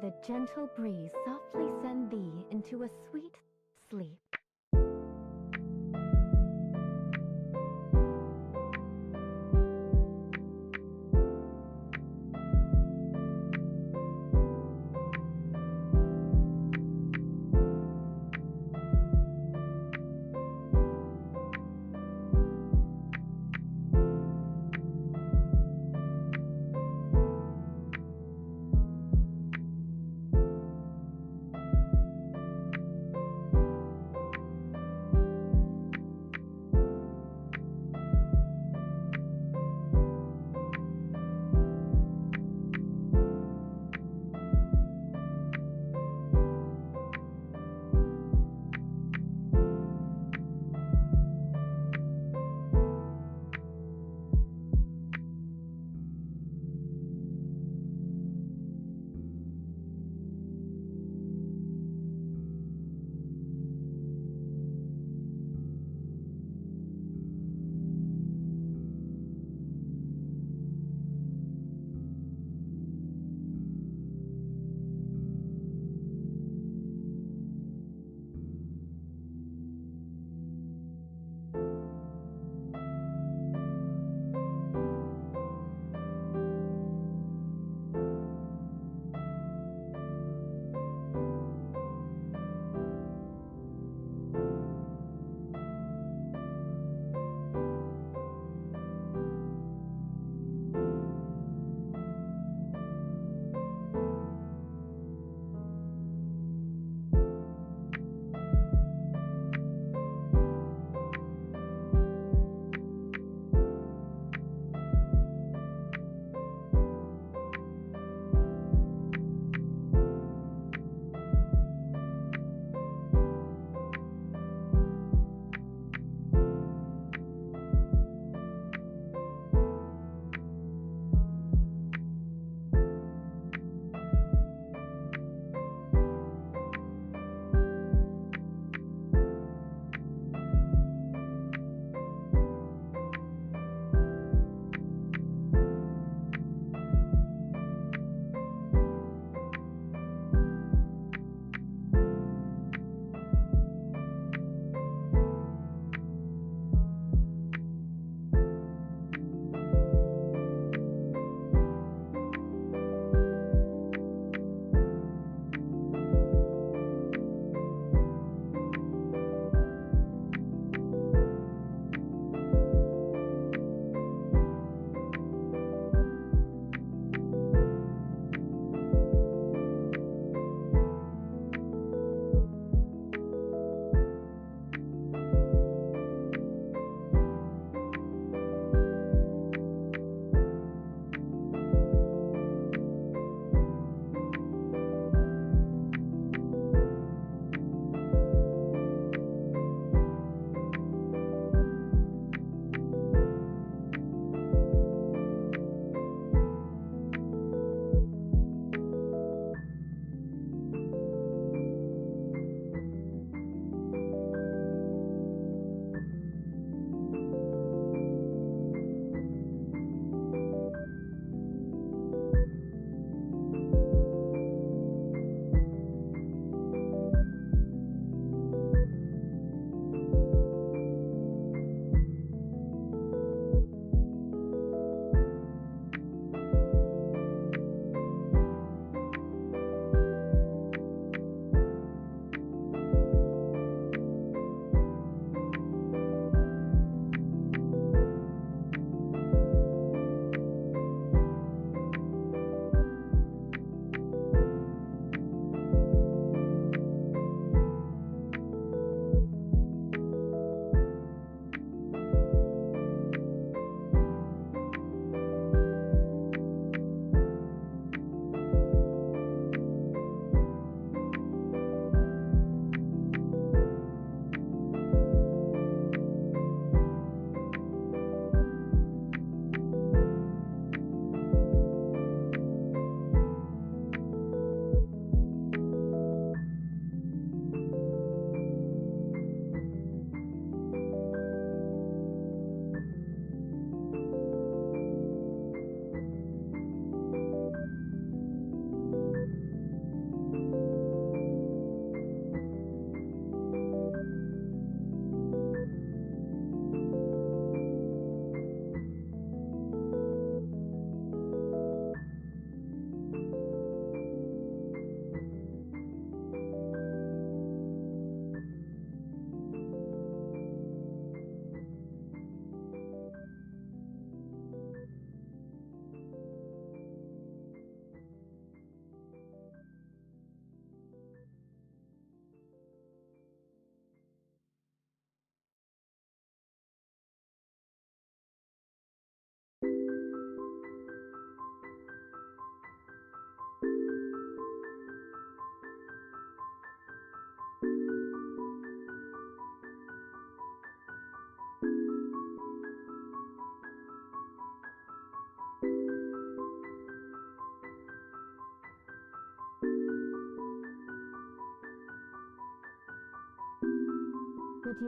the gentle breeze softly send thee into a sweet sleep.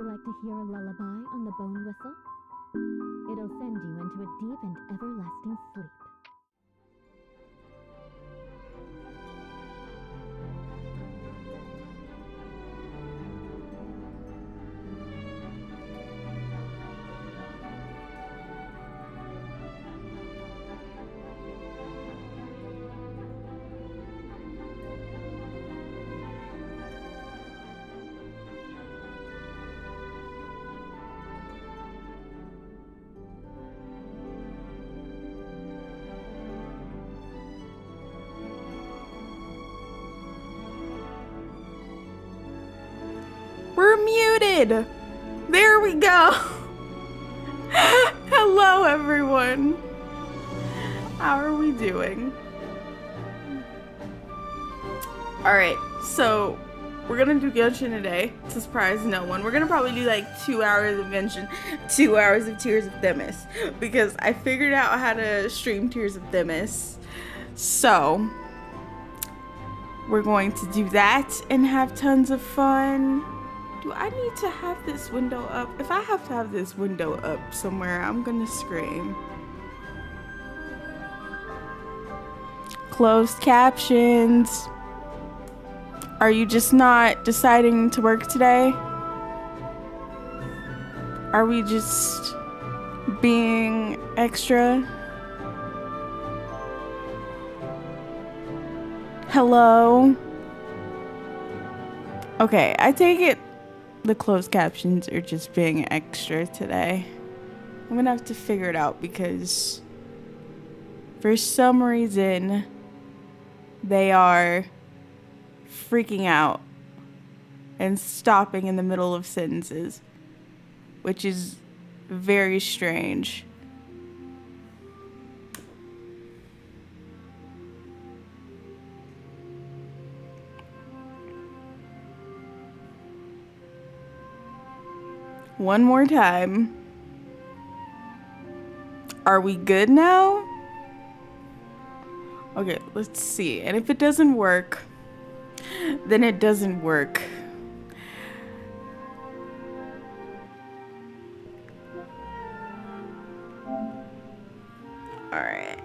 you like to hear a lullaby on the bone whistle? It'll send you into a deep and everlasting sleep. We're muted. There we go. Hello, everyone. How are we doing? All right, so we're gonna do Genshin today to surprise no one. We're gonna probably do like 2 hours of Genshin, 2 hours of Tears of Themis, because I figured out how to stream Tears of Themis. So we're going to do that and have tons of fun. Do I need to have this window up? If I have to have this window up somewhere, I'm gonna scream. Closed captions. Are you just not deciding to work today? Are we just being extra? Hello? Okay, I take it the closed captions are just being extra today. I'm gonna have to figure it out because for some reason they are freaking out and stopping in the middle of sentences, which is very strange. One more time. Are we good now? Okay, let's see. And if it doesn't work, then it doesn't work. Alright.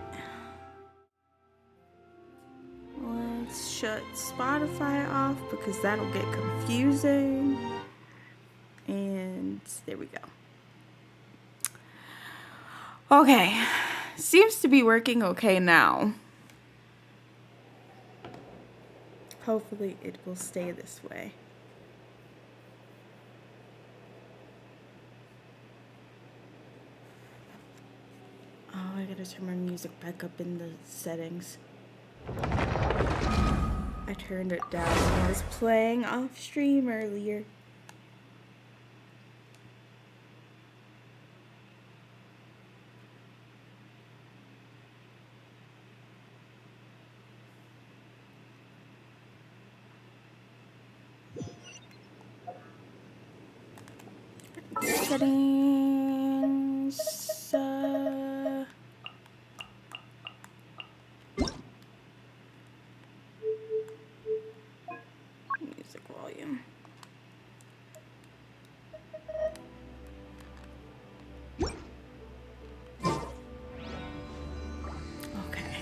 Let's shut Spotify off because that'll get confusing. And there we go. Okay. Seems to be working okay now. Hopefully it will stay this way. Oh, I gotta turn my music back up in the settings. I turned it down when I was playing off stream earlier. Settings. Music volume. Okay.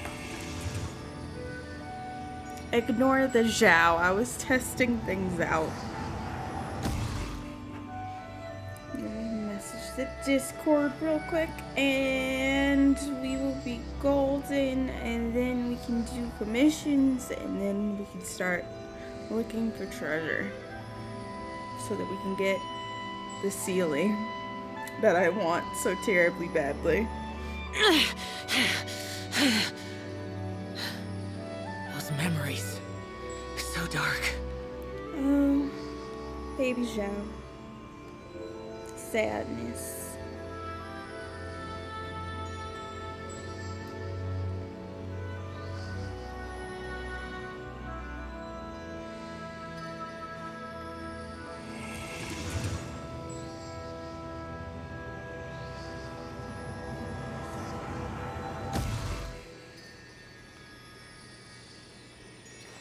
Ignore the Zhao. I was testing things out. The Discord real quick and we will be golden, and then we can do commissions, and then we can start looking for treasure so that we can get the ceiling that I want so terribly badly. Those memories, so dark. Oh, baby Zhao. Sadness.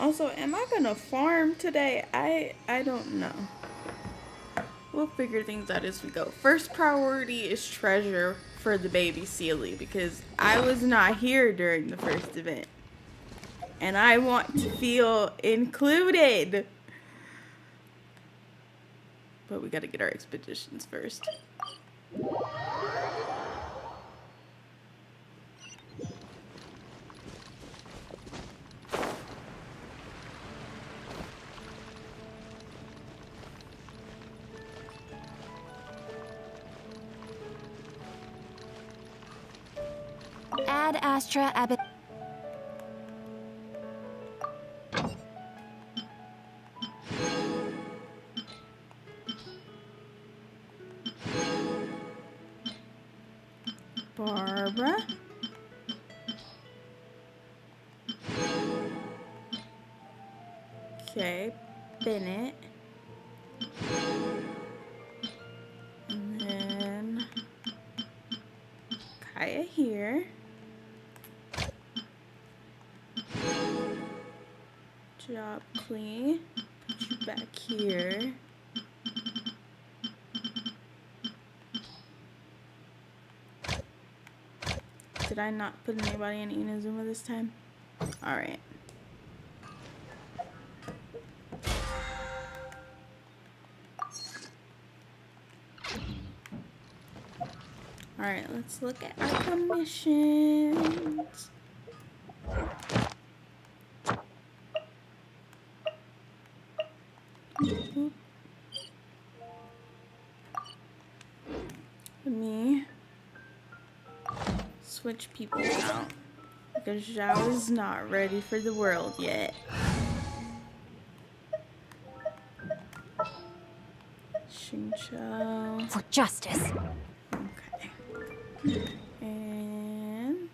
Also, am I gonna farm today? I don't know. We'll figure things out as we go. First priority is treasure for the baby Sealy because I was not here during the first event. And I want to feel included. But we gotta get our expeditions first. Ad Astra Abbot. Barbara. Okay, Bennett. And then Kaya here. Job clean. Put you back here. Did I not put anybody in Inazuma this time? Alright. Alright, let's look at our commissions. Let me switch people out because Zhao is not ready for the world yet. Xingqiu. For justice. Okay. And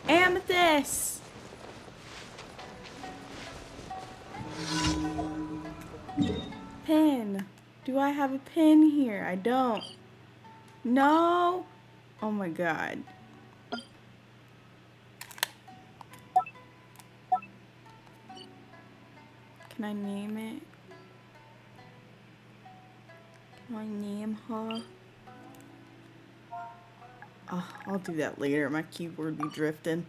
amethyst. Pin. Do I have a pin here? I don't. No. Oh my god. Can I name it? Can I name her? Oh, I'll do that later. My keyboard be drifting.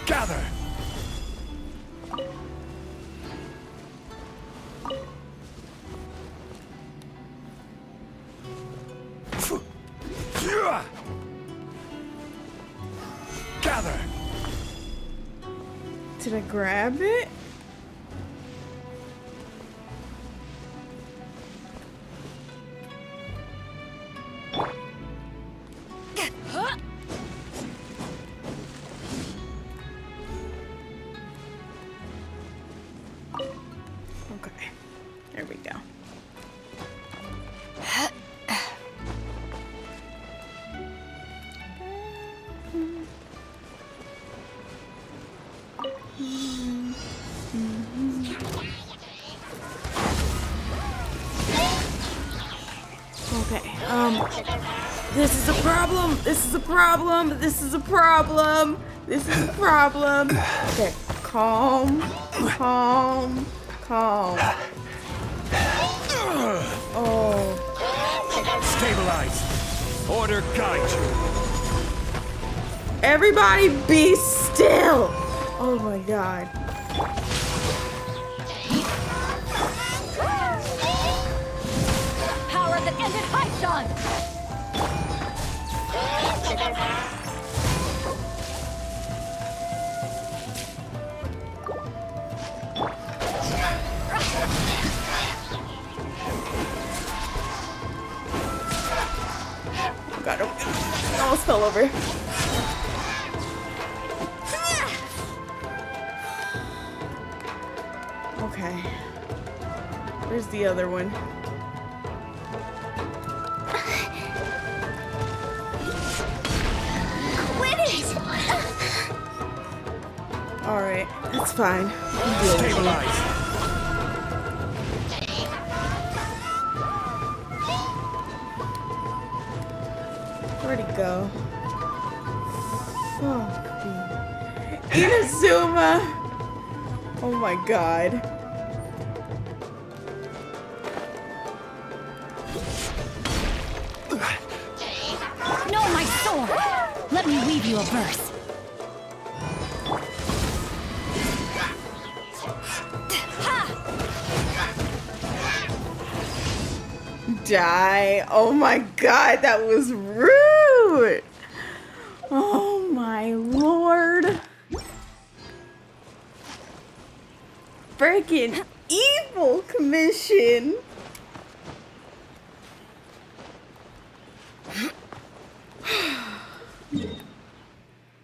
Gather! Gather! Did I grab it? Okay, there we go. Okay, this is a problem. This is a problem. This is a problem. This is a problem. Okay, calm, calm, calm. Oh. Stabilize. Order guide you. Everybody be still. Oh my god. Power that ended Haishan! fell over. Okay. Where's the other one? Quit it! Alright, that's fine. Stabilize. Where'd he go? Oh, Inazuma! Oh my god. No, my sword! Let me weave you a verse. Die. Oh my god, that was rude. Oh my lord. Freaking evil commission.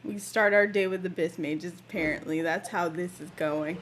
We start our day with the Abyss Mages, apparently. That's how this is going.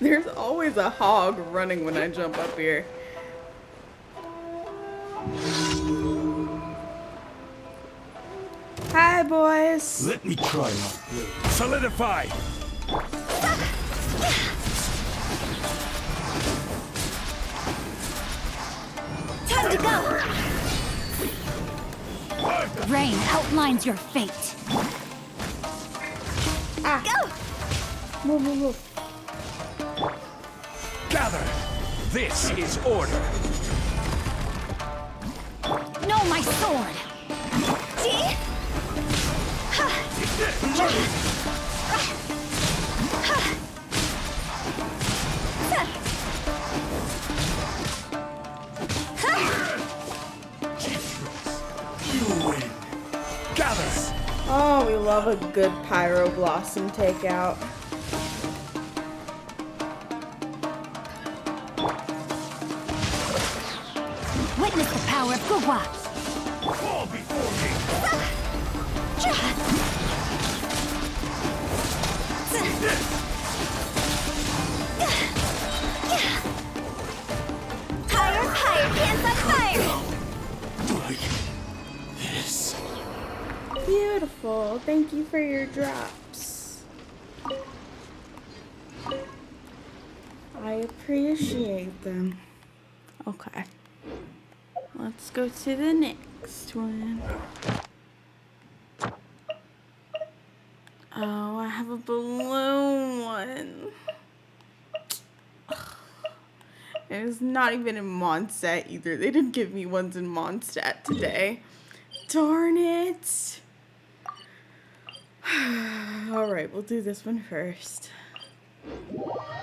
There's always a hog running when I jump up here. Hi, boys. Let me try my blade. Solidify. Time to go! Rain outlines your fate. Move, move, move. Gather. This is order. No, my sword! See? You win. Gather. Oh, we love a good Pyro Blossom takeout. Witness the power of Gugwa! Fall before me. Higher, higher, pants on fire! Like this. Beautiful. Thank you for your drops. I appreciate them. Okay. Let's go to the next one. Oh, I have a balloon one. And it's not even in Mondstadt either. They didn't give me ones in Mondstadt today. Darn it. Alright, we'll do this one first.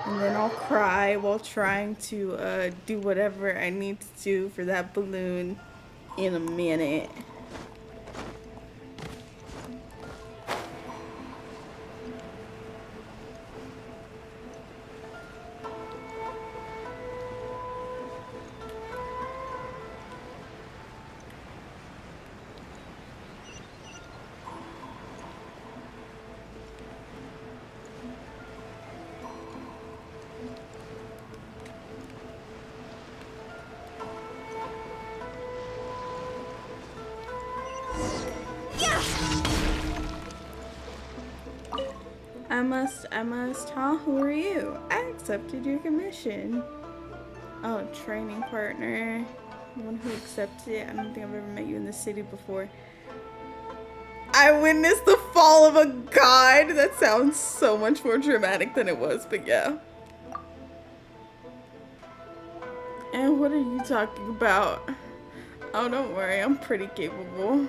And then I'll cry while trying to do whatever I need to do for that balloon in a minute. I must, huh? Who are you? I accepted your commission. Oh, training partner. One who accepted it. I don't think I've ever met you in this city before. I witnessed the fall of a god. That sounds so much more dramatic than it was, but yeah. And what are you talking about? Oh, don't worry, I'm pretty capable.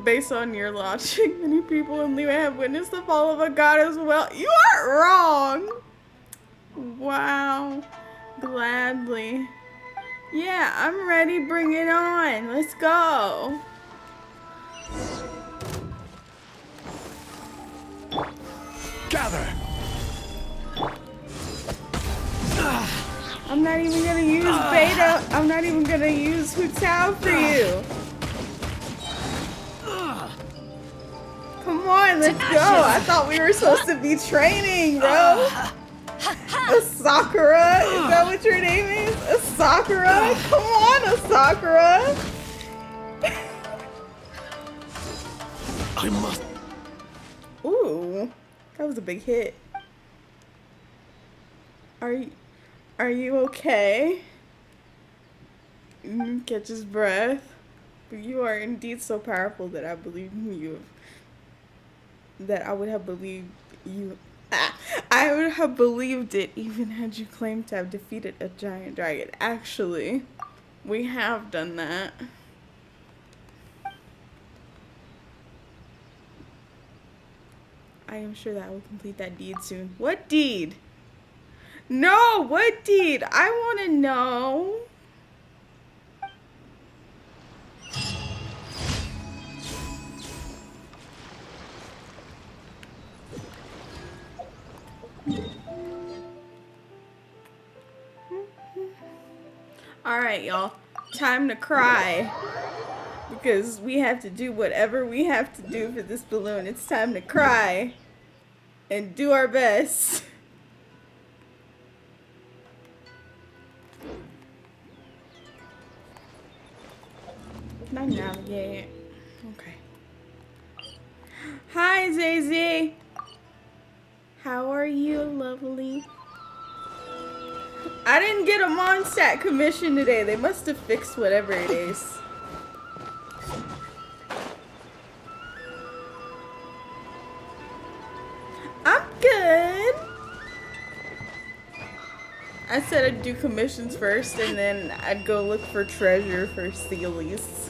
Based on your logic, many people in Liyue have witnessed the fall of a god as well. You aren't wrong! Wow. Gladly. Yeah, I'm ready. Bring it on. Let's go. Gather. I'm not even gonna use beta. I'm not even gonna use Hutao for you. Come on, let's go. I thought we were supposed to be training, bro. Asakura? Is that what your name is? Asakura? Come on, Asakura. I must. Ooh, that was a big hit. Are you okay? Catch his breath. You are indeed so powerful that I believe you. That I would have believed you. I would have believed it even had you claimed to have defeated a giant dragon. Actually, we have done that. I am sure that I will complete that deed soon. What deed? No, what deed? I want to know. All right, y'all. Time to cry. Because we have to do whatever we have to do for this balloon. It's time to cry. And do our best. Can I navigate? Okay. Hi, Zazie. How are you, lovely? I didn't get a Mondstadt commission today. They must have fixed whatever it is. I'm good. I said I'd do commissions first and then I'd go look for treasure for Sealies.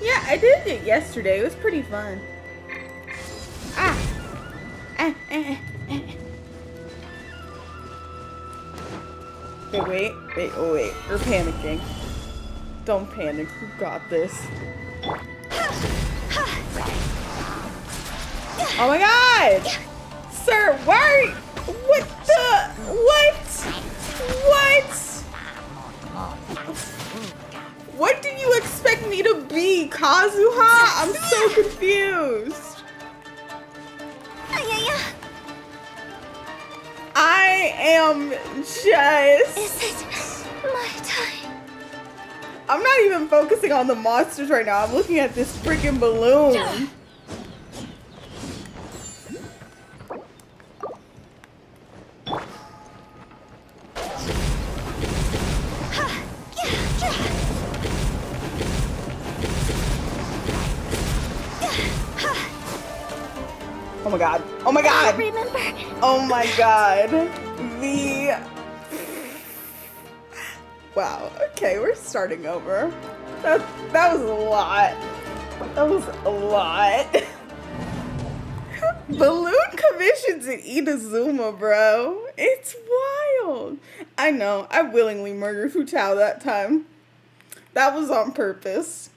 Yeah, I did it yesterday. It was pretty fun. Okay, wait, oh wait, we're panicking. Don't panic, you got this. Oh my god! Sir, why? What the? What? What did you expect me to be, Kazuha? I'm so confused. I am just... Is it my time? I'm not even focusing on the monsters right now. I'm looking at this freaking balloon. Oh my god. Oh my god. Remember? Oh my god. Wow. Okay, we're starting over. That was a lot. That was a lot. Balloon commissions in Inazuma, bro. It's wild. I know. I willingly murdered Hutao that time. That was on purpose.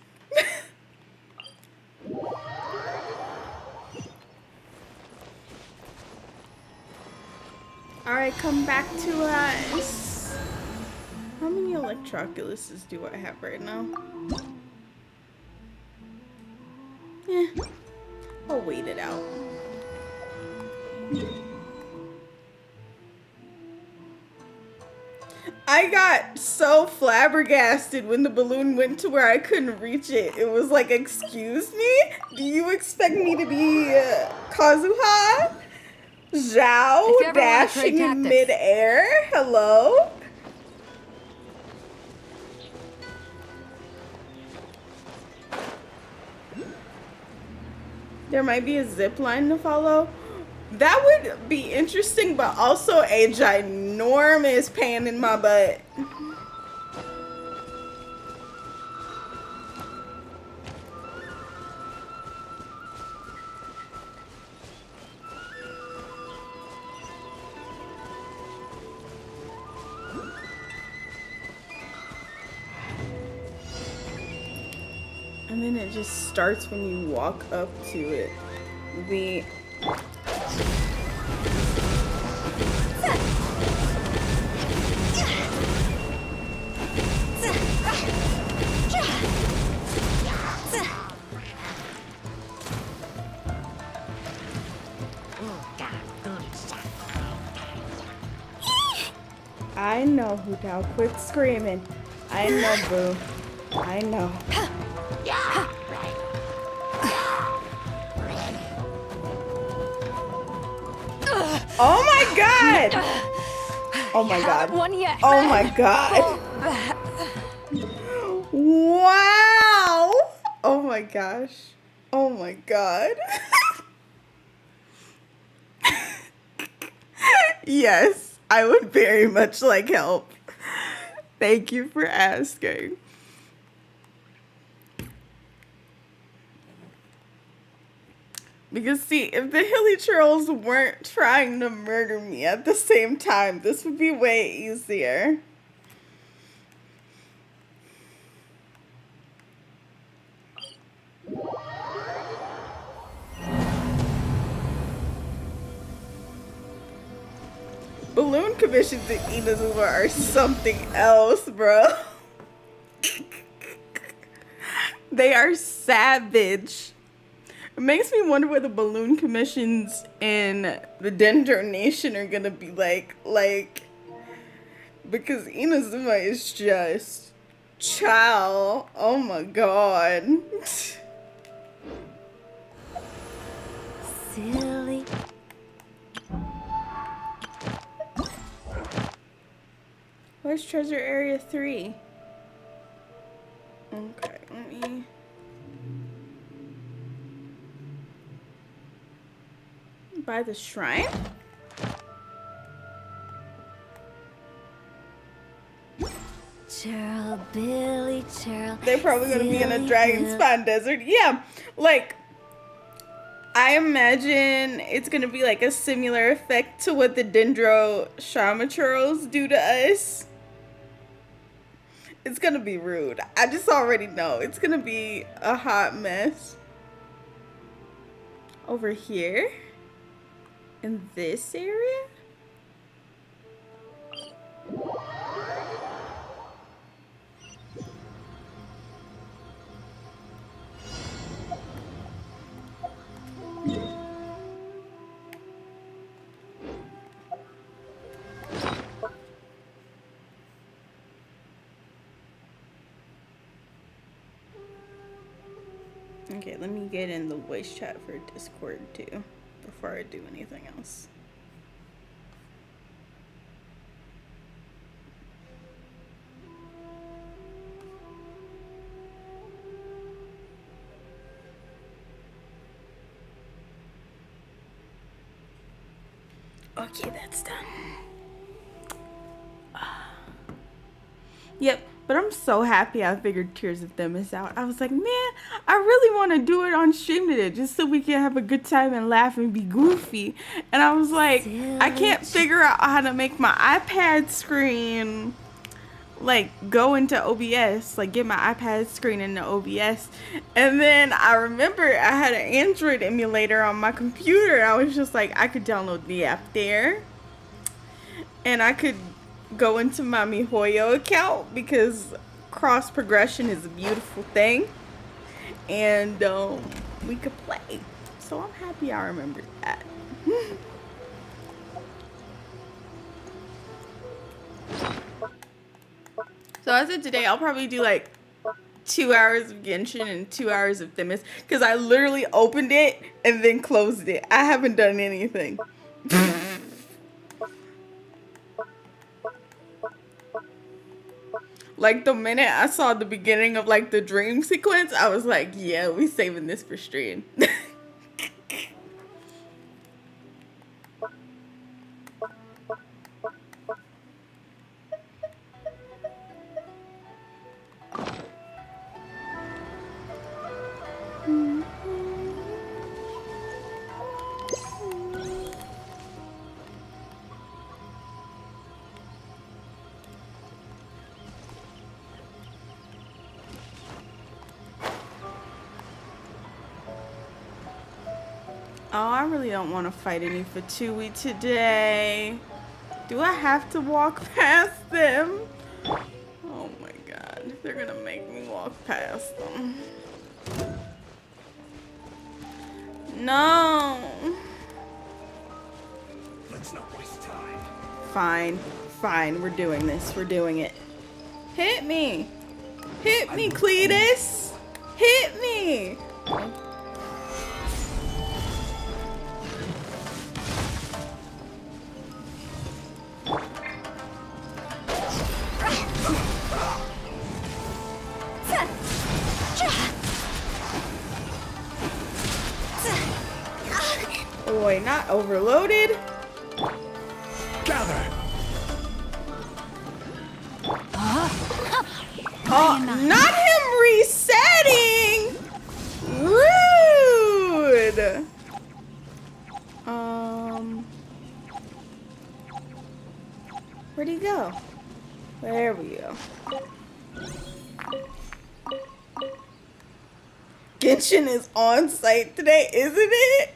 Alright, come back to us. How many Electroculuses do I have right now? Yeah. I'll wait it out. I got so flabbergasted when the balloon went to where I couldn't reach it. It was like, excuse me? Do you expect me to be Kazuha? Zhao If you ever wanna dashing trade in tactics. midair? Hello? There might be a zip line to follow. That would be interesting, but also a ginormous pain in my butt. And then it just starts when you walk up to it. The I know, Hutao. Quit screaming. I know, boo. I know. Oh my god! Oh my god. One yet. Oh my god. Wow! Oh my gosh. Oh my god. Yes, I would very much like help. Thank you for asking. Because see, if the Hilly Trolls weren't trying to murder me at the same time, this would be way easier. Balloon commissions in Inazuma are something else, bro. They are savage. It makes me wonder what the balloon commissions in the Dendro Nation are gonna be like, because Inazuma is just child. Oh my god. Silly. Where's treasure area 3? Okay, let me... By the shrine? Churl, Billy, churl. They're probably gonna be in a silly dragon Bill. spawn desert. Yeah, like, I imagine it's gonna be like a similar effect to what the Dendro Shamachurls do to us. It's gonna be rude. I just already know. It's gonna be a hot mess. Over here? In this area? Okay, let me get in the voice chat for Discord too before I do anything else. Okay, that's done. Yep, but I'm so happy I figured Tears of Themis out. I was like, man, I really want to do it on stream today just so we can have a good time and laugh and be goofy. And I was like, I can't figure out how to make my iPad screen like go into OBS, like get my iPad screen into OBS. And then I remember I had an Android emulator on my computer. I was just like, I could download the app there and I could go into my MiHoYo account because cross progression is a beautiful thing, and we could play. So I'm happy I remembered that. So I said today I'll probably do like 2 hours of Genshin and 2 hours of Themis because I literally opened it and then closed it. I haven't done anything. Like the minute I saw the beginning of like the dream sequence, I was like, yeah, we saving this for stream. Oh, I really don't want to fight any Fatui today. Do I have to walk past them? Oh my god, they're gonna make me walk past them. No. Let's not waste time. Fine, fine, we're doing this. We're doing it. Hit me. Hit me, Cletus. Hit me. Boy, not overloaded. Gather. Oh, not him resetting. Rude. Where'd he go? There we go. Genshin is on site today, isn't it?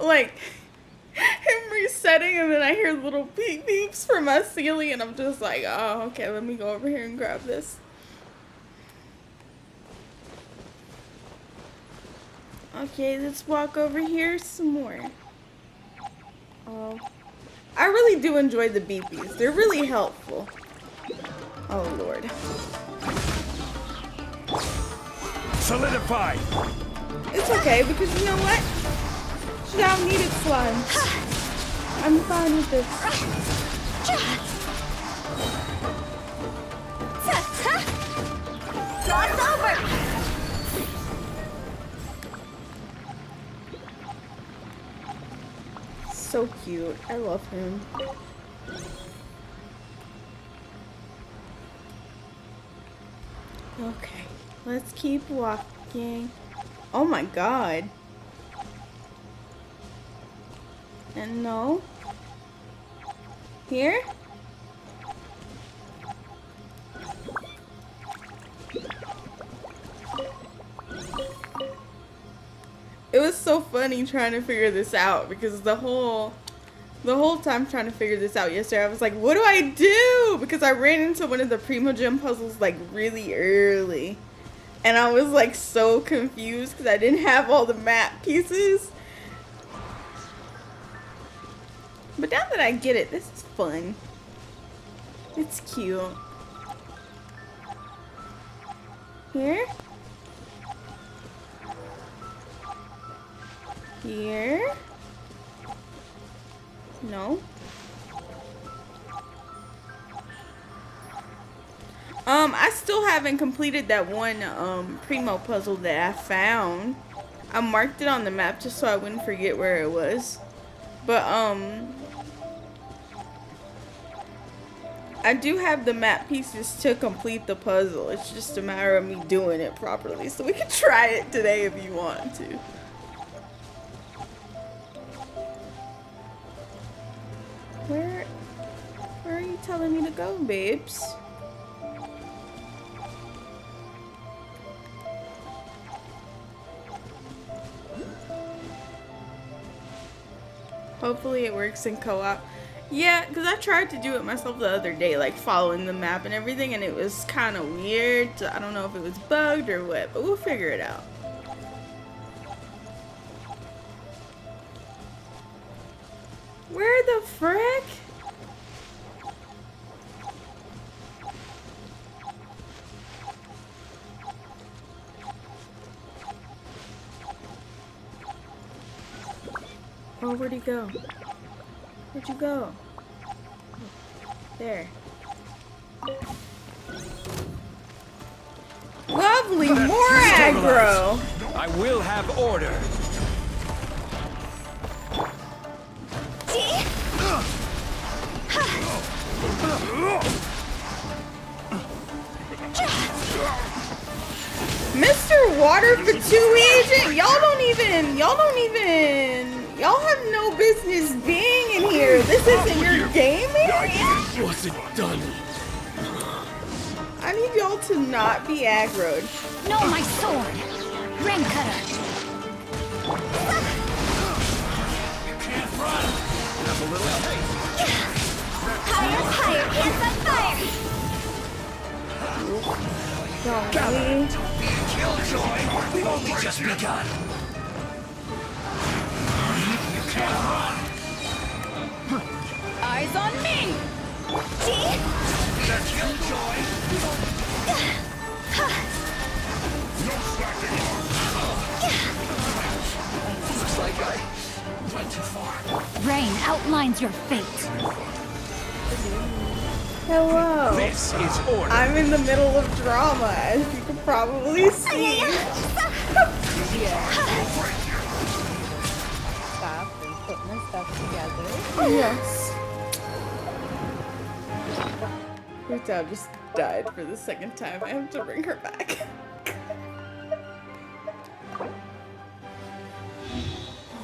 Like, him resetting and then I hear little beep beeps from my ceiling and I'm just like, oh, okay, let me go over here and grab this. Okay, let's walk over here some more. Oh, I really do enjoy the beepies. They're really helpful. Oh, Lord. Solidify. It's okay, because you know what? She don't need it, slime. I'm fine with this. It's over! So cute. I love him. Okay, let's keep walking. Oh my god. And no. Here? It was so funny trying to figure this out because the whole time trying to figure this out yesterday, I was like, what do I do? Because I ran into one of the Primo Gem puzzles like really early. And I was like so confused because I didn't have all the map pieces. But now that I get it, this is fun. It's cute. Here? Here? No. I still haven't completed that one Primo puzzle that I found. I marked it on the map just so I wouldn't forget where it was. But I do have the map pieces to complete the puzzle. It's just a matter of me doing it properly. So we can try it today if you want to. Where are you telling me to go, babes? Hopefully it works in co-op. Yeah, because I tried to do it myself the other day, like following the map and everything, and it was kind of weird. So I don't know if it was bugged or what, but we'll figure it out. Where the frick? Oh, where'd he go? Where'd you go? There. Lovely, more aggro! I will have order. Mr. Water Fatu Agent, y'all have no business being in here. This isn't your game area. Wasn't done. I need y'all to not be aggroed. No, my sword! Rain cutter! You can't run. Have a little taste. Higher, higher, hands on fire! Golly. Don't be a killjoy. We've only just begun. You can't run. Eyes on me! See? The killjoy. No slacking. Looks like I went too far. Rain outlines your fate. Hello. This is order. I'm in the middle of drama, as you can probably see. Stop and put my stuff together. Yes. Her dad just died for the second time. I have to bring her back.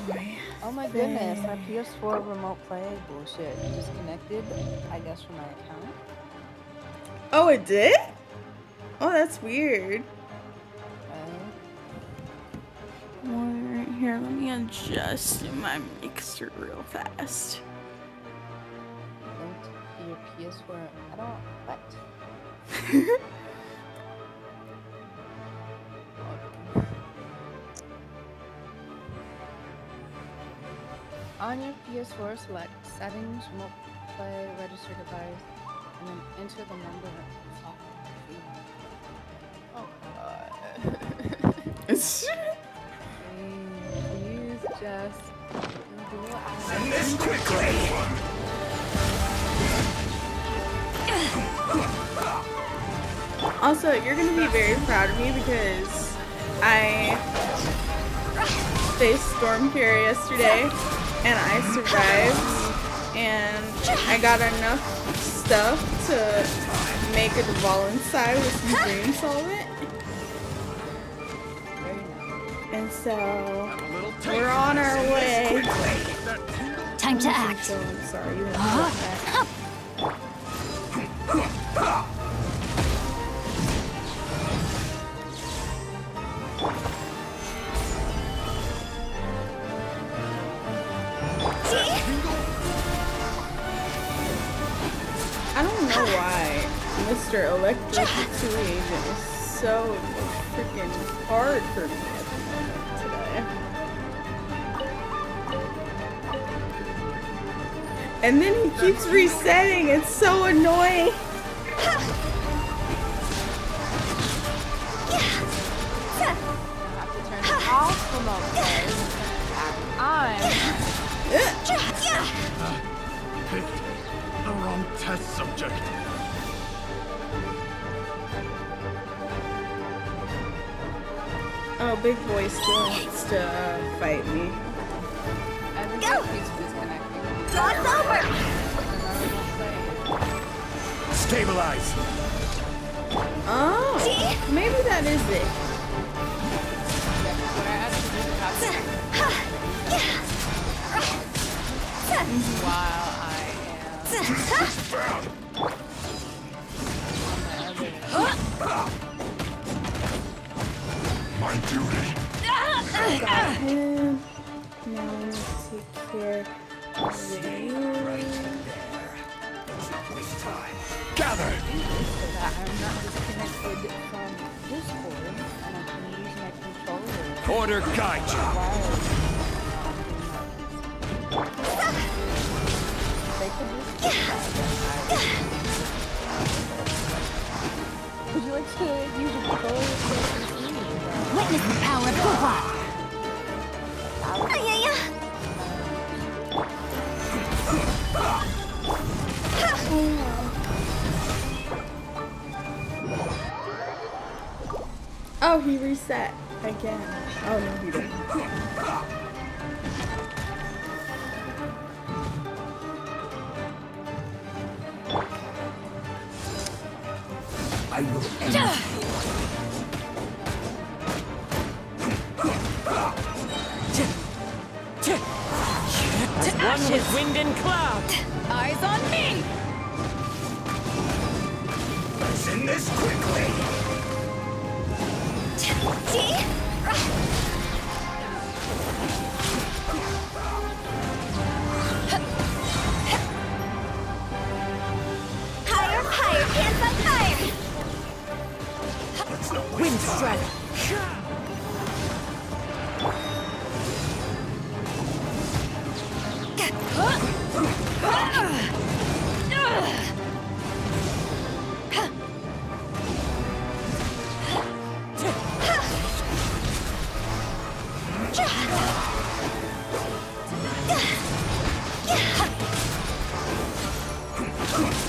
Boy. Oh my goodness, my PS4 remote play bullshit disconnected, I guess, from my account. Oh, it did? Oh, that's weird. More here, let me adjust my mixer real fast. Linked to your PS4. I don't. What? On your PS4, select Settings, Remote Play, Register Device, and then enter the number of software. Oh god. Please just do it. And this quickly. Also, you're gonna be very proud of me because I faced Storm Fury yesterday and I survived and I got enough stuff to make a Dvalin with some green solvent. And so we're on our way. Time to act. So I'm sorry you have to that. I don't know why Mr. Electric 2 Agent is so freaking hard for me at the moment today. And then he keeps resetting, it's so annoying. Off remote play. I'm Picked the wrong test subject. Oh, Big Boy still wants to fight me. everything keeps disconnecting. It's over! Stabilize. Oh, maybe that is it. While I My duty. Got him. Now we need to take care of you. Gather. so that I'm not disconnected from Discord and I can use my controller Order guide you. They could just would you like to use your controller to Witness the power of Hoo-Ha! he reset again. Oh no, he didn't. I will end One with wind and cloud. Eyes on me! Let's end this quickly. Higher, higher, hands up higher! Let's not waste Wind time. strike.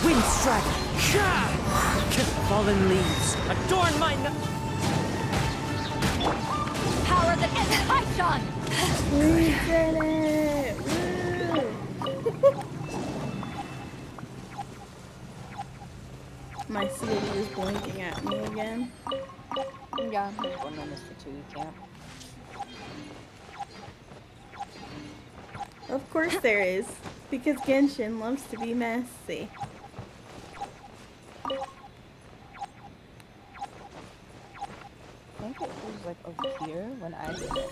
Wind strike. Fallen leaves adorn my Power that ends Python! We did it! Woo! My COD is blinking at me again. Yeah, I'm going on Mr. 2 camp. Of course there is, because Genshin loves to be messy. I think it was like over here when I did it.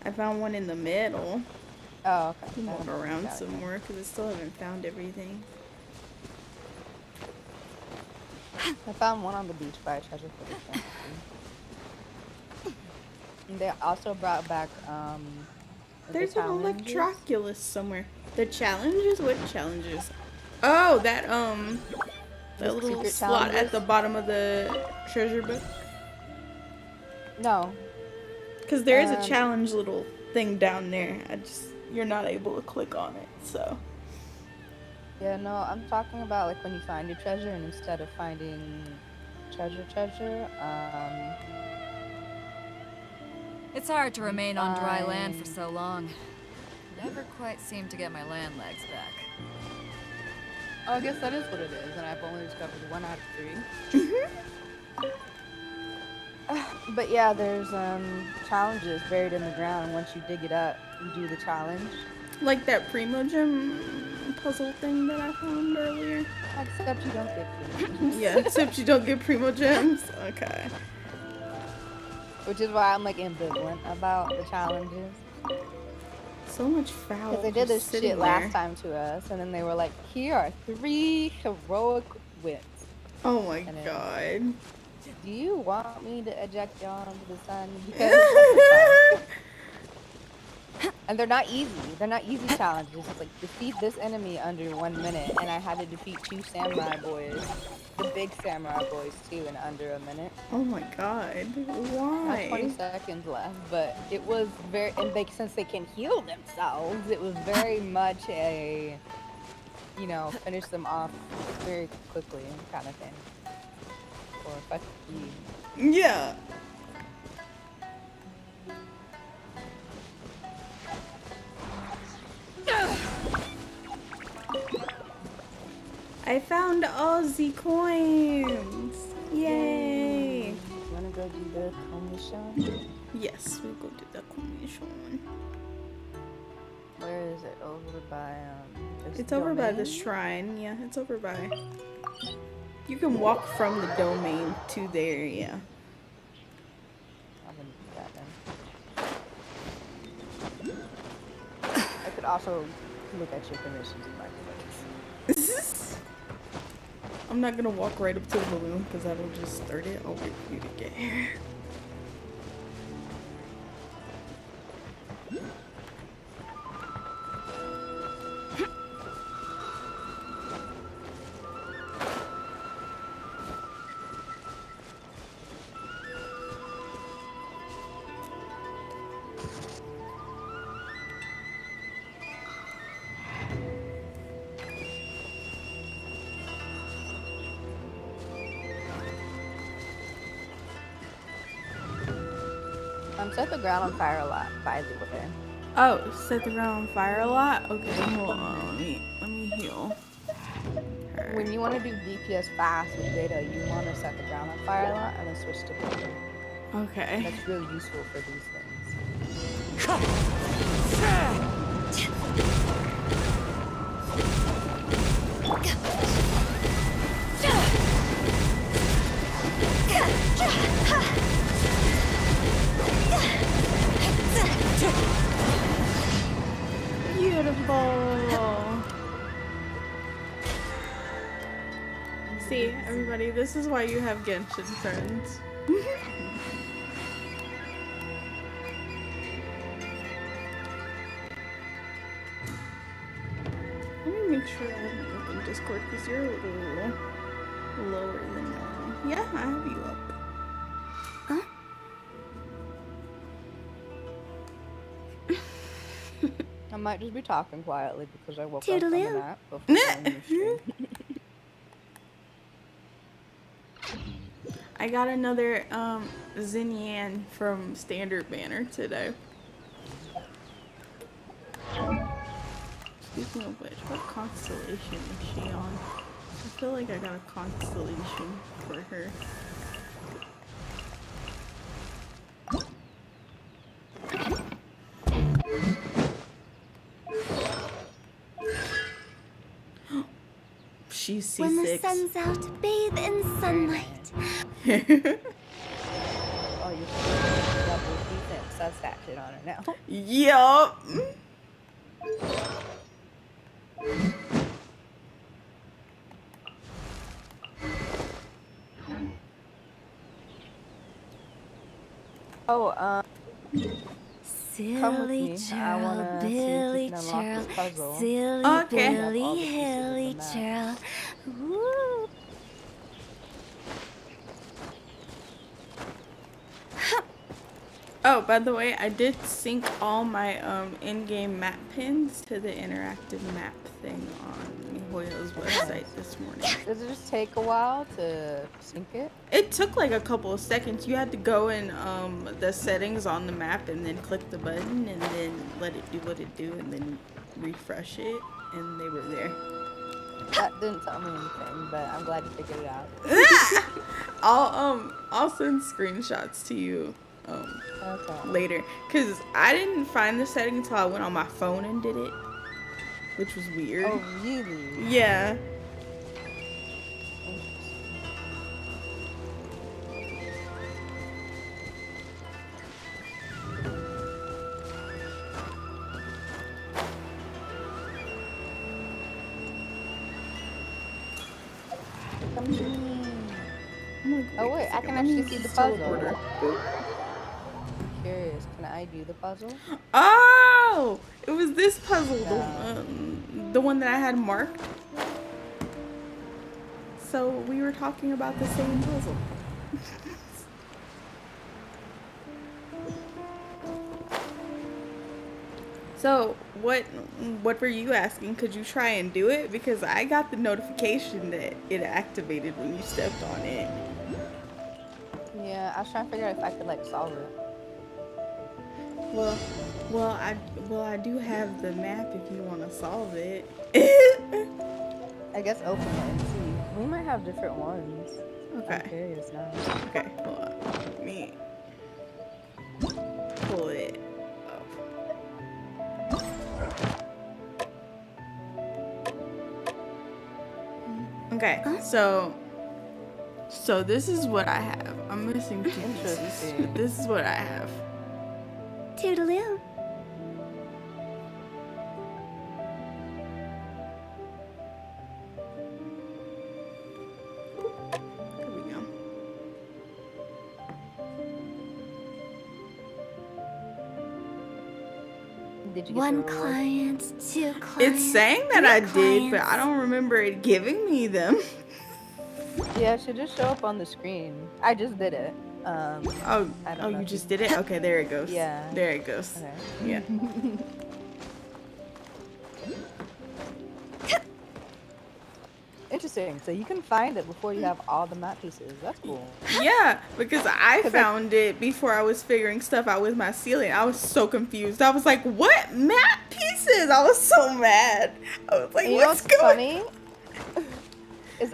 I found one in the middle. Oh, okay. I'm I walk haven't around got it some yet. more because I still haven't found everything. I found one on the beach by a treasure for the camp. And they also brought back the There's an challenges. Electroculus somewhere. The challenges? What challenges? Oh, that The little secret slot at challenges? the bottom of the treasure book. No. Because there is a Um, challenge little thing down there. You're not able to click on it, so. Yeah, no, I'm talking about like when you find your treasure and instead of finding treasure, It's hard to remain on dry land for Fine. so long. Never quite seem to get my land legs back. oh, I guess that is what it is, and I've only discovered 1 out of 3. But yeah, there's challenges buried in the ground, and once you dig it up, you do the challenge. Like that Primo Gem puzzle thing that I found earlier. Except you don't get food. Yeah, except you don't get Primo Gems. Okay. Which is why I'm like ambivalent about the challenges. So much foul. Because they did this just sitting shit last there. time to us, and then they were like, here are 3 heroic wins. Oh my And then- god. Do you want me to eject y'all into the sun? Because and they're not easy. They're not easy challenges. It's like defeat this enemy under 1 minute, and I had to defeat 2 samurai boys, the big samurai boys too, in under a minute. Oh my god. Not 20 Why? seconds left, but it was very, and they, since they can heal themselves, it was very much a, you know, finish them off very quickly kind of thing. Or effectively. Yeah. I found all the coins. Yay. You wanna go do the commission? Yes, we'll go do the commission. Where is it? Over by this It's over by the domain? shrine. Yeah, it's over by. You can walk from the domain to there, yeah. I'm gonna do that then. I could also look at your commissions in my place. I'm not gonna walk right up to the balloon because that'll just start it. I'll wait for you to get here. Set the ground on fire a lot, by the way. Oh, set the ground on fire a lot? Okay, hold on. Let me heal. Her. When you want to do DPS fast with data, you want to set the ground on fire a lot and then switch to blue. Okay. That's really useful for these things. Beautiful. See, everybody, this is why you have Genshin friends. Let me make sure I haven't opened Discord because you're a little lower than normal. Yeah, I have you up. I might just be talking quietly because I woke up from a Toodaloo. nap before going to stream. I got another Xinyan from Standard Banner today. Speaking of which, what constellation is she on? I feel like I got a constellation for her. She's C6. When the sun's out, bathe in sunlight. Oh, you're double defense. That's that shit on her now. Yup. Oh, come with Silly me. I churl, wanna see if you Billy can unlock churl, this puzzle. silly Okay. Billy, All the pieces of the hilly map. churl. Woo. Oh, by the way, I did sync all my in-game map pins to the interactive map thing on Mihoyo's website this morning. Does it just take a while to sync it? It took like a couple of seconds. You had to go in the settings on the map and then click the button and then let it do what it do and then refresh it and they were there. That didn't tell me anything, but I'm glad you figured it out. I'll send screenshots to you Okay. later because I didn't find the setting until I went on my phone and did it, which was weird. Oh, really? Yeah. Come to me. I'm gonna go Oh, wait, I second. can Let me actually see the use puzzle. teleporter. Boop. Curious, can I do the puzzle? Oh, it was this puzzle, Yeah. the one that I had marked. So we were talking about the same puzzle. So what were you asking? Could you try and do it? Because I got the notification that it activated when you stepped on it. Yeah, I was trying to figure out if I could like solve it. Well, I do have the map if you want to solve it. I guess open it and see. We might have different ones. I'm Okay. curious now. Okay, hold on. Let me pull it up. Okay, so this is what I have. I'm missing 2 pieces, Interesting. but this is what I have. Toodaloo. There we go. Did you get One the reward? client, two clients. It's saying that I three did, but clients. I don't remember it giving me them. Yeah, it should just show up on the screen. I just did it. Oh, I don't oh, know you if just you- did it? Okay, there it goes. Yeah. There it goes. Okay. Yeah. Interesting. So you can find it before you have all the map pieces. That's cool. Yeah, because I found it before I was figuring stuff out with my ceiling. I was so confused. I was like, what map pieces? I was so mad. I was like, And you know what's what's going funny? Is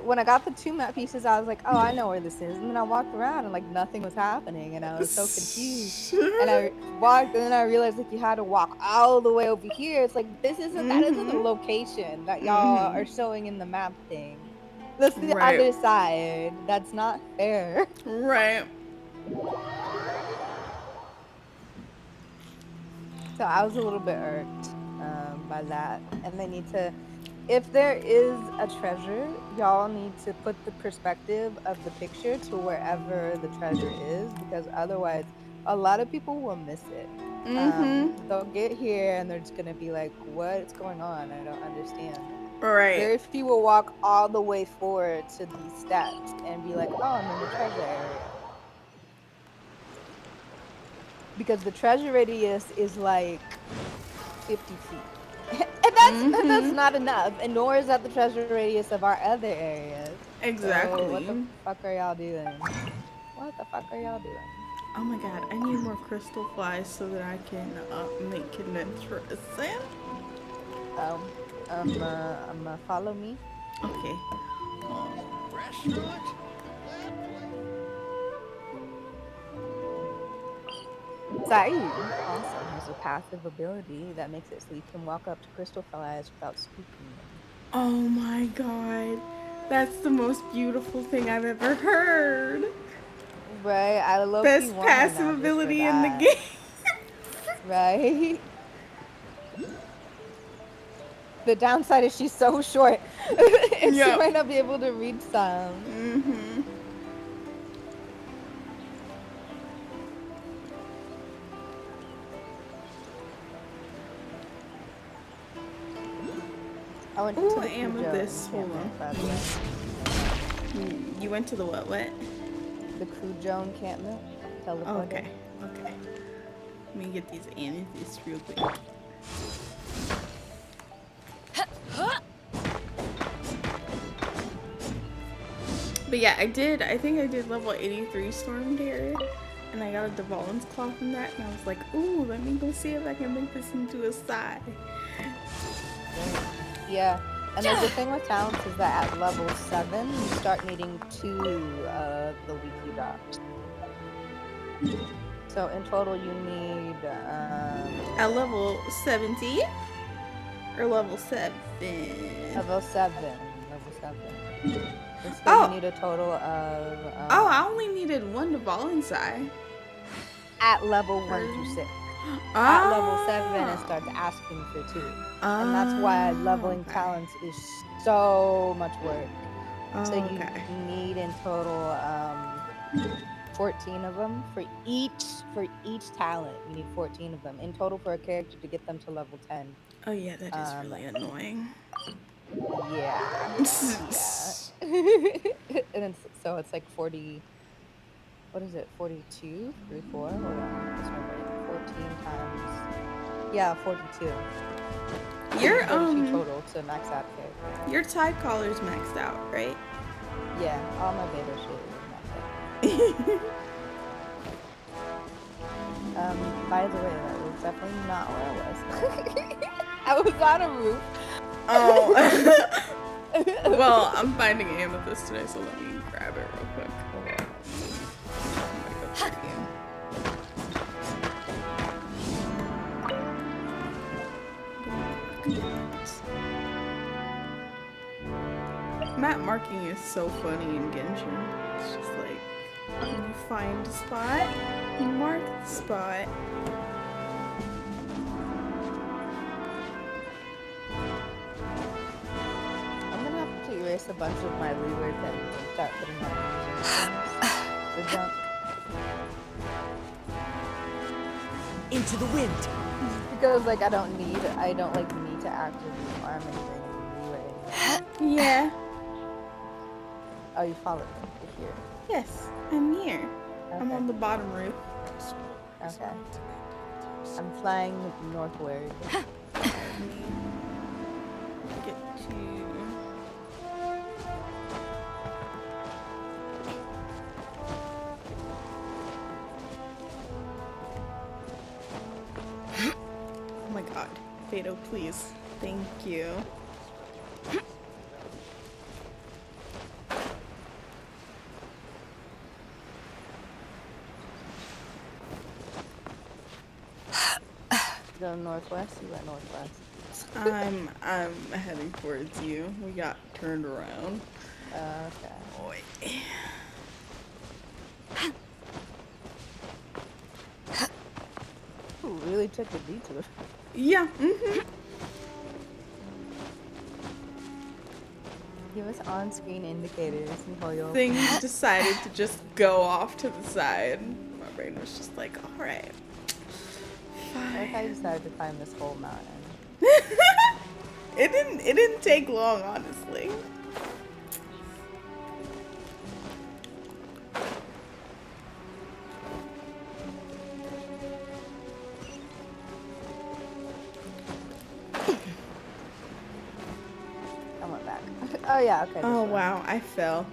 when I got the 2 map pieces, I was like, oh, I know where this is. And then I walked around and like nothing was happening, and I was so confused. And I walked, and then I realized like you had to walk all the way over here. It's like that isn't the location that y'all are showing in the map thing. That's the Right. other side. That's not fair. Right. So I was a little bit irked by that, and they need to. If there is a treasure, y'all need to put the perspective of the picture to wherever the treasure is, because otherwise a lot of people will miss it. They'll get here and they're just gonna be like, what's going on? I don't understand. Right. Very few will walk all the way forward to these steps and be like, oh, I'm in the treasure area. Because the treasure radius is like 50 feet. And that's not enough, and nor is that the treasure radius of our other areas. Exactly. So what the fuck are y'all doing? What the fuck are y'all doing? Oh my god, I need more crystal flies so that I can make condensed resin. Follow me. Okay. Restaurant? Saeed also has a passive ability that makes it so you can walk up to crystal flies without spooking them. Oh my god. That's the most beautiful thing I've ever heard. Right? I love Best passive ability in the game. Right? The downside is she's so short. And she might not be able to read some. I went to the amethyst. Hold on. by the way. You went to the what? The Cujo encampment. Teleported. Okay. Okay. Let me get these amethysts real quick. But yeah, I think I did level 83 Storm Terror, and I got a Devalin's Claw from that, and I was like, ooh, let me go see if I can make this into a side. Yeah, and the thing with talents is that at level 7, you start needing 2 of the weekly drops. So in total, you need... At level 17? Or level 7? Level 7. So you need a total of... I only needed 1 Devalin's Eye. At level 1 through 6. At level 7, it starts asking for 2. And that's why leveling talents is so much work. So you need in total 14 of them. For each talent, you need 14 of them. In total for a character to get them to level 10. Oh yeah, that is really annoying. Yeah. And then, so it's like 40... What is it? 42? 34? Hold on. That's my brain. 14 times... Yeah, 42. Your 42 total to max out character. Your tie collar's maxed out, right? Yeah, all my beta shit is maxed out. By the way, that was definitely not where I was. I was on a roof. Oh. Well, I'm finding amethyst today, so let me grab it real quick. Okay. Map marking is so funny in Genshin. It's just like, you find a spot, you mark the spot. I'm gonna have to erase a bunch of my leeward and start putting my the junk. Into the wind. Because like I don't need to actively farm anything leeward. Yeah. Oh, you followed me. You're here. Yes, I'm here. Okay. I'm on the bottom roof. Okay. I'm flying northward. Get to... God. Beto, please. Thank you. Go northwest. You went northwest. I'm heading towards you. We got turned around. Okay. Boy. Ooh, really took a detour. Yeah. Give us on-screen indicators and you'll Things decided to just go off to the side. My brain was just like, all right. I like how you decided to climb this whole mountain. It didn't take long, honestly. I went back. Oh yeah, okay. Oh wow, I fell.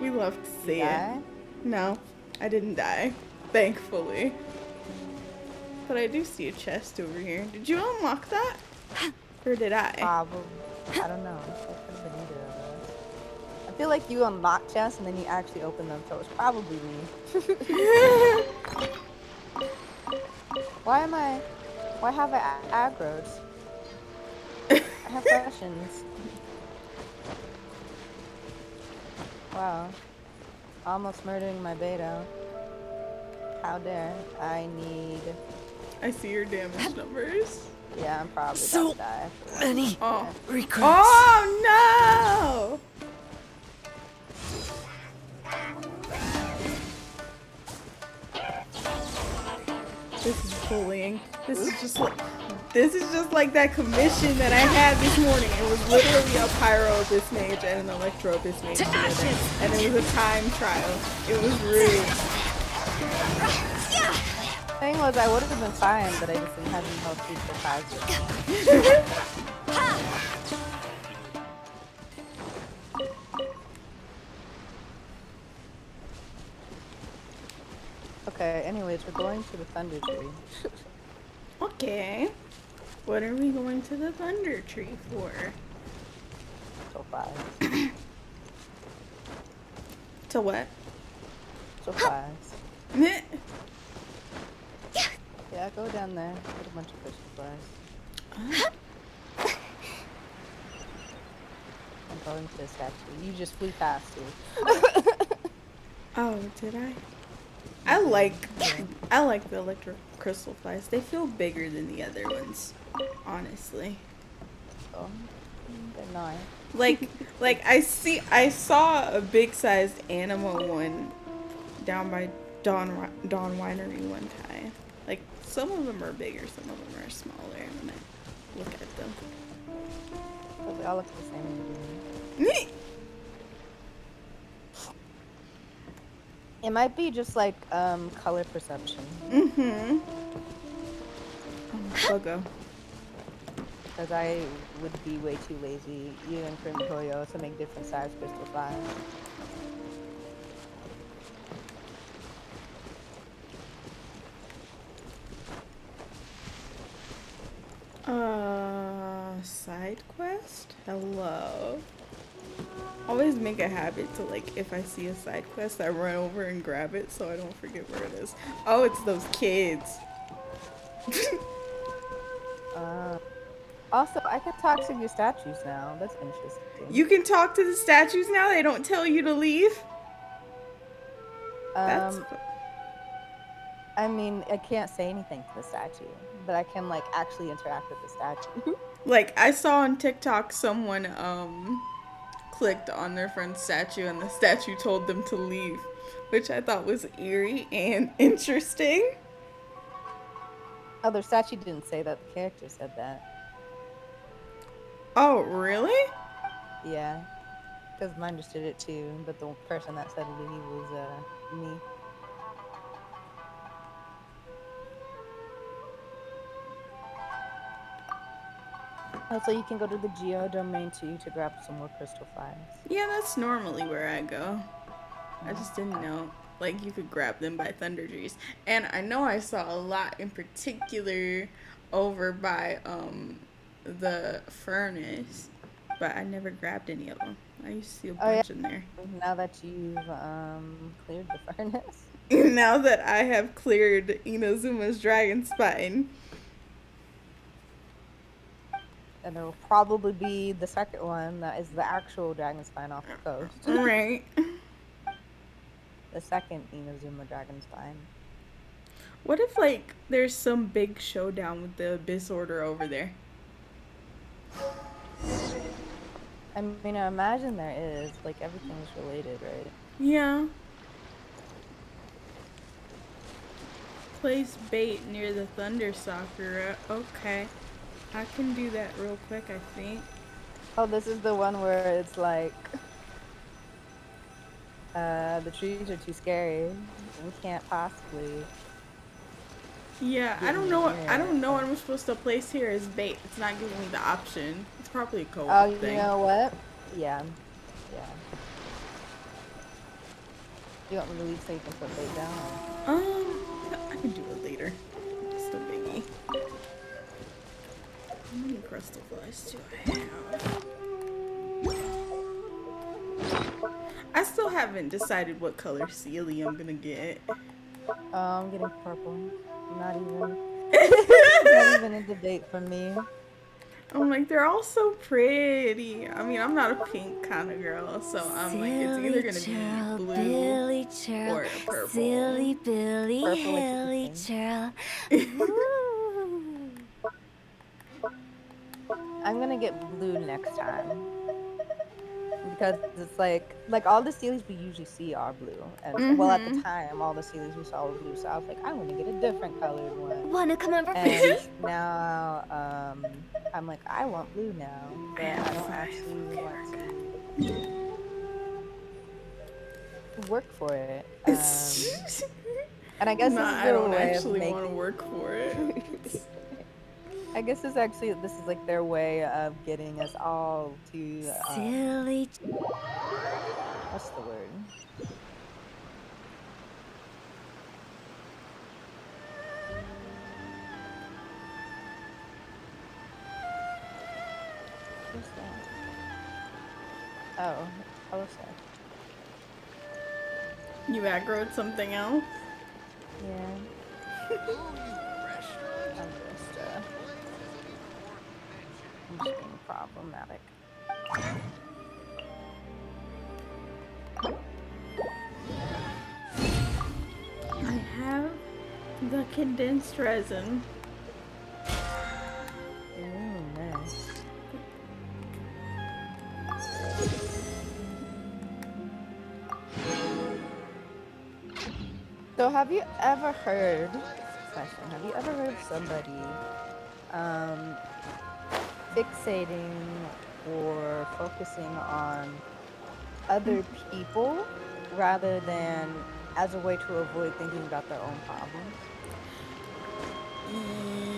We love to see it. No, I didn't die, thankfully. But I do see a chest over here. Did you unlock that? Or did I? Probably. I don't know. It could have been either of us. I feel like you unlock chests and then you actually open them, so it's probably me. Why have I aggroed? I have questions. Wow. Almost murdering my beta. How dare. I see your damage numbers. Yeah, I'm probably So about to die. many Oh. regrets. Oh no! This is bullying. This is just like that commission that I had this morning. It was literally a Pyro Abyss Mage and an Electro Abyss Mage together. And it was a time trial. It was rude. Thing was, I would have been fine, but I just didn't have any health feed for 5 Okay, anyways, we're going to the Thunder Tree. Okay. What are we going to the Thunder Tree for? So 5. To what? So 5. Meh. Yeah, go down there. Get a bunch of crystal flies. I'm going to the statue. You just flew past it. Oh, did I? I like the electric crystal flies. They feel bigger than the other ones, honestly. Oh, they're nice. Like I saw a big sized animal one down by Dawn Winery one time. Like some of them are bigger, some of them are smaller when I look at them. But they all look the same. Meh. It might be just like color perception. Mm-hmm. Oh, go. Because I would be way too lazy, even for Toyo, to make different size crystal flies. Side quest? Hello. Always make a habit to, like, if I see a side quest, I run over and grab it so I don't forget where it is. Oh, it's those kids. Also, I can talk to your statues now. That's interesting. You can talk to the statues now? They don't tell you to leave? That's... I mean, I can't say anything to the statue, but I can, like, actually interact with the statue. Like, I saw on TikTok someone, clicked on their friend's statue and the statue told them to leave, which I thought was eerie and interesting. Oh, the statue didn't say that. The character said that. Oh, really? Yeah. Because mine understood it too, but the person that said leave was, me. Also, you can go to the Geo domain too to grab some more crystal flies. Yeah, that's normally where I go. I just didn't know, like, you could grab them by Thunder Trees. And I know I saw a lot in particular over by the furnace, but I never grabbed any of them. I used to see a bunch in there. Now that you've cleared the furnace. Now that I have cleared Inazuma's dragon spine. And it'll probably be the second one that is the actual dragon spine off the coast. Right. The second Inazuma dragon spine. What if, like, there's some big showdown with the Abyss Order over there? I mean, I imagine there is. Like, everything's related, right? Yeah. Place bait near the Thunder Sakura. Okay. I can do that real quick, I think. Oh, this is the one where it's like... the trees are too scary. We can't possibly... Yeah, I don't know what I'm supposed to place here as bait. It's not giving me the option. It's probably a co-op thing. You know what? Yeah. You want me to leave so you can put bait down? I can do it later. Just a biggie. How many crystal flies do I have? I still haven't decided what color Sealy I'm gonna get. I'm getting purple. Not even a debate for me. I'm like, they're all so pretty. I mean, I'm not a pink kind of girl, so I'm like, it's either gonna be blue Billy Churl, or purple. Silly Billy, Purple is Hilly interesting. Churl. I'm gonna get blue next time. Because it's like all the Steelies we usually see are blue. And well, at the time, all the Steelies we saw were blue. So I was like, I'm gonna get a different colored one. Wanna come over for And tea? now, I'm like, I want blue now. But I don't actually want to work for it. And I guess Nah, this is I their don't way actually of want to making... work for it. I guess this is like their way of getting us all to Silly. what's the word? What's that? Oh, Alyssa. You aggroed something else? Yeah. I'm just being problematic. I have the condensed resin. Ooh, nice. So have you ever heard, have you ever heard of somebody fixating or focusing on other people rather than as a way to avoid thinking about their own problems?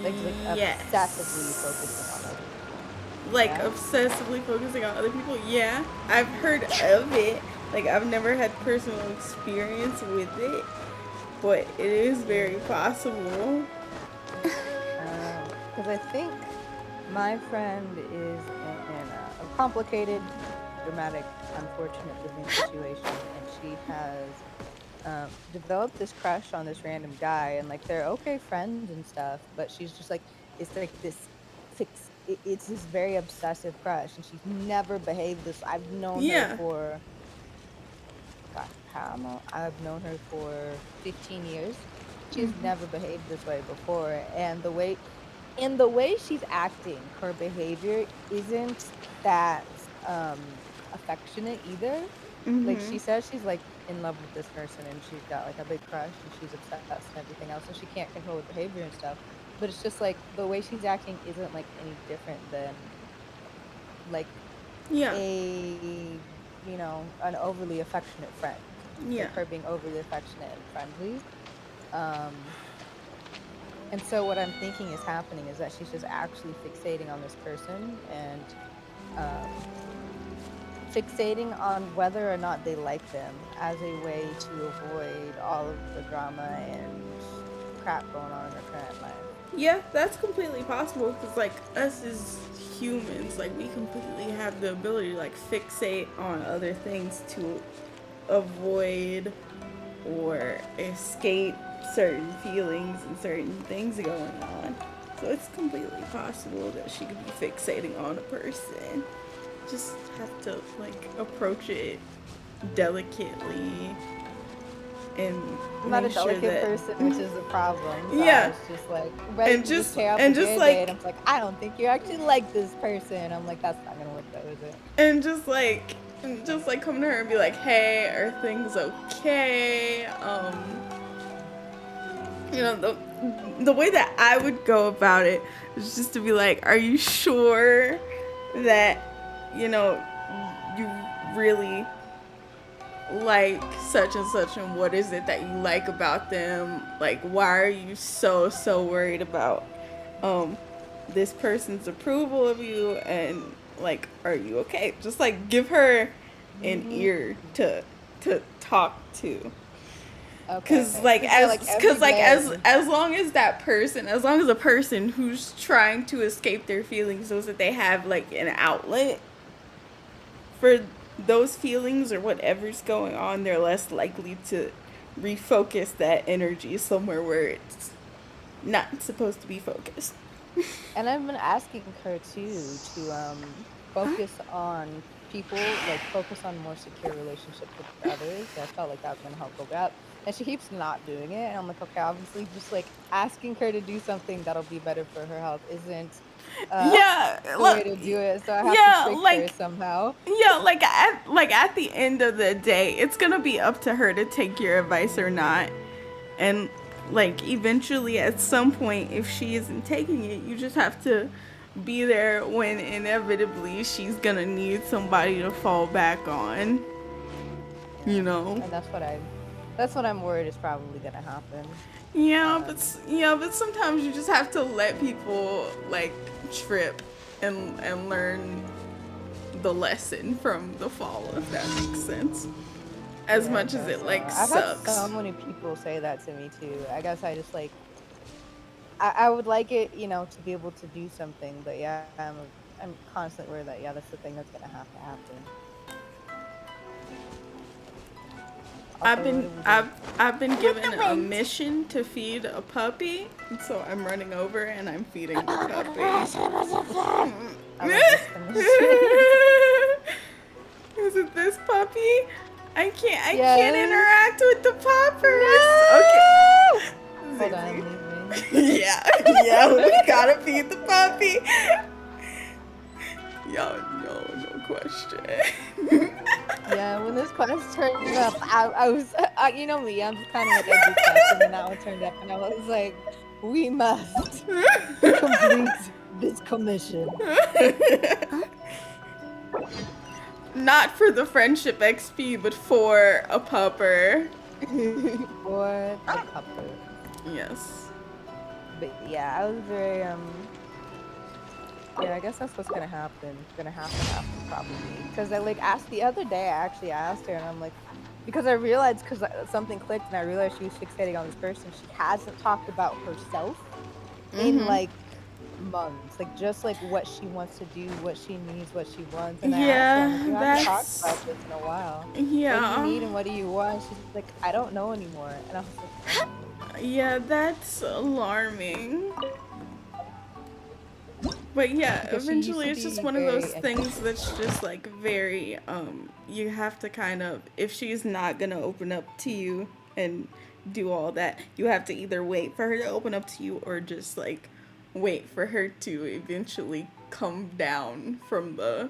Like obsessively focusing on other people. Like Yeah. obsessively focusing on other people? Yeah, I've heard of it. Like, I've never had personal experience with it, but it is very possible. Because I think my friend is in a complicated, dramatic, unfortunate living situation, and she has developed this crush on this random guy, and like they're okay friends and stuff, but she's just like, it's like this it's this very obsessive crush, and she's never behaved this. I've known her for, gosh, I've known her for 15 years. She's never behaved this way before, and the way she's acting, her behavior isn't that affectionate either. Like, she says she's like in love with this person and she's got like a big crush and she's obsessed and everything else, and she can't control her behavior and stuff. But it's just like the way she's acting isn't like any different than like an overly affectionate friend. Like her being overly affectionate and friendly. And so what I'm thinking is happening is that she's just actually fixating on this person and fixating on whether or not they like them as a way to avoid all of the drama and crap going on in her current life. Yeah, that's completely possible because, like, us as humans, like, we completely have the ability to, like, fixate on other things to avoid or escape certain feelings and certain things going on. So it's completely possible that she could be fixating on a person. Just have to, like, approach it delicately and I'm not a make sure delicate that person, which is a problem. So Yeah. it's just like ready And to just- tear up and a just good like- day, and I'm like, I don't think you actually like this person. I'm like, that's not gonna work though, is it? and just like come to her and be like, hey, are things okay? You know, the way that I would go about it is just to be like, are you sure that, you know, you really like such and such, and what is it that you like about them? Like, why are you so worried about this person's approval of you, and like, are you okay? Just like give her an ear to talk to. Okay. Cause like as long as that person, as long as a person who's trying to escape their feelings knows that they have like an outlet for those feelings or whatever's going on, they're less likely to refocus that energy somewhere where it's not supposed to be focused. And I've been asking her too to focus on people, like focus on more secure relationships with others. I felt like that was gonna help go up. And she keeps not doing it. And I'm like, okay, obviously just like asking her to do something that'll be better for her health isn't the way to do it. So I have to trick her somehow. Yeah, like at the end of the day, it's gonna be up to her to take your advice or not. And like eventually at some point, if she isn't taking it, you just have to be there when inevitably she's gonna need somebody to fall back on. You know? And that's what I'm worried is probably gonna happen. Yeah, but sometimes you just have to let people like trip and learn the lesson from the fall, if that makes sense. As much as it like I've sucks. had so many people say that to me too. I guess I just like I would like it, you know, to be able to do something, but yeah, I'm constantly worried that that's the thing that's gonna have to happen. I've been given a mission to feed a puppy, and so I'm running over and I'm feeding the puppy. Is it this puppy? I can't interact with the poppers. Okay. Hold on, leave me. Yeah, we gotta feed the puppy. Yo, no question. Yeah, when this quest turned up, I was, you know me, I'm just kind of like every quest, and then that one turned up, and I was like, we must complete this commission. Not for the friendship XP, but for a pupper. For the couple. Yes. But yeah, I was very, yeah, I guess that's what's gonna happen. It's gonna have to happen probably. Because I like asked the other day, I actually asked her, and I'm like, because I realized, because something clicked, and I realized she was fixating on this person. She hasn't talked about herself in like months, like just like what she wants to do, what she needs, what she wants. And I asked her, I'm like, you haven't talked about this in a while. Yeah. What do you need and what do you want? She's like, I don't know anymore. And I was like, yeah, that's alarming. But yeah, because eventually it's just one of those things that's just like very, you have to kind of, if she's not gonna open up to you and do all that, you have to either wait for her to open up to you or just like wait for her to eventually come down from the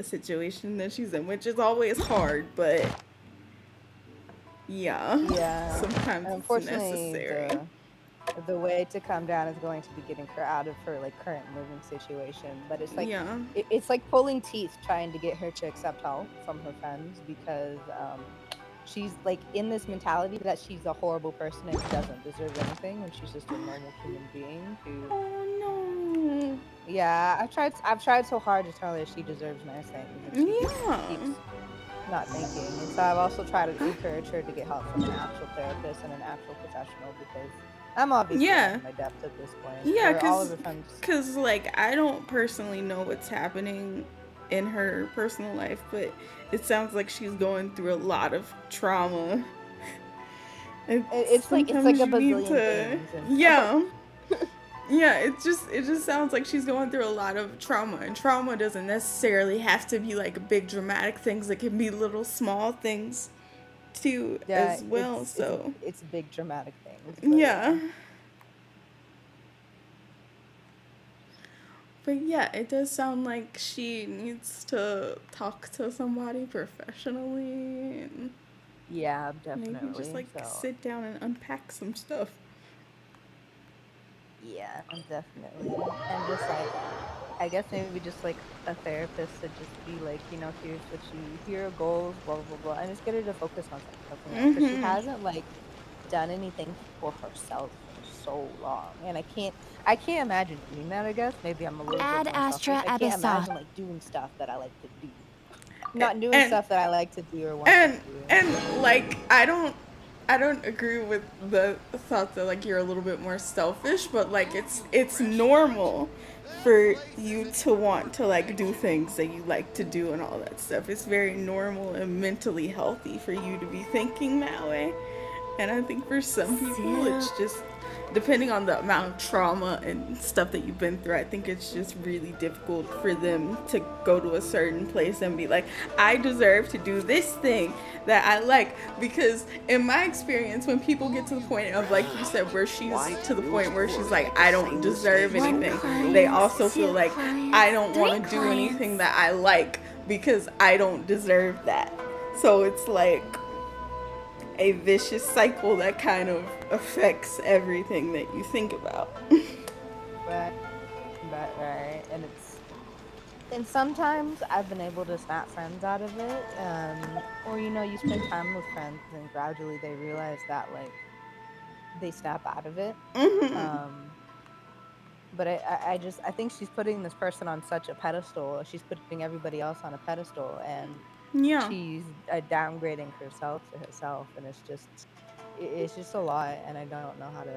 situation that she's in, which is always hard, but yeah, sometimes it's necessary. The way to come down is going to be getting her out of her like current living situation, but it's like it's like pulling teeth trying to get her to accept help from her friends, because she's like in this mentality that she's a horrible person and doesn't deserve anything when she's just a normal human being who I've tried so hard to tell her she deserves nice things, and she just keeps not thinking. And so I've also tried to encourage her to get help from an actual therapist and an actual professional, because I'm obviously Yeah. in my depth at this point. Yeah, Or all of her friends. cause like I don't personally know what's happening in her personal life, but it sounds like she's going through a lot of trauma. And It's like a sometimes you need bazillion things. yeah. Yeah, it just sounds like she's going through a lot of trauma, and trauma doesn't necessarily have to be like big dramatic things. It can be little small things too as well. It's big dramatic things. But yeah. But yeah, it does sound like she needs to talk to somebody professionally and Yeah, definitely. maybe just like sit down and unpack some stuff. Yeah, definitely. And just like, I guess maybe just like a therapist to just be like, you know, here's what here are goals, blah blah blah, and just get her to focus on something else. Because she hasn't like done anything for herself for so long, and I can't imagine doing that. I guess maybe I'm a little Ad bit Astra selfish. I can't Abyssal. imagine like doing stuff that I like to do, not doing stuff that I like to do or want to do. And like I don't agree with the thought that like you're a little bit more selfish, but like it's normal for you to want to like do things that you like to do and all that stuff. It's very normal and mentally healthy for you to be thinking that way. And I think for some people it's just depending on the amount of trauma and stuff that you've been through, I think it's just really difficult for them to go to a certain place and be like, I deserve to do this thing that I like. Because in my experience, when people get to the point of, like you said, where she's to the point where she's like, I don't deserve anything, they also feel like, I don't want to do anything that I like because I don't deserve that. So it's like a vicious cycle that kind of affects everything that you think about. Right. And sometimes I've been able to snap friends out of it, or you know, you spend time with friends and gradually they realize that like they snap out of it. But I think she's putting this person on such a pedestal. She's putting everybody else on a pedestal, and she's downgrading herself to herself, and it's just a lot, and I don't know how to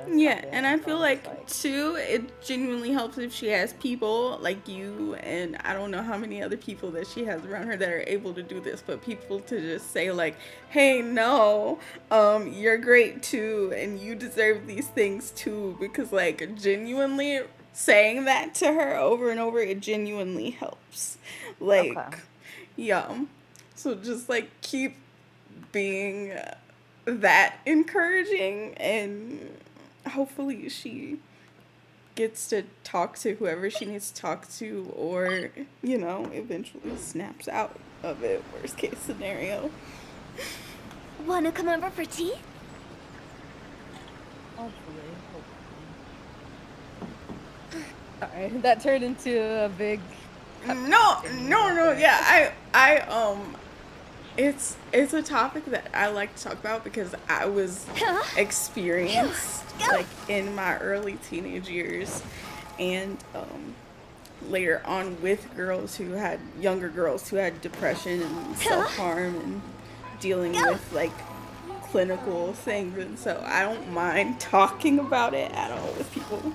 and I feel like too, it genuinely helps if she has people like you, and I don't know how many other people that she has around her that are able to do this, but people to just say like, hey, no, you're great too, and you deserve these things too, because like genuinely saying that to her over and over, it genuinely helps. Like, so just like keep being that encouraging, and hopefully she gets to talk to whoever she needs to talk to, or you know, eventually snaps out of it, worst case scenario. Wanna come over for tea? Hopefully. Sorry, that turned into a big No, yeah, it's a topic that I like to talk about because I was experienced like in my early teenage years, and later on with younger girls who had depression and self-harm and dealing with like clinical things, and so I don't mind talking about it at all with people.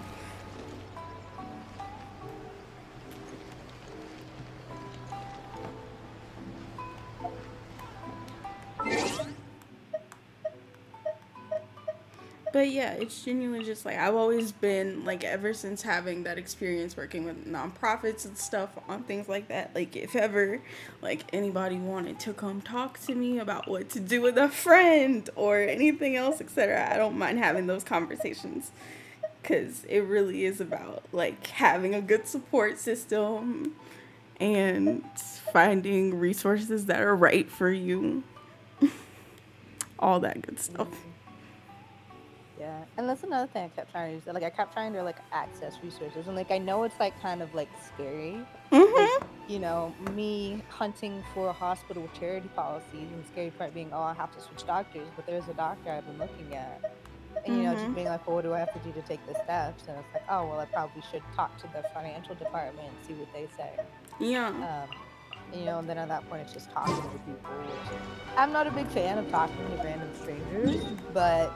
But yeah, it's genuinely just like I've always been like, ever since having that experience working with nonprofits and stuff on things like that, like if ever like anybody wanted to come talk to me about what to do with a friend or anything else, etc., I don't mind having those conversations, because it really is about like having a good support system and finding resources that are right for you. All that good stuff. Yeah, and that's another thing I kept trying to do. Like, I kept trying to like access resources, and like I know it's like kind of like scary. Like, you know, me hunting for hospital charity policies, and the scary part being, oh, I have to switch doctors. But there's a doctor I've been looking at, and you know, just being like, well, what do I have to do to take the steps? And it's like, oh, well, I probably should talk to the financial department and see what they say. Yeah. You know, and then at that point, it's just talking to people. Which I'm not a big fan of talking to random strangers, but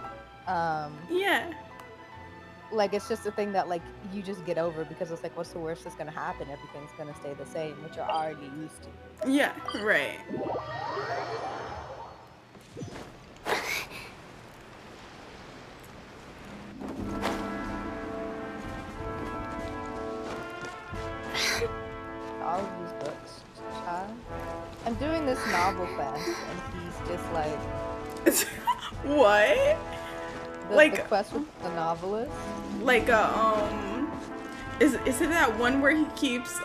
like it's just a thing that like you just get over because it's like, what's the worst that's gonna happen? Everything's gonna stay the same, which you're already used to. Yeah, right. All of these books, child. I'm doing this novel quest, and he's just like What? the quest with the novelist. Like is it that one where he keeps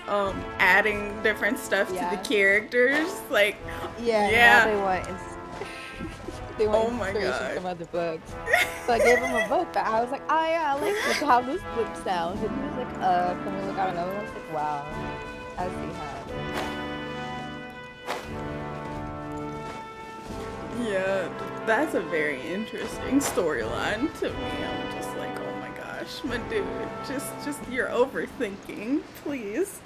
adding different stuff to the characters? Like Yeah. yeah. Now they want they want Oh my inspiration God. from other books. So I gave him a book that I was like, oh yeah, I like how this book sounds. And he was like, can we look at another one? I was like, wow, I see how. Yeah, that's a very interesting storyline to me. I'm just like, oh my gosh, my dude, just you're overthinking, please.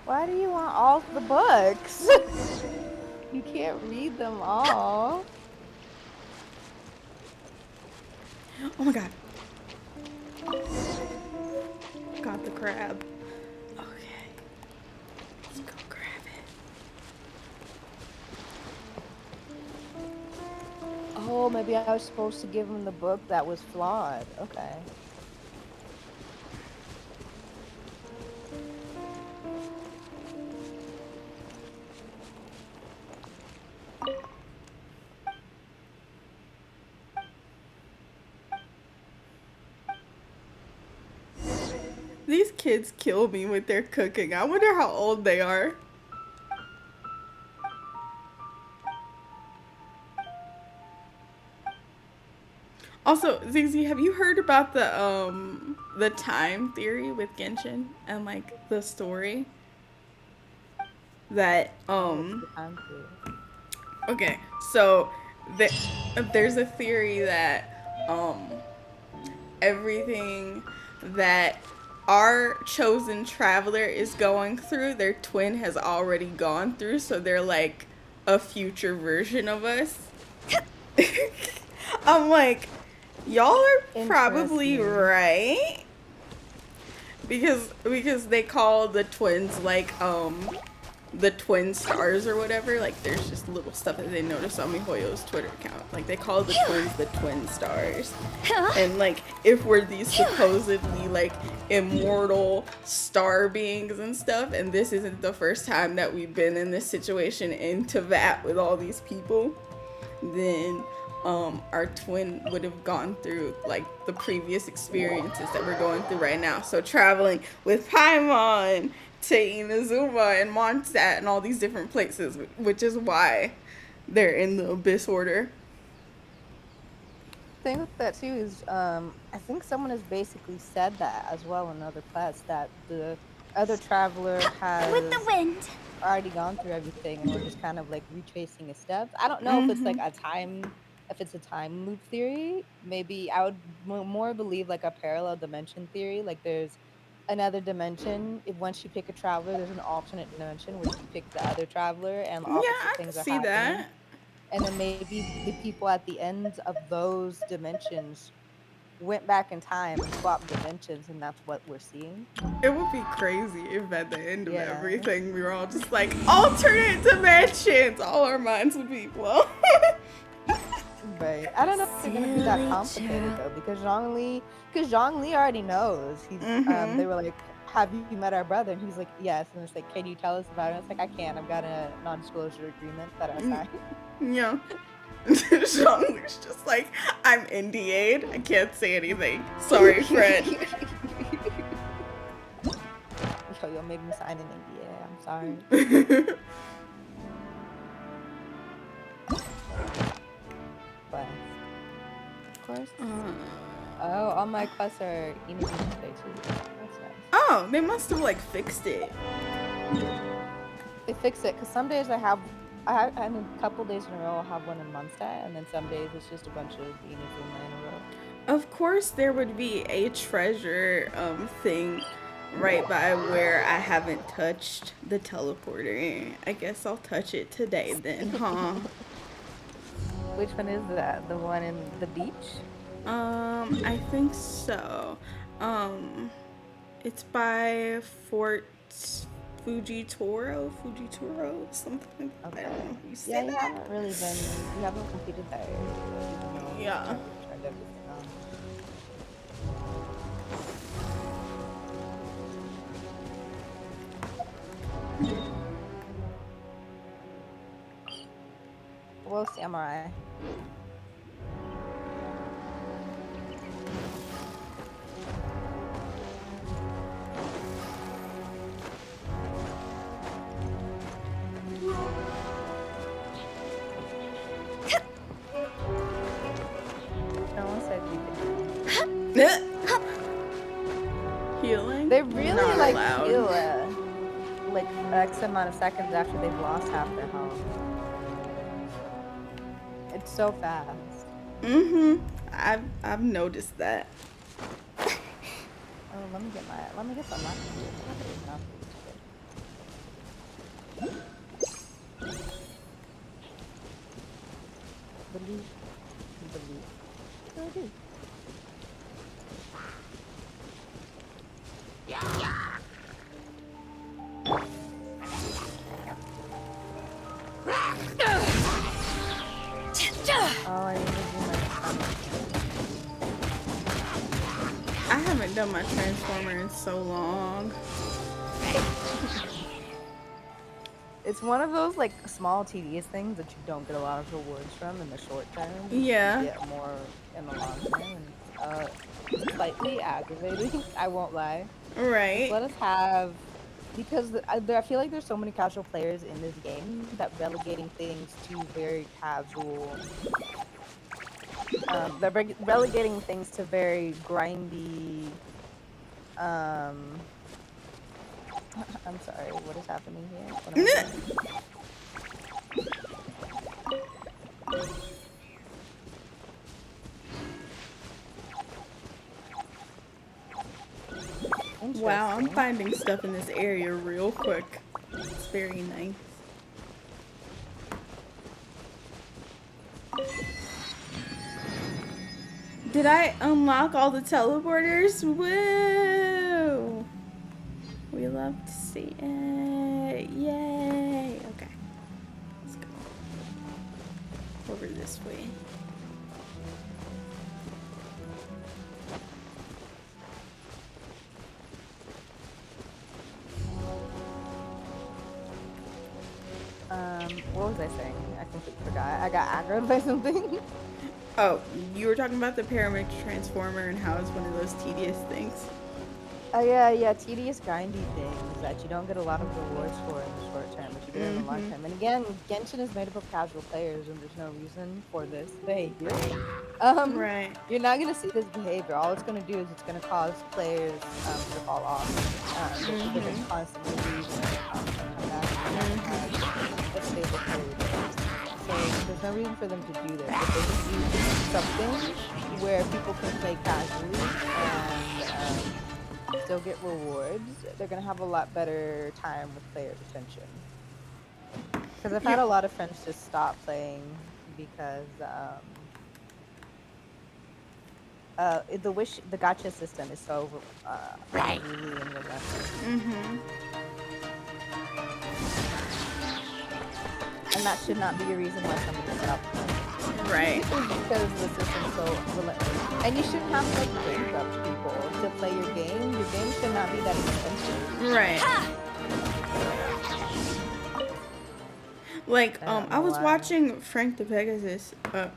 Why do you want all the books? You can't read them all. Oh my god. Got the crab. Okay. Let's go grab it. Oh, maybe I was supposed to give him the book that was flawed. Okay. These kids kill me with their cooking. I wonder how old they are. Also, Zizi, have you heard about the time theory with Genshin and like the story that okay, so there's a theory that everything that our chosen traveler is going through, their twin has already gone through, so they're like a future version of us. I'm like, y'all are probably right. Because they call the twins like the twin stars or whatever. Like there's just little stuff that they notice on MiHoYo's Twitter account. Like they call the twins the twin stars. And like if we're these supposedly like immortal star beings and stuff, and this isn't the first time that we've been in this situation in Teyvat with all these people, then our twin would have gone through like the previous experiences that we're going through right now. So traveling with Paimon to Inazuma and Mondstadt and all these different places, which is why they're in the Abyss Order. The thing with that too is, I think someone has basically said that as well in other quests, that the other traveler has With the wind. already gone through everything, and we're just kind of like retracing his steps. I don't know if it's like a time loop theory. Maybe I would more believe like a parallel dimension theory. Like there's another dimension. If once you pick a traveler, there's an alternate dimension where you pick the other traveler, and opposite things are happening. That. And then maybe the people at the ends of those dimensions went back in time and swapped dimensions, and that's what we're seeing. It would be crazy if at the end of everything we were all just like alternate dimensions. All our minds would be blown. Right. I don't know if they're gonna be that complicated though, because Zhongli already knows. He's they were like, have you met our brother? And he's like, yes. And it's like, can you tell us about it? And it's like, I can't. I've got a non-disclosure agreement that I signed. Yeah. Zhongli's just like, I'm NDA'd. I can't say anything. Sorry, friend. Yo, made me sign an NDA. I'm sorry. But of course. Oh, all my quests are Inazuma today too. That's nice. Oh, they must have like fixed it. They fixed it because some days I mean, a couple days in a row I'll have one in Mondstadt, and then some days it's just a bunch of Inazuma in a row. Of course, there would be a treasure thing right by where I haven't touched the teleporter. I guess I'll touch it today then, huh? Which one is that? The one in the beach? I think so. It's by Fort Fujitoro, something like that. I don't know. You say Yeah, you that? haven't really been. You haven't completed that area, even though you Yeah. turned everything on. Well, samurai. No one said you could. Healing? They really Not like allowed. heal like X amount of seconds after they've lost half their health. It's so fast. I've noticed that. Oh, let me get some lucky. Believe. What do I do? Oh, I need to do my I haven't done my transformer in so long. It's one of those like small tedious things that you don't get a lot of rewards from in the short term. Yeah. You get more in the long term. And, it's slightly aggravating. I won't lie. Right. Just let us have, because I feel like there's so many casual players in this game that relegating things to very casual. They're relegating things to very grindy. I'm sorry, what is happening here? What am I doing? Wow, I'm Interesting. finding stuff in this area real quick. It's very nice. Did I unlock all the teleporters? Woo! We love to see it. Yay! Okay. Let's go. Over this way. What was I saying? I completely forgot. I got aggroed by something. Oh, you were talking about the pyramid transformer and how it's one of those tedious things. Oh yeah, tedious grindy things that you don't get a lot of rewards for in the short term, but you get in the long term. And again, Genshin is made up of casual players, and there's no reason for this behavior. Right. You're not gonna see this behavior. All it's gonna do is it's gonna cause players to fall off. They're just constantly leaving and constantly come back. A stable player base. So there's no reason for them to do this. If they just do something where people can play casually and still get rewards, they're gonna have a lot better time with player retention. Because I've had a lot of friends just stop playing because the gacha system is so unruly and relentless. And that should not be a reason why somebody stops playing. Right. Because the system's so relentless. And you shouldn't have to like bankrupt people to play your game. Your game should not be that expensive. Right. Like, I was watching Frank the Pegasus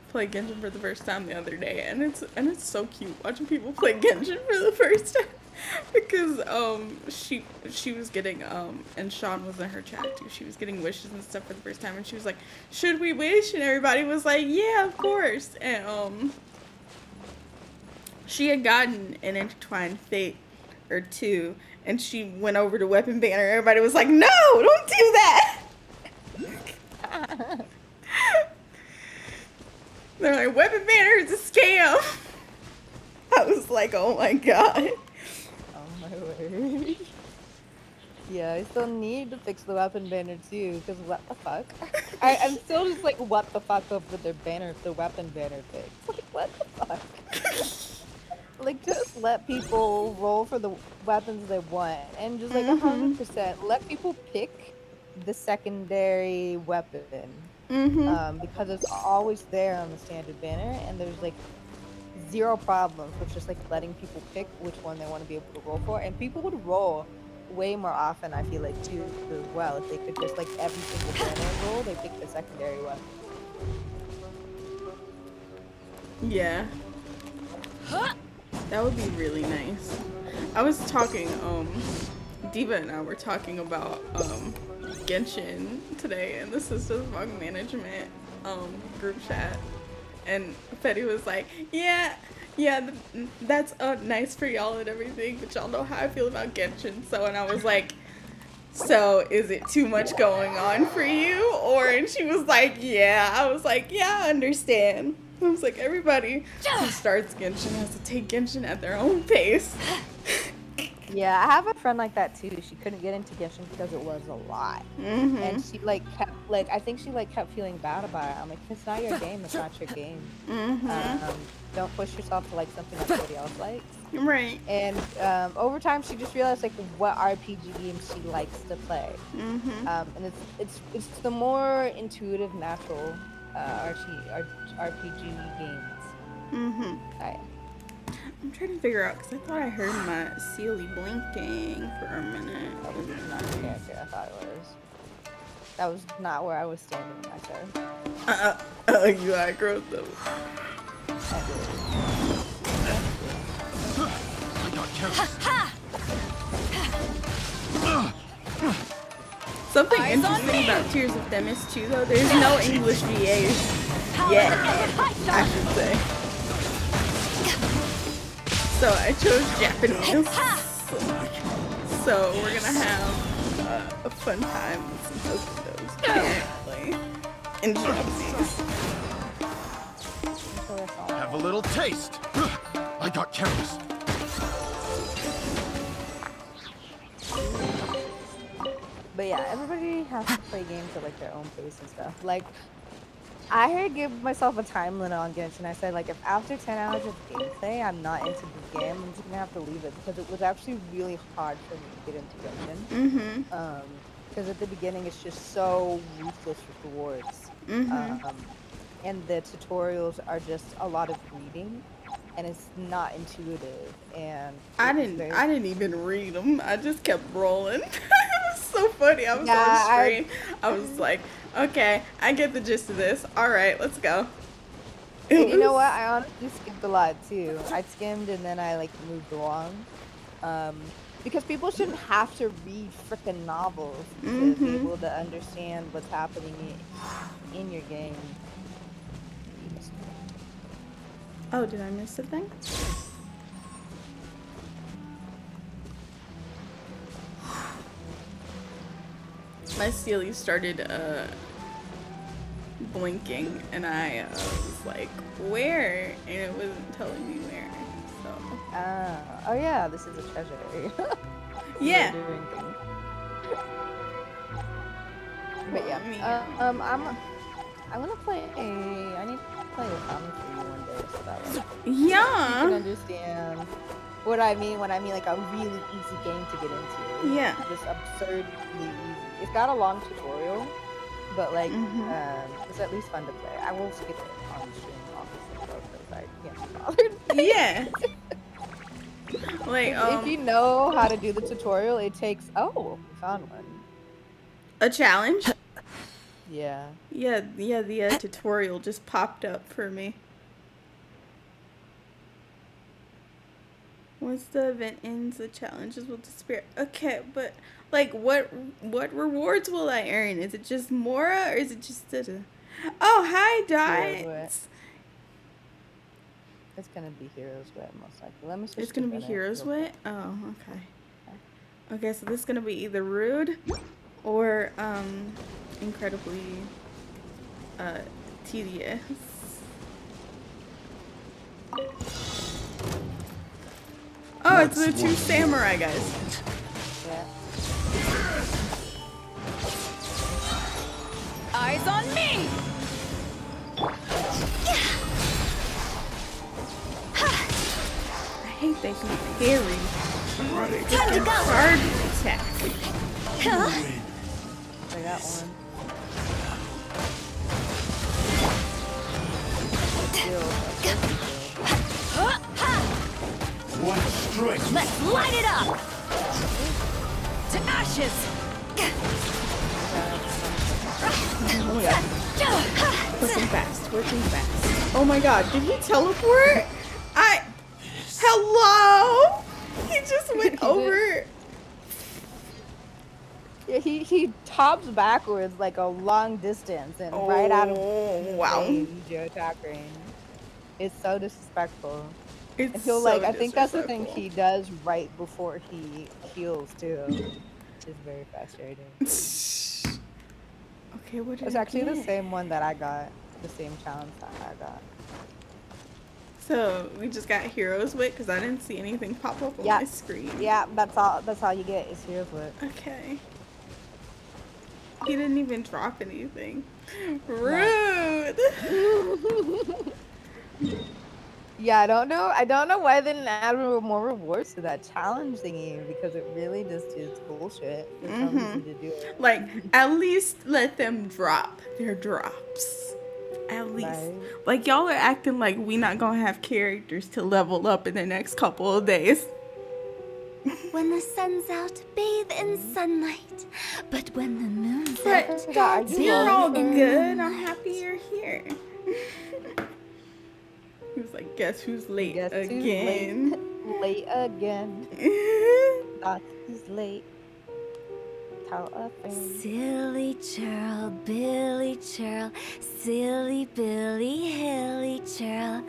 play Genshin for the first time the other day, and it's so cute watching people play Genshin for the first time. Because she was getting and Sean was in her chat too. She was getting wishes and stuff for the first time, and she was like, "Should we wish?" And everybody was like, "Yeah, of course." And she had gotten an intertwined fate or two, and she went over to Weapon Banner. Everybody was like, "No, don't do that." They're like, "Weapon Banner is a scam." I was like, "Oh my god." Oh my word. Yeah, I still need to fix the weapon banner too, because what the fuck? I'm still just like, what the fuck over their banner, the weapon banner fix? Like, what the fuck? Like, just let people roll for the weapons they want, and just like 100%, let people pick the secondary weapon, because it's always there on the standard banner, and there's like zero problems with just like letting people pick which one they want to be able to roll for, and people would roll way more often, I feel like, too, as well, if they could just like every single banner roll they pick the secondary one. Yeah. That would be really nice. I was talking, Diva and I were talking about Genshin today in the Sisters Fun Management group chat, and Fetty was like, yeah, that's nice for y'all and everything, but y'all know how I feel about Genshin. So, and I was like, so is it too much going on for you? Or, and she was like, yeah. I was like, yeah, I understand. I was like, everybody who starts Genshin has to take Genshin at their own pace. Yeah, I have a friend like that too. She couldn't get into Genshin because it was a lot, and she like kept like, I think she like kept feeling bad about it. I'm like, if it's not your game, it's not your game. Don't push yourself to like something that somebody else likes. Right. And over time, she just realized like what RPG games she likes to play. And it's the more intuitive, natural RPG games. I'm trying to figure out, because I thought I heard my Sealy blinking for a minute. That was not the character I thought it was. That was not where I was standing, I said. You aggroed them. Something interesting about Tears of Themis too, though, there's no English VAs yet, I should say. So I chose Japanese. So we're gonna have a fun time with some Pokedos, apparently, in Japanese. Have a little taste. I got careless. But yeah, everybody has to play games at like their own pace and stuff. Like, I had to give myself a time limit on Genshin. I said, like, if after 10 hours of gameplay I'm not into the game, I'm just gonna have to leave it, because it was actually really hard for me to get into Genshin. Because at the beginning it's just so ruthless with rewards. And the tutorials are just a lot of reading, and it's not intuitive. And I didn't even read them. I just kept rolling. It was so funny. I was on stream. I was like, okay, I get the gist of this. All right, let's go. You know what? I honestly skipped a lot too. I skimmed and then I like moved along. Because people shouldn't have to read frickin' novels to be able to understand what's happening in your game. Oh, did I miss a thing? My Sealy started blinking, and I was like, where? And it wasn't telling me where. So. Oh yeah, this is a treasure area. Yeah. But yeah, I want to play I need to play a comic for you one day, so that way you can understand what I mean when I mean like a really easy game to get into. Yeah. Just absurdly easy. It's got a long tutorial, but like it's at least fun to play. I will skip it on the stream, obviously, because I can't be bothered. Yeah. Like, if you know how to do the tutorial, it takes. Oh, we found one. A challenge? Yeah. Yeah, the tutorial just popped up for me. Once the event ends, the challenges will disappear. Okay, but like, what rewards will I earn? Is it just Mora, or is it just Oh, hi, Dice. It's gonna be Heroes Wit, most likely. Let me switch. It's gonna be Heroes Wit? Oh, okay. Okay, so this is gonna be either rude or incredibly tedious. Oh, it's the two samurai guys. Yeah. eyes on me! I hate that he parries. Time to go! Hard attack. Huh? I got one. One strike. Let's light it up! To ashes! Working fast, working fast. Oh my god, did he teleport? Hello? He just went over. Yeah, he tops backwards like a long distance and right out of wow. range, your attack range. It's so disrespectful. It's And he'll so like, I think that's the thing disrespectful. he does right before he heals too. Which is very frustrating. Okay, what did It's I actually the get? same one that I got. The same challenge that I got. So we just got heroes with because I didn't see anything pop up on Yeah. my screen. Yeah, that's all you get is heroes with. Okay. He didn't even drop anything. Rude. Yeah, I don't know why they didn't add more rewards to that challenge thingy because it really just is bullshit. There's no reason to do it. Like, at least let them drop their drops. At least. Right. Like, y'all are acting like we not gonna have characters to level up in the next couple of days. When the sun's out, bathe in sunlight. But when the moon's But out, Yeah, you're all in good. the I'm happy you're here. He was like, guess who's late Guess who's again? Late again. That is late. Tell a friend. Silly churl, Billy churl, silly Billy, hilly churl.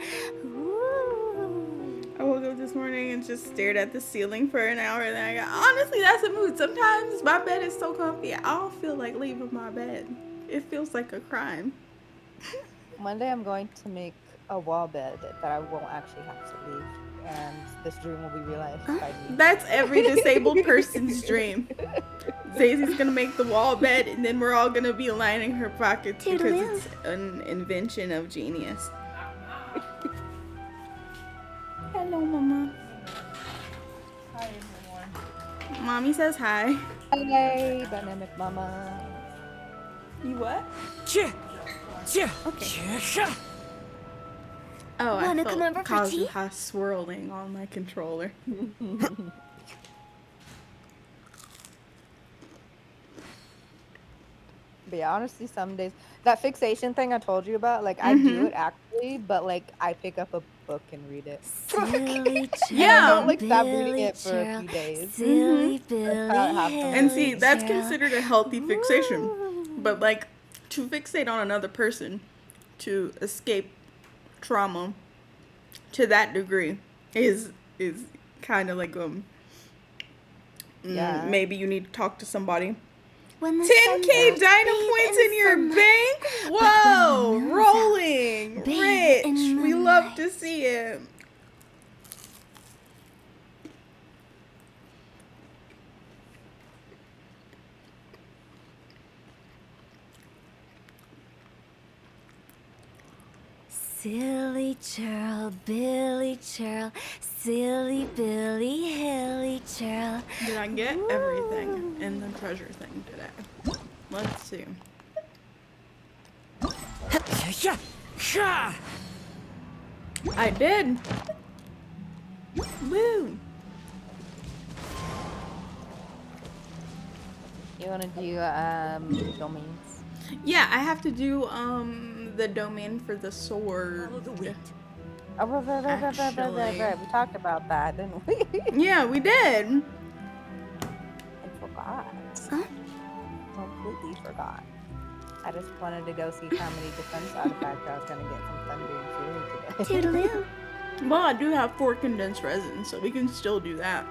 Ooh. I woke up this morning and just stared at the ceiling for an hour, and then I got, honestly, that's a mood. Sometimes my bed is so comfy, I don't feel like leaving my bed. It feels like a crime. One day I'm going to make a wall bed that I won't actually have to leave, and this dream will be realized by me. That's every disabled person's dream. Daisy's gonna make the wall bed, and then we're all gonna be lining her pockets because Toodaloo. it's an invention of genius. Hello, Mama. Hi, everyone. Mommy says hi. Hey, dynamic mama. You what? Ch- ch- Okay. ch- Oh, I Wanna come over felt for tea? Kazuha swirling on my controller. But yeah, honestly, some days that fixation thing I told you about, like I do it actually, but like I pick up a book and read it. Silly churl, Yeah. Don't like stop reading Billy it for a churl, few days. silly That's how it happens. Billy, And see, that's hilly considered a healthy fixation. But like to fixate on another person to escape trauma to that degree is kind of like Yeah. maybe you need to talk to somebody. When the 10K sun's out, Dino bathe points in in your sunlight. bank? But Whoa, when the moon's rolling, out, bathe in rich. We love to moonlight. see it. Silly churl, Billy churl, silly Billy, hilly churl. Did I get everything in the treasure thing today? Let's see. ch- ch- I did. Woo. You wanna do domains? Yeah, I have to do the domain for the sword. Follow the wind. Oh, right. Actually. We talked about that, didn't we? Yeah, we did. I forgot. Huh? Completely forgot. I just wanted to go see how many defense artifacts I was gonna get from Thunder and Fury today. Toodaloo. Well, I do have 4 condensed resin, so we can still do that.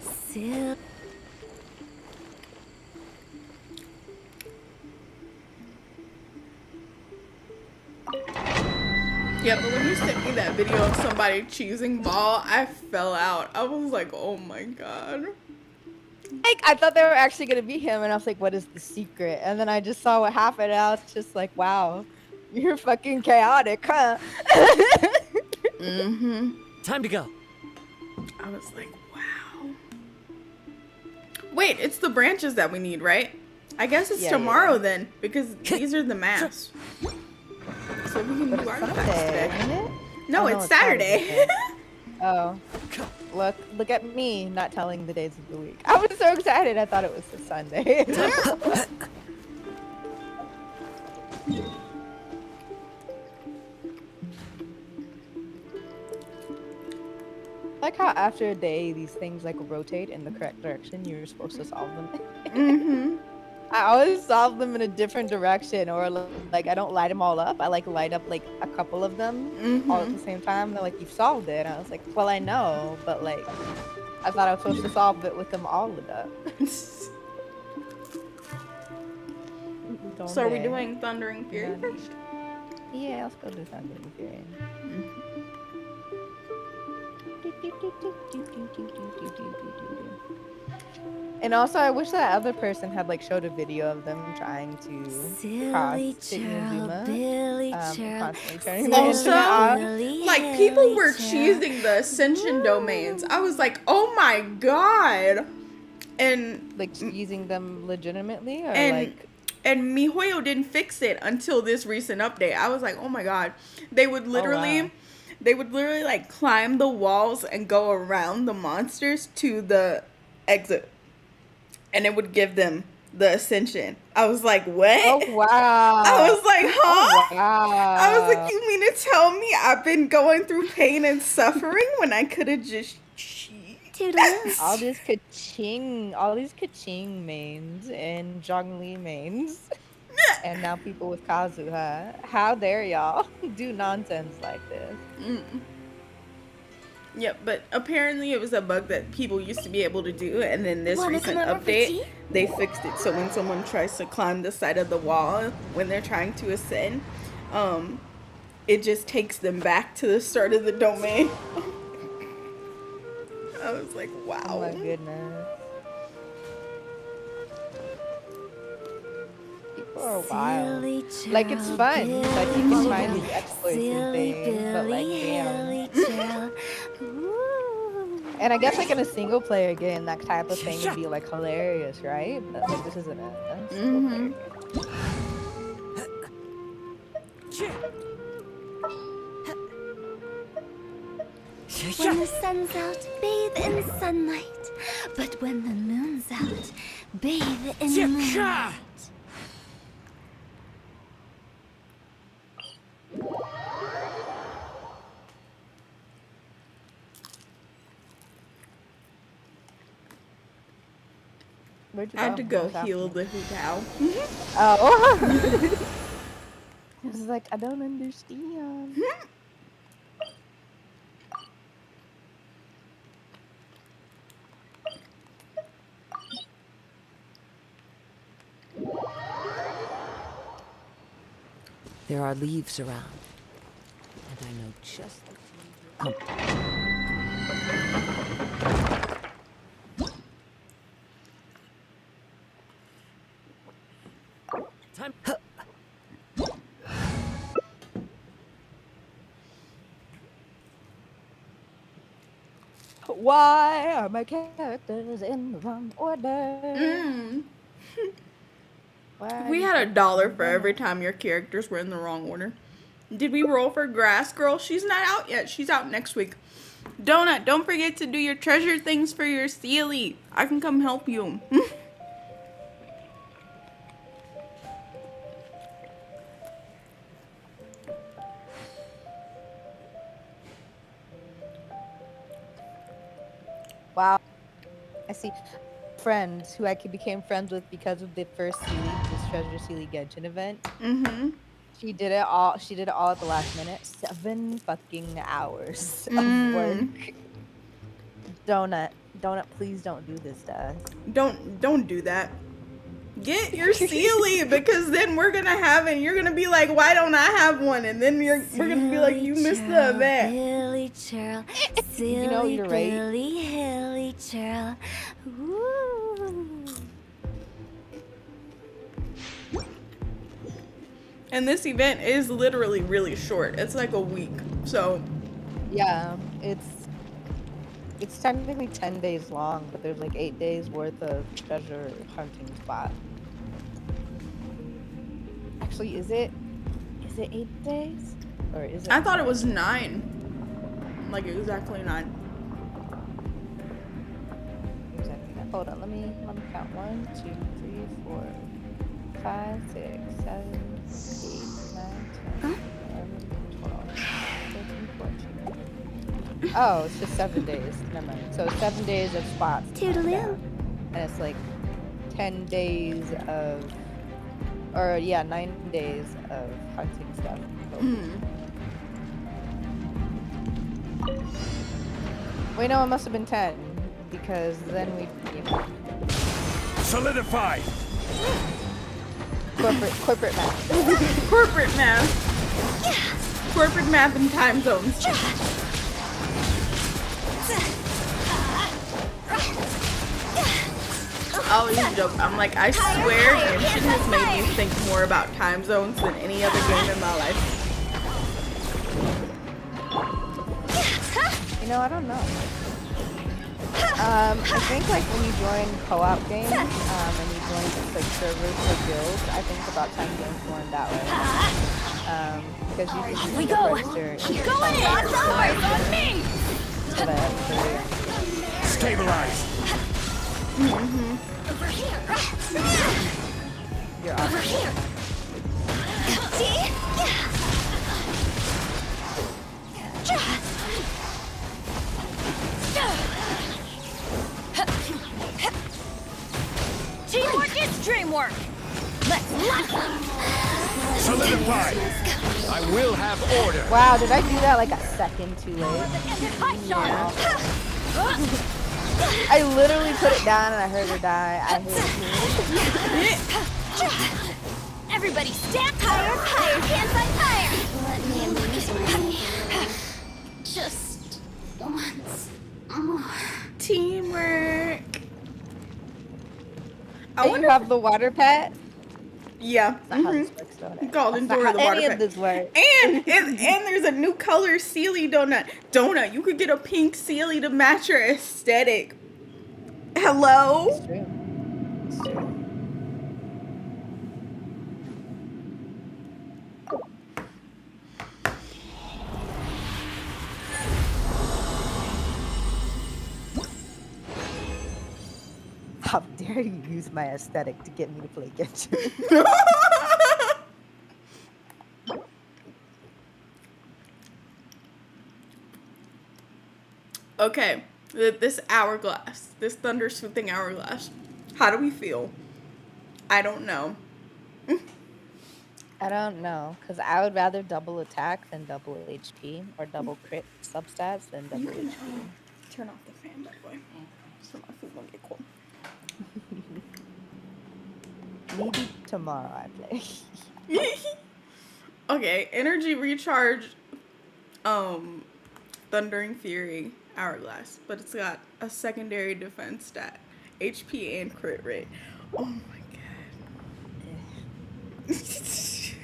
Sil- Yeah, but when you sent me that video of somebody choosing ball, I fell out. I was like, oh my god. Like, I thought they were actually gonna be him, and I was like, what is the secret? And then I just saw what happened, and I was just like, wow, you're fucking chaotic, huh? Mm-hmm. Time to go. I was like, wow. Wait, it's the branches that we need, right? I guess it's tomorrow then, because these are the masks. So we can But do it's artifacts Sunday, today. isn't it? No, Oh, it's Saturday. Oh, look at me not telling the days of the week. I was so excited. I thought it was a Sunday. Like how after a day, these things like rotate in the correct direction. You're supposed to solve them. Mm-hmm. I always solve them in a different direction, or like I don't light them all up. I like light up like a couple of them all at the same time. And they're like, "You've solved it." And I was like, "Well, I know, but like, I thought I was supposed to solve it with them all lit up." So are we doing Thundering Fury first? Yeah, let's go do Thundering Fury. And also, I wish that other person had like showed a video of them trying to cross to Inazuma. Constantly turning the Also, internet off. like, people were choosing the Ascension domains. I was like, oh my god. And Like using them legitimately, or and like and MiHoYo didn't fix it until this recent update. I was like, oh my god. They would literally like climb the walls and go around the monsters to the exit. And it would give them the Ascension. I was like, what? oh wow! I was like, huh? Oh, wow! I was like, you mean to tell me I've been going through pain and suffering when I could have just cheated? all these Kaching mains and Zhongli mains, and now people with Kazuha. How dare y'all do nonsense like this? Yep, but apparently it was a bug that people used to be able to do, and then this recent update, they fixed it. So when someone tries to climb the side of the wall when they're trying to ascend, it just takes them back to the start of the domain. I was like, wow. Oh my goodness. People are wild. Like, it's fun. Like, you can find these exploits and things, but like, damn. And I guess like in a single player game, that type of thing would be like hilarious, right? But like, this isn't a single player game. When the sun's out, bathe in sunlight. But when the moon's out, bathe in moonlight. Where'd you I had to go What's heal happening? the Hu-Tao. Oh. I was like, I don't understand. There are leaves around, and I know just the Time. Why are my characters in the wrong order? Why We do had $1 for every time your characters were in the wrong order. Did we roll for Grass Girl? She's not out yet. She's out next week. Donut, don't forget to do your treasure things for your Sealy. I can come help you. Wow. I see friends who I became friends with because of the first Sealy, this Treasure Sealy Genshin event. Mm-hmm. She did it all at the last minute. 7 fucking hours of work. Donut, please don't do this to us. Don't do that. Get your Sealy, because then we're gonna have it and you're gonna be like, why don't I have one? And then we're gonna be like, you missed the event. Billy churl, silly You know, you're right. Billy hilly churl. Ooh. And this event is literally really short. It's like a week. So Yeah, it's technically 10 days long, but there's like 8 days worth of treasure hunting spots. Actually, is it 8 days? Or is it I thought it was 9. Like exactly 9. exactly that? Hold on, let me count. 1, 2, 3, 4, 5, 6, 7, 8, 9, 10, 11, 12, 13, 14. Oh, it's just 7 days. Never mind. So 7 days of spots. to hunt Toodaloo. down. And it's like 10 days of, or yeah, 9 days of hunting stuff. Wait, no, it must have been 10 because then we, Solidify! corporate math. Corporate math. Corporate math and time zones. I always joke. I'm like, I swear Genshin has made me think more about time zones than any other game in my life. You know, I don't know. I think like when you join co-op games, and you join just like servers or guilds, I think about time zones more in that way. Because you can just register. Keep going in. Lots of eyes on me. Stabilize! Over here. You're Over awesome. here. See? Teamwork is dreamwork. Let's Solidify! I will have order! Wow, did I do that like a second too late? I literally put it down and I heard her die. I hate you. Everybody stand higher, hands on fire. Let me amuse my just once more. Teamwork. I Do you wonder. have the water pet? Yeah. That's not how this works, though. Golden That's door not of the how water any pet. of this works. And there's a new color Sealy donut. You could get a pink Sealy to match your aesthetic. Hello? It's true. It's true. How dare you use my aesthetic to get me to play Genshin? Okay, this hourglass, this thunder smoothing hourglass. How do we feel? I don't know. I don't know, because I would rather double attack than double HP, or double crit substats than double HP. Turn off the fan, that way, so my food won't get cold. Maybe tomorrow I play. Okay, energy recharge, Thundering Fury hourglass, but it's got a secondary defense stat, HP and crit rate. Oh my god. Just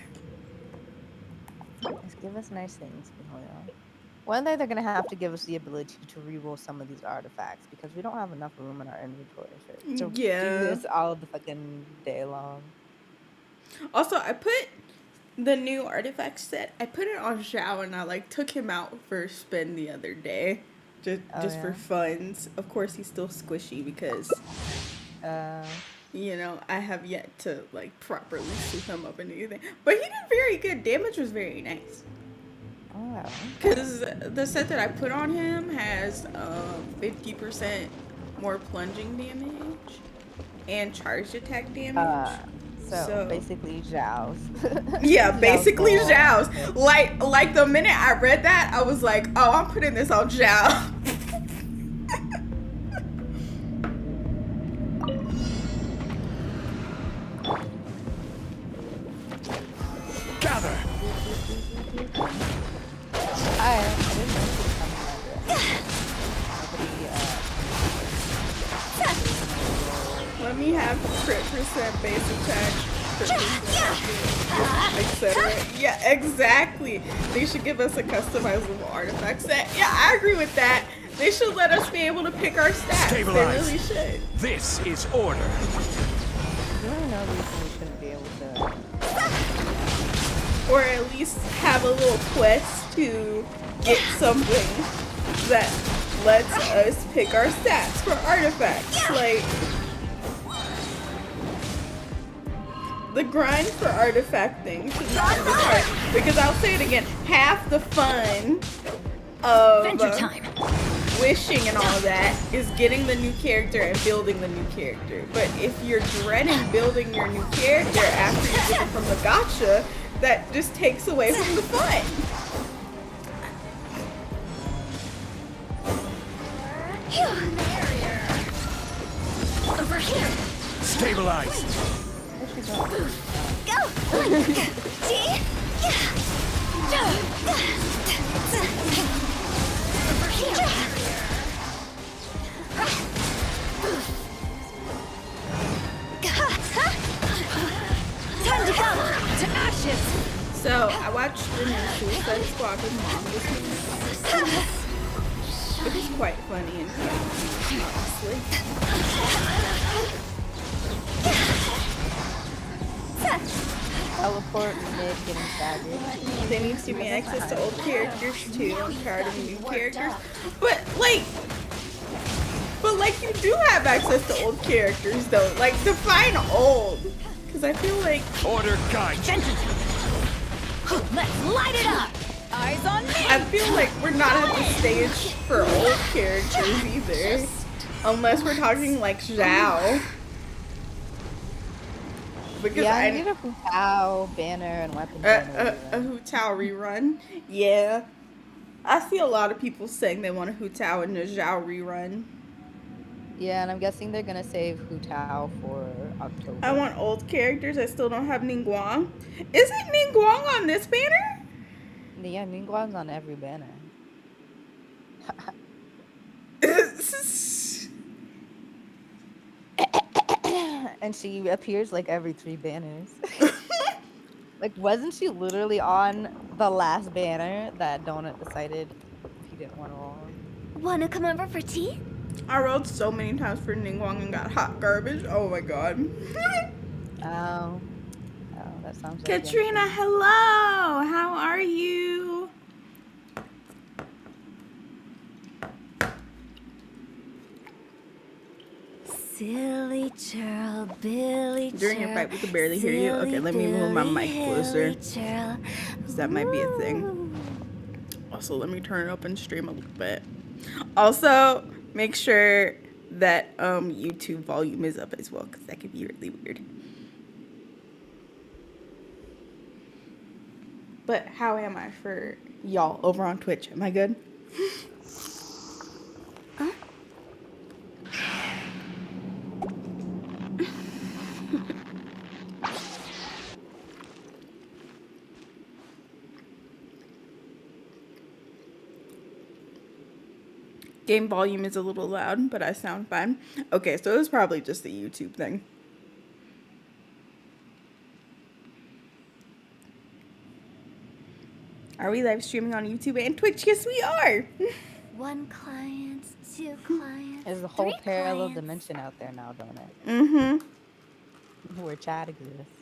give us nice things. One day they're gonna have to give us the ability to reroll some of these artifacts because we don't have enough room in our inventory to do this all the fucking day long. Also, I put the new artifact set. I put it on Zhao and I like took him out for a spin the other day, just for funs. Of course, he's still squishy because you know I have yet to like properly suit him up and anything. But he did very good. Damage was very nice. Oh. Because the set that I put on him has 50% more plunging damage and charged attack damage. So basically Zhao's. Yeah, basically Zhao's. Zhao's. Like the minute I read that, I was like, oh, I'm putting this on Zhao. Let me have crit percent base attack, crit percent, etc. Yeah, exactly. They should give us a customizable artifact set. Yeah, I agree with that. They should let us be able to pick our stats. Stabilize. They really should. This is order. There's really no reason we shouldn't be able to. Or at least have a little quest to get something that lets us pick our stats for artifacts. Like, the grind for artifact things should not be hard. Because I'll say it again, half the fun of wishing and all that is getting the new character and building the new character. But if you're dreading building your new character after you get it from the gacha, that just takes away from the fun. Over here. Stabilize. Go. See? Over here. Time to go to ashes. So I watched the new Suicide Squad with mom this week. It was quite funny and funny, honestly. Teleport mid getting staggered. They need to give me access to old characters too. I'm tired of new characters. But you do have access to old characters though. Like, define old. Because I feel like Order guide. Let's light it up. Eyes on me. I feel like we're not at the stage for old characters either. Unless we're talking like Zhao. Because Yeah, I I need a Hu Tao banner and weapon banner. a Hu Tao rerun. Yeah. I see a lot of people saying they want a Hu Tao and a Zhao rerun. Yeah, and I'm guessing they're gonna save Hu Tao for October. I want old characters. I still don't have Ningguang. Isn't Ningguang on this banner? Yeah, Ningguang's on every banner. And she appears like every 3 banners. Like, wasn't she literally on the last banner that Donut decided he didn't want to roll? Wanna come over for tea? I rolled so many times for Ningguang and got hot garbage. Oh my god. Oh, that sounds like Katrina, hello. How are you? Silly churl, Billy During your fight, we could barely hear you. Okay, let me move my mic closer. Because that might be a thing. Also, let me turn it up and stream a little bit. Also, make sure that YouTube volume is up as well, because that could be really weird. But how am I for y'all over on Twitch? Am I good? Game volume is a little loud, but I sound fine. Okay, so it was probably just the YouTube thing. Are we live streaming on YouTube and Twitch? Yes, we are. 1 client, 2 clients. There's a whole 3 parallel clients. dimension out there now, don't it? Mm-hmm. Where Chad exists.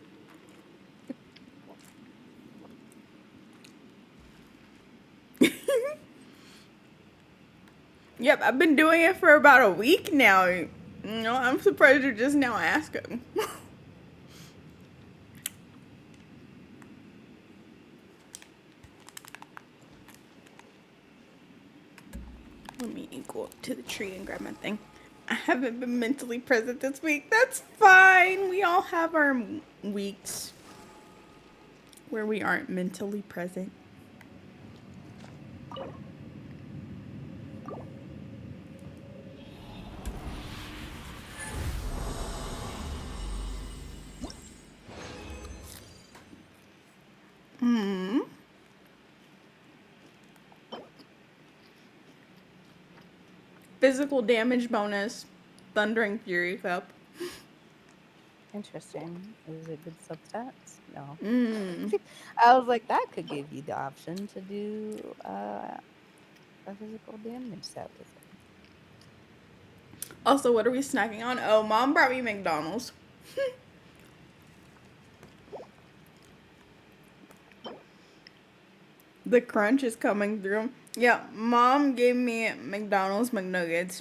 Yep, I've been doing it for about a week now. You know, I'm surprised you're just now asking. Let me go up to the tree and grab my thing. I haven't been mentally present this week. That's fine. We all have our weeks where we aren't mentally present. Physical damage bonus. Thundering Fury Cup. Interesting. Is it good substats? No. Mm. I was like, that could give you the option to do a physical damage set with it. Also, what are we snacking on? Oh, Mom brought me McDonald's. The crunch is coming through. Yeah, Mom gave me McDonald's McNuggets.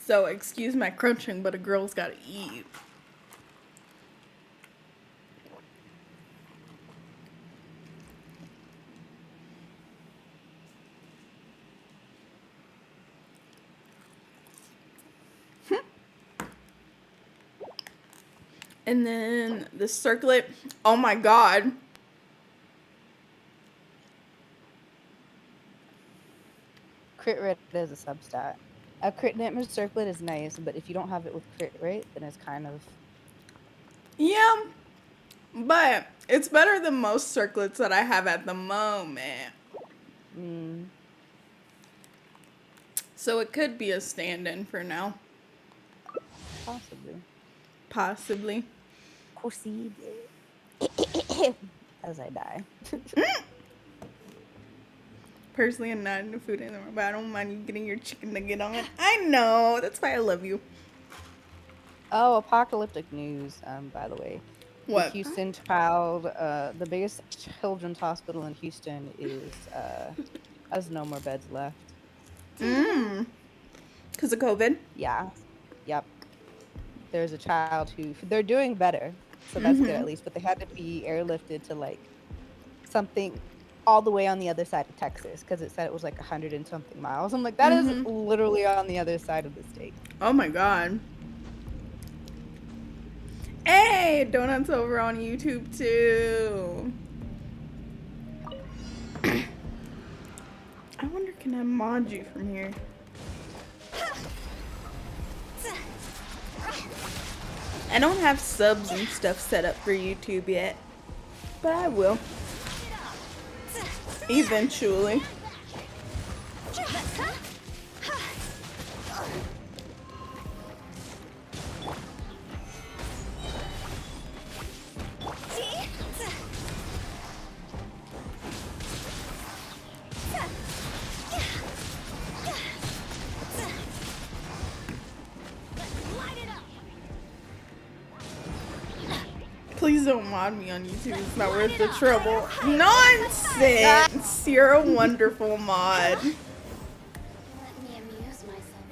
So, excuse my crunching, but a girl's gotta eat. And then the circlet. Oh my god. Crit rate is a substat. A crit damage circlet is nice, but if you don't have it with crit rate, then it's kind of... Yeah. But it's better than most circlets that I have at the moment. Mm. So it could be a stand-in for now. Possibly. Possibly. Proceed. As I die. Personally, I'm not into food anymore, but I don't mind you getting your chicken nugget on. I know. That's why I love you. Oh, apocalyptic news, by the way. What? The Houston child, the biggest children's hospital in Houston is, has no more beds left. Because of COVID? Yeah. Yep. There's a child who, they're doing better, so that's good at least, but they had to be airlifted to, like, something all the way on the other side of Texas, because it said it was, like, 100 and something miles. I'm like, that is literally on the other side of the state. Oh my god. Hey, Donuts over on YouTube too. I wonder, can I mod you from here? I don't have subs and stuff set up for YouTube yet, but I will. Eventually. Please don't mod me on YouTube. It's not worth the trouble. Nonsense! You're a wonderful mod. Let me amuse myself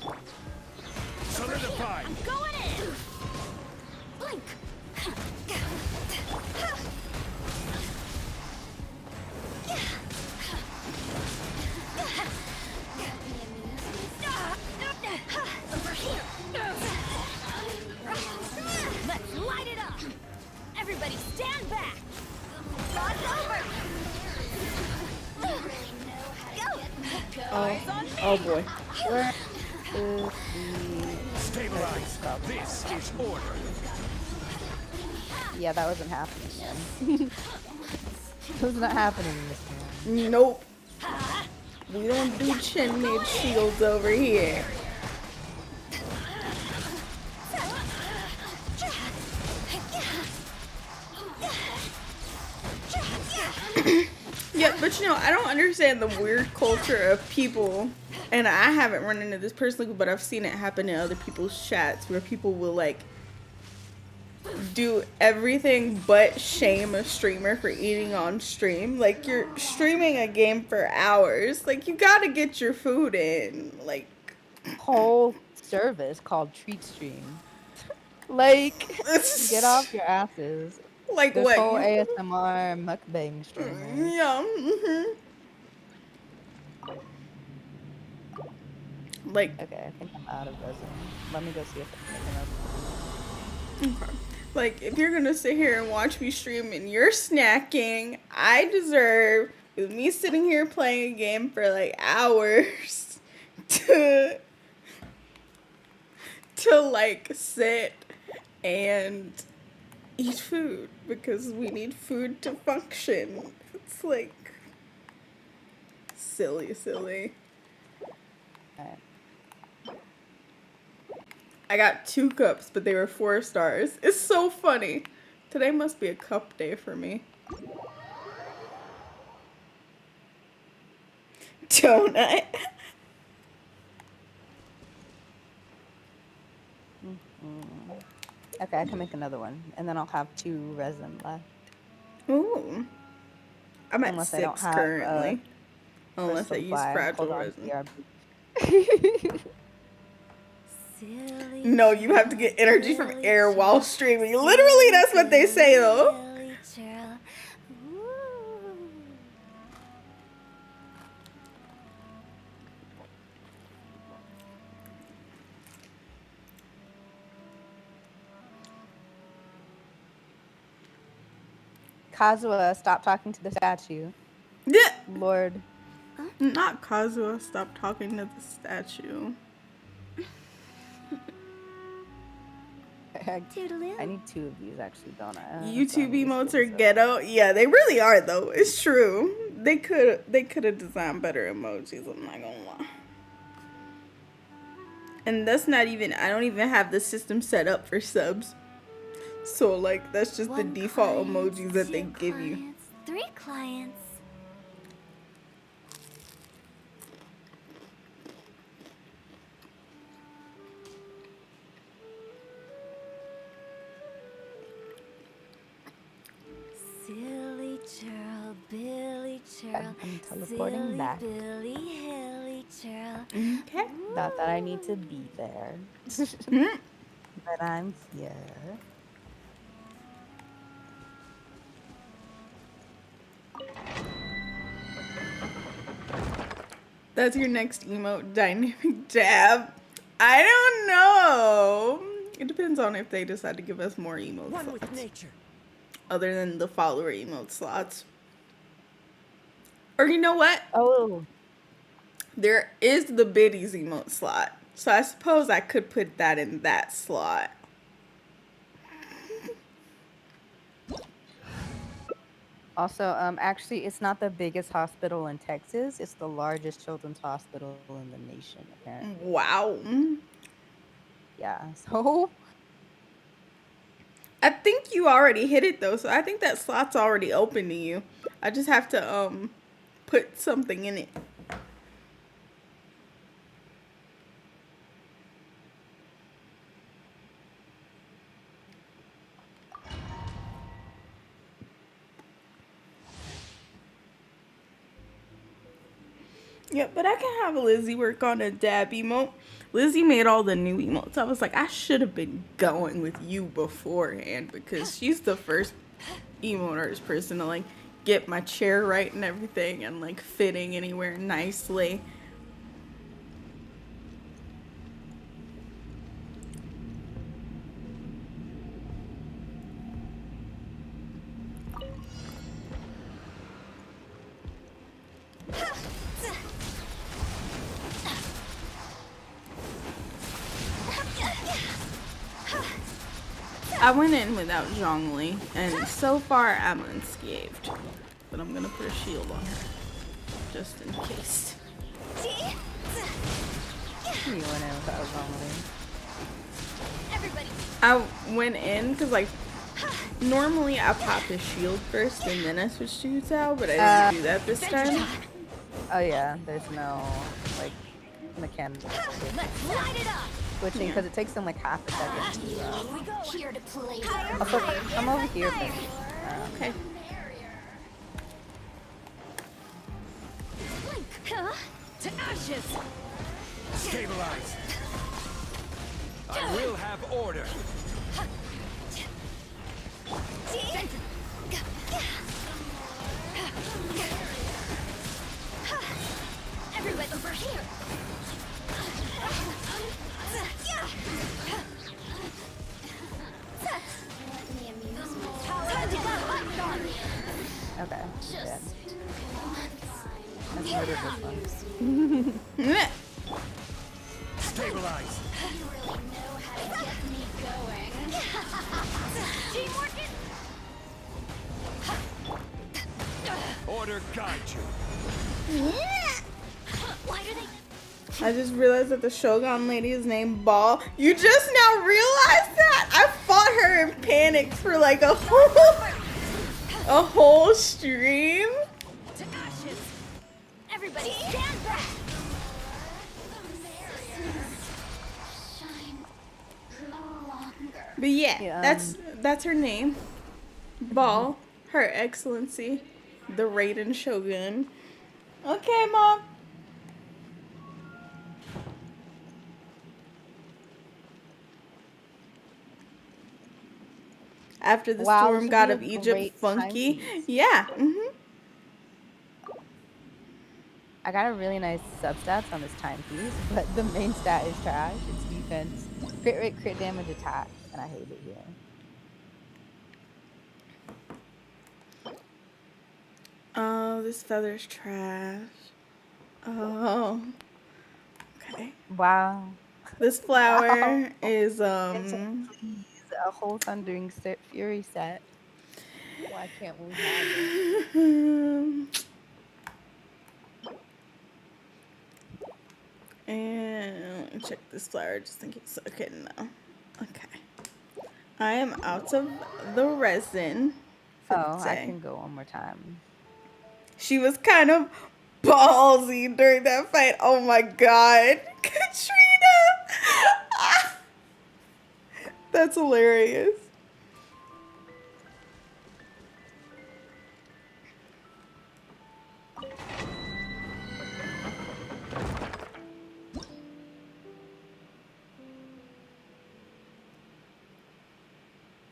a little. Solidified. Going in! Blink! Over here! Let's light it up! Everybody stand back! God's over! Oh boy. Where is Stabilize. This is order. Yeah, that wasn't happening then. It was not happening in this one. Nope. We don't do chin made shields over here. Yeah, but you know, I don't understand the weird culture of people, and I haven't run into this personally, but I've seen it happen in other people's chats where people will like do everything but shame a streamer for eating on stream. Like, you're streaming a game for hours. Like, you gotta get your food in. Like, Whole service called Treat Stream. Like, get off your asses. like This what? whole ASMR mukbang streamer. Yeah. Like, Okay, I think I'm out of resin. Let me go see if I can make another. like, if you're gonna sit here and watch me stream and you're snacking, I deserve, with me sitting here playing a game for like hours, to like sit and eat food, because we need food to function. It's like silly. Alright. I got 2 cups, but they were 4 stars. It's so funny. Today must be a cup day for me. Donut. Okay, I can make another one, and then I'll have 2 resin left. Ooh. I'm at Unless I 6 don't have, currently. Unless I crystal use fly. fragile Hold on, resin. BRB. Silly No, you have to get energy from silly air while child. streaming. Literally, that's what they say though. Silly child. Ooh. Kazuha, stop talking to the statue. Yeah. Lord. Not Kazuha, stop talking to the statue. Toodaloo. I need 2 of these actually, don't I? YouTube emotes are ghetto. Yeah, they really are though. It's true. They could have designed better emojis, I'm not gonna lie. And that's not even, I don't even have the system set up for subs. So like that's just the One default client, emojis that they 2 give you. clients, 3 clients. Silly churl, Billy churl, I'm teleporting silly back. Billy, hilly churl. Okay. Not that I need to be there. But I'm here. That's your next emote, dynamic dab. I don't know. It depends on if they decide to give us more emote One with slots. nature. Other than the follower emote slots. Or you know what? Oh, There is the biddies emote slot. So I suppose I could put that in that slot. also, actually, it's not the biggest hospital in Texas. It's the largest children's hospital in the nation, apparently. Wow. Yeah, so I think you already hit it though, so I think that slot's already open to you. I just have to put something in it. Yeah, but I can have Lizzie work on a dab emote. Lizzie made all the new emotes. I was like, I should have been going with you beforehand because she's the first emote artist person to like get my chair right and everything and like fitting anywhere nicely. I went in without Zhongli, and so far I'm unscathed. But I'm gonna put a shield on her, just in case. you went in without vomiting. Everybody. I went in because like normally I pop his shield first and then I switch to Utao, but I didn't do that this time. Oh yeah, there's no like mechanical Let's light it up. switching because it takes them like half a second to. We go here to play. Also, come over here, please. Okay. Huh? To ashes. Stabilize. I will have order. Everybody over here. Okay. Yeah. Let's murder this one. Stabilize. Order. order guide you. Why do they? I just realized that the Shogun lady is named Ball. You just now realized that? I fought her in panic for like a whole stream. To ashes. Everybody stand back. Shine longer. But yeah, Yeah, that's her name. Ball, Her Excellency, the Raiden Shogun. Okay, Mom. After the Wow, storm this god would of be a Egypt, great Funky. timepiece. Yeah. I got a really nice substats on this timepiece, but the main stat is trash. It's defense, crit rate, crit damage, attack, and I hate it here. Oh, this feather's trash. Oh. Okay. Wow. This flower is It's a whole Thundering Fury set. Why can't we have it? And let me check this flower just in case. Okay, no. Okay. I am out of the resin for Oh, I today. can go one more time. She was kind of ballsy during that fight. Oh my god. Katrina! Ah! That's hilarious.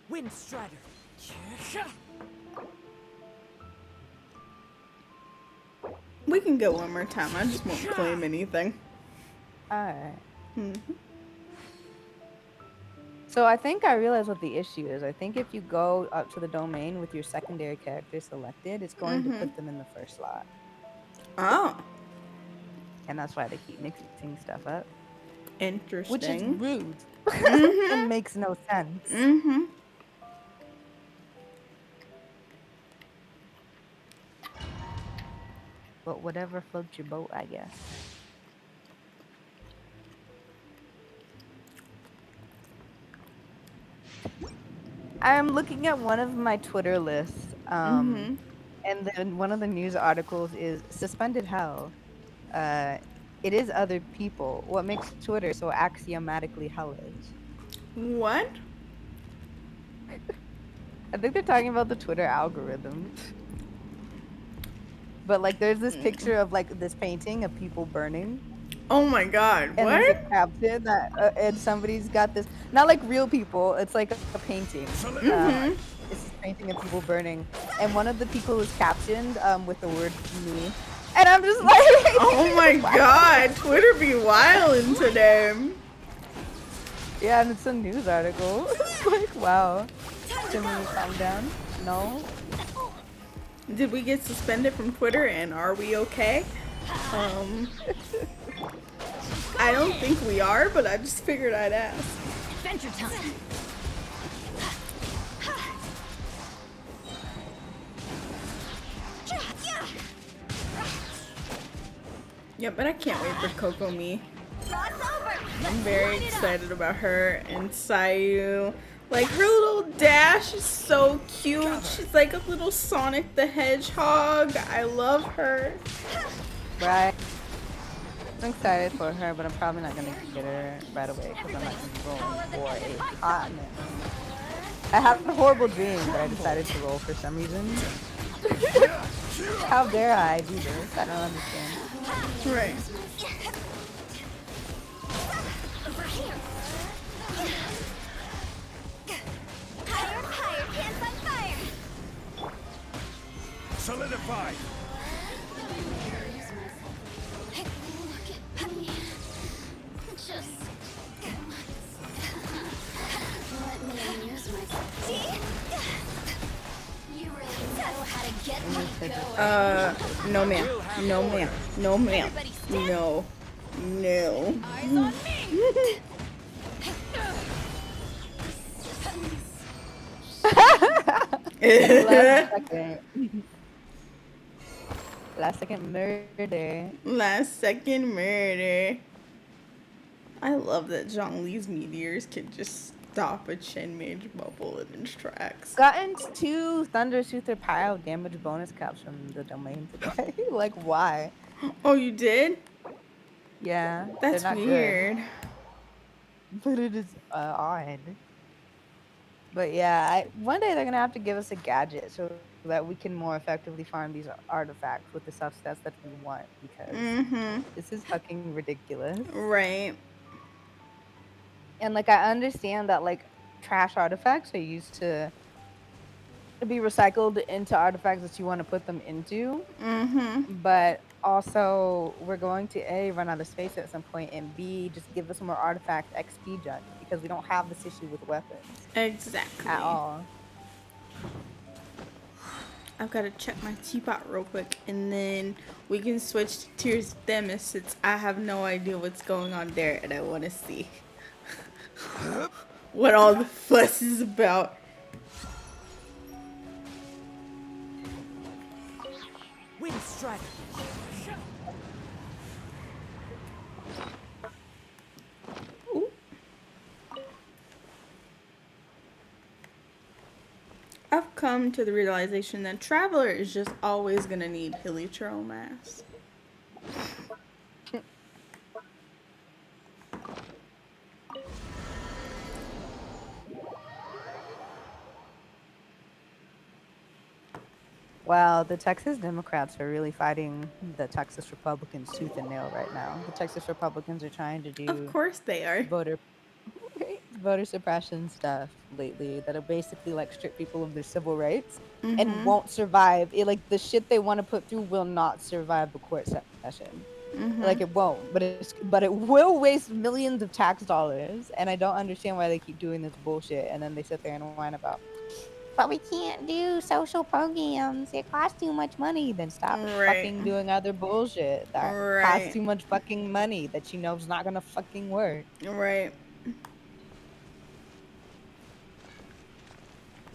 Wind Strider. We can go one more time. I just won't claim anything. Alright. Mhm. So I think I realize what the issue is. I think if you go up to the domain with your secondary character selected, it's going to put them in the first slot. Oh, And that's why they keep mixing stuff up. interesting. Which is rude. It makes no sense. Mm-hmm. But whatever floats your boat, I guess. I'm looking at one of my Twitter lists, and then one of the news articles is suspended hell. It is other people. What makes Twitter so axiomatically hellish? What? I think they're talking about the Twitter algorithm. But like, there's this picture of like this painting of people burning. Oh my god, And what? there's a caption that and somebody's got this, not like real people, it's like a painting. It's this painting of people burning, and one of the people is captioned with the word me, and I'm just like, Oh my god, Twitter be wildin' today. yeah, and it's a news article. It's like, wow, Jimmy, calm down. No, Did we get suspended from Twitter and are we okay? I don't think we are, but I just figured I'd ask. Adventure time. Yeah, but I can't wait for Coco Me. I'm very excited about her and Sayu. Like, her little dash is so cute. She's like a little Sonic the Hedgehog. I love her. right? I'm excited for her, but I'm probably not gonna get her right away because I'm not gonna be rolling for a hot minute. I had a horrible dream, but I decided to roll for some reason. How dare I do this? I don't understand. Right. Over here. Higher, higher, pants on fire. Solidified. Look at me. Just let me amuse myself. See? You really know how to get me going. No ma'am. No ma'am. No ma'am. No. No. Eyes on me. Last second. Last second murder. Last second murder. I love that Zhongli's meteors can just stop a Chen Mage bubble in its tracks. Gotten 2 Thunder Soother pile damage bonus caps from the domain today. Like, why? Oh, you did? Yeah, they're That's not good. weird. But it is odd. But yeah, one day they're gonna have to give us a gadget so that we can more effectively farm these artifacts with the substats that we want, because this is fucking ridiculous. Right. And like, I understand that like trash artifacts are used to be recycled into artifacts that you want to put them into. But also, we're going to A, run out of space at some point, and B, just give us more artifact XP junk, because we don't have this issue with weapons Exactly. at all. I've got to check my teapot real quick, and then we can switch to Tears of Themis, since I have no idea what's going on there, and I want to see what all the fuss is about. Wind Strider. Ooh. I've come to the realization that Traveler is just always gonna need Hilichurl Mass. Well, the Texas Democrats are really fighting the Texas Republicans tooth and nail right now. The Texas Republicans are trying to do Of course they are. voter suppression stuff lately that'll basically like strip people of their civil rights and won't survive. Like, the shit they want to put through will not survive the court session. Like, it won't, but it will waste millions of tax dollars, and I don't understand why they keep doing this bullshit. And then they sit there and whine about, but we can't do social programs. It costs too much money. Then stop fucking doing other bullshit that costs too much fucking money that you know is not gonna fucking work. Right.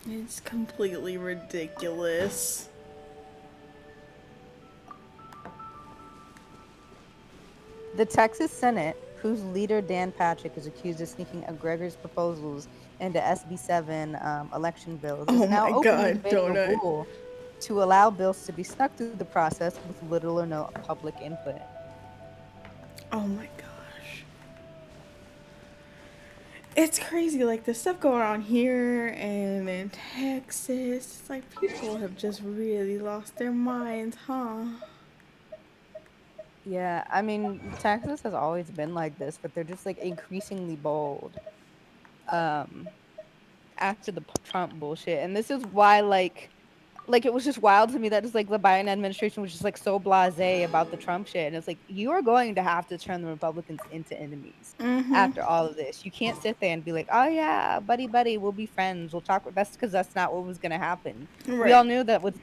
It's completely ridiculous. The Texas Senate, whose leader Dan Patrick is accused of sneaking Gregor's proposals into SB7 election bills, is now openly debating a rule to allow bills to be snuck through the process with little or no public input. Oh my gosh. It's crazy, like the stuff going on here and in Texas. It's like people have just really lost their minds, huh? Yeah, I mean, Texas has always been like this, but they're just like increasingly bold after the Trump bullshit. And this is why like it was just wild to me that just like the Biden administration was just like so blasé about the Trump shit. And it's like, you are going to have to turn the Republicans into enemies after all of this. You can't sit there and be like, oh yeah, buddy, we'll be friends, we'll talk. That's because that's not what was going to happen. We all knew that was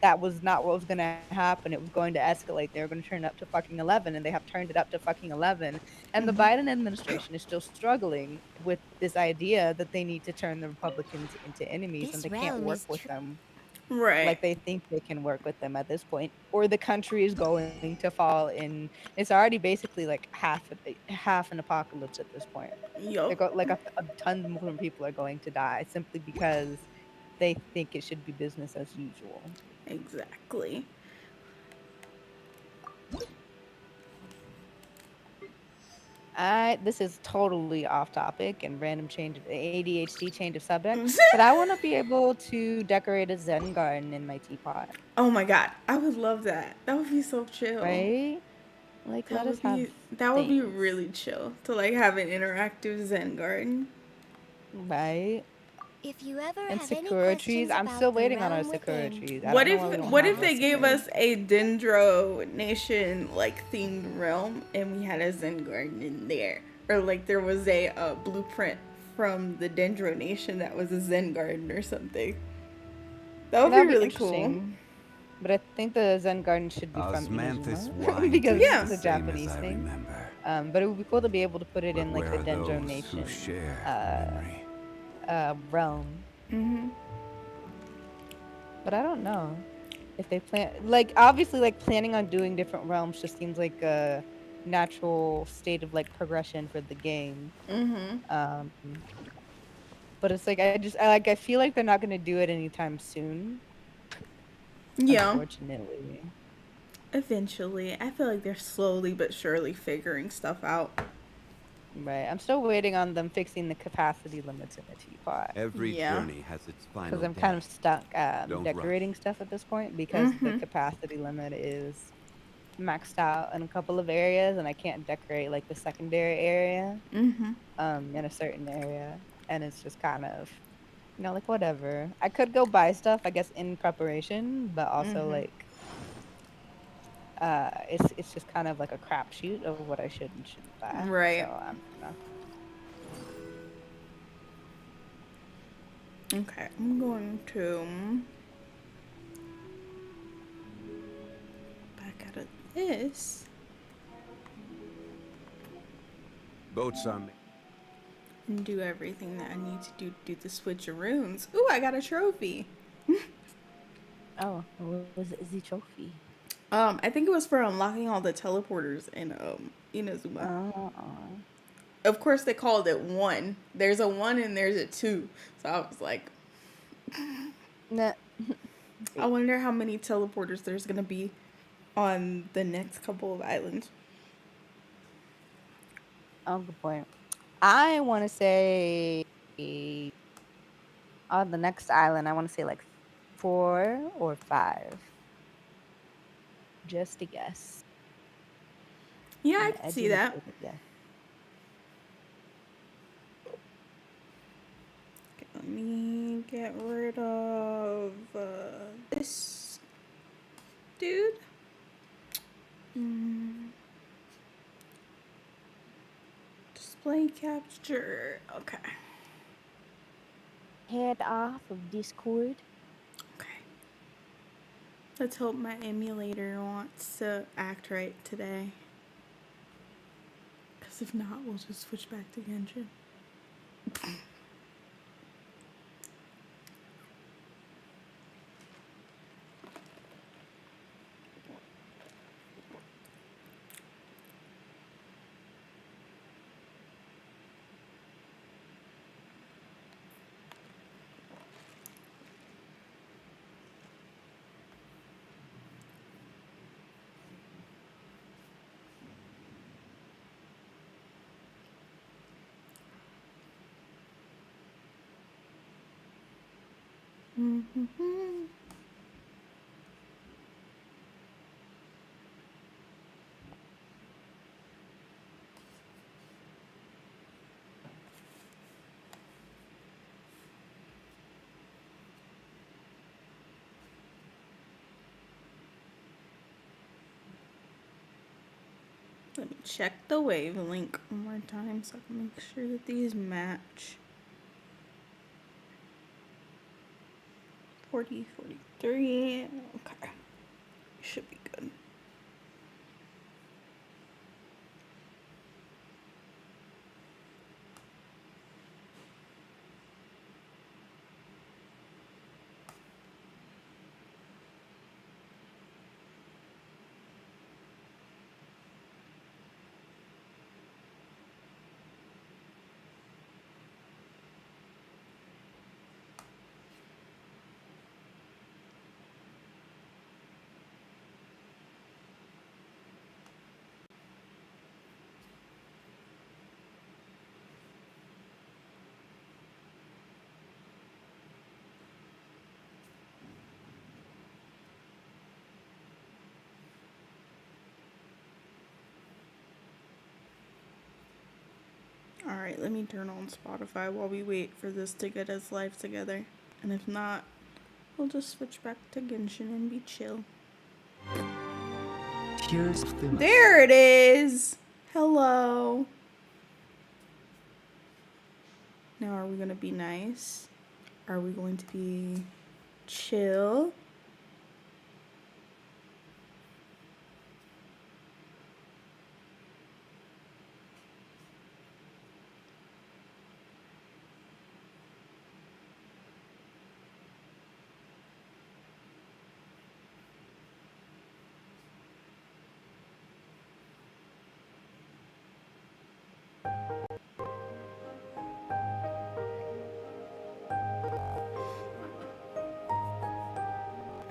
not what was going to happen. It was going to escalate. They were going to turn it up to fucking 11, and they have turned it up to fucking 11. And the Biden administration is still struggling with this idea that they need to turn the Republicans into enemies, and they can't work with them. Right. Like, they think they can work with them at this point, or the country is going to fall in. It's already basically like half an apocalypse at this point. Like a ton more people are going to die simply because they think it should be business as usual. Exactly. This is totally off topic and random change of ADHD change of subject, but I want to be able to decorate a Zen garden in my teapot. Oh my god, I would love that. That would be so chill. Right? Like, that would be really chill to like have an interactive Zen garden. Right? If you ever And have any sakura trees. questions I'm about still the waiting on our realm sakura within, trees. What if they gave us a Dendro Nation like themed realm and we had a Zen garden in there, or like there was a blueprint from the Dendro Nation that was a Zen garden or something? That would be really cool. But I think the Zen garden should be from Inazuma, because it's a Japanese thing. But it would be cool to be able to put it in like the Dendro Nation realm. But I don't know. if they plan, like, obviously, like, planning on doing different realms just seems like a natural state of like progression for the game. Mm-hmm. Um, but it's like I feel like they're not gonna do it anytime soon, Yeah. unfortunately. Eventually. I feel like they're slowly but surely figuring stuff out. Right. I'm still waiting on them fixing the capacity limits in the teapot Every Yeah. journey has its because final I'm kind day. of stuck Don't decorating rush. stuff at this point because the Mm-hmm. capacity limit is maxed out in a couple of areas and I can't decorate like the secondary area Mm-hmm. in a certain area, and it's just kind of, like, whatever. I could go buy stuff, I guess, in preparation, but also Mm-hmm. like it's just kind of like a crapshoot of what I should and shouldn't buy. So Right. I'm gonna Okay. I'm going to back out of this Boats are made. and do everything that I need to do the switcheroons. Ooh, I got a trophy. Oh, what was the trophy? I think it was for unlocking all the teleporters in Inazuma. Oh, Of course they called it 1. There's a 1 and there's a 2. So I was like, nah. I wonder how many teleporters there's gonna be on the next couple of islands. Oh, good point. I want to say on the next island, I want to say like 4 or 5. Just a guess. Yeah, On I the can edge see of a that. field, yeah. Okay, let me get rid of this dude. Display capture. Okay. Head off of Discord. Okay. Let's hope my emulator wants to act right today. Because if not, we'll just switch back to Genshin. Mm-hmm. Let me check the wavelength one more time so I can make sure that these match. 40, 43. Okay. Should be good. Alright, let me turn on Spotify while we wait for this to get us live together. And if not, we'll just switch back to Genshin and be chill. Here's Fimas. There it is! Hello. Now, are we gonna be nice? Are we going to be chill?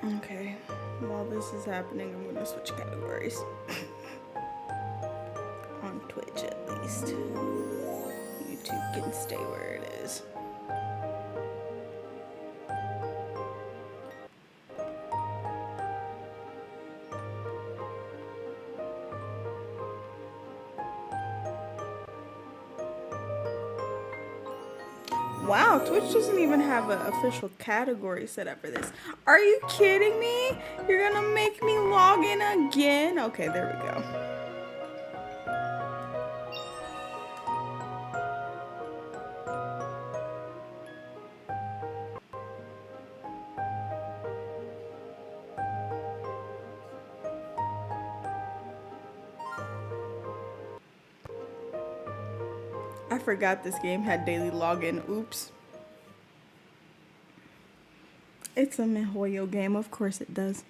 Okay, while this is happening, I'm gonna switch categories. On Twitch, at least. YouTube can stay where it is. Wow, Twitch doesn't even have an official category set up for this. Are you kidding me? You're gonna make me log in again? Okay, there we go. I forgot this game had daily login. Oops. It's a MiHoYo game, of course it does.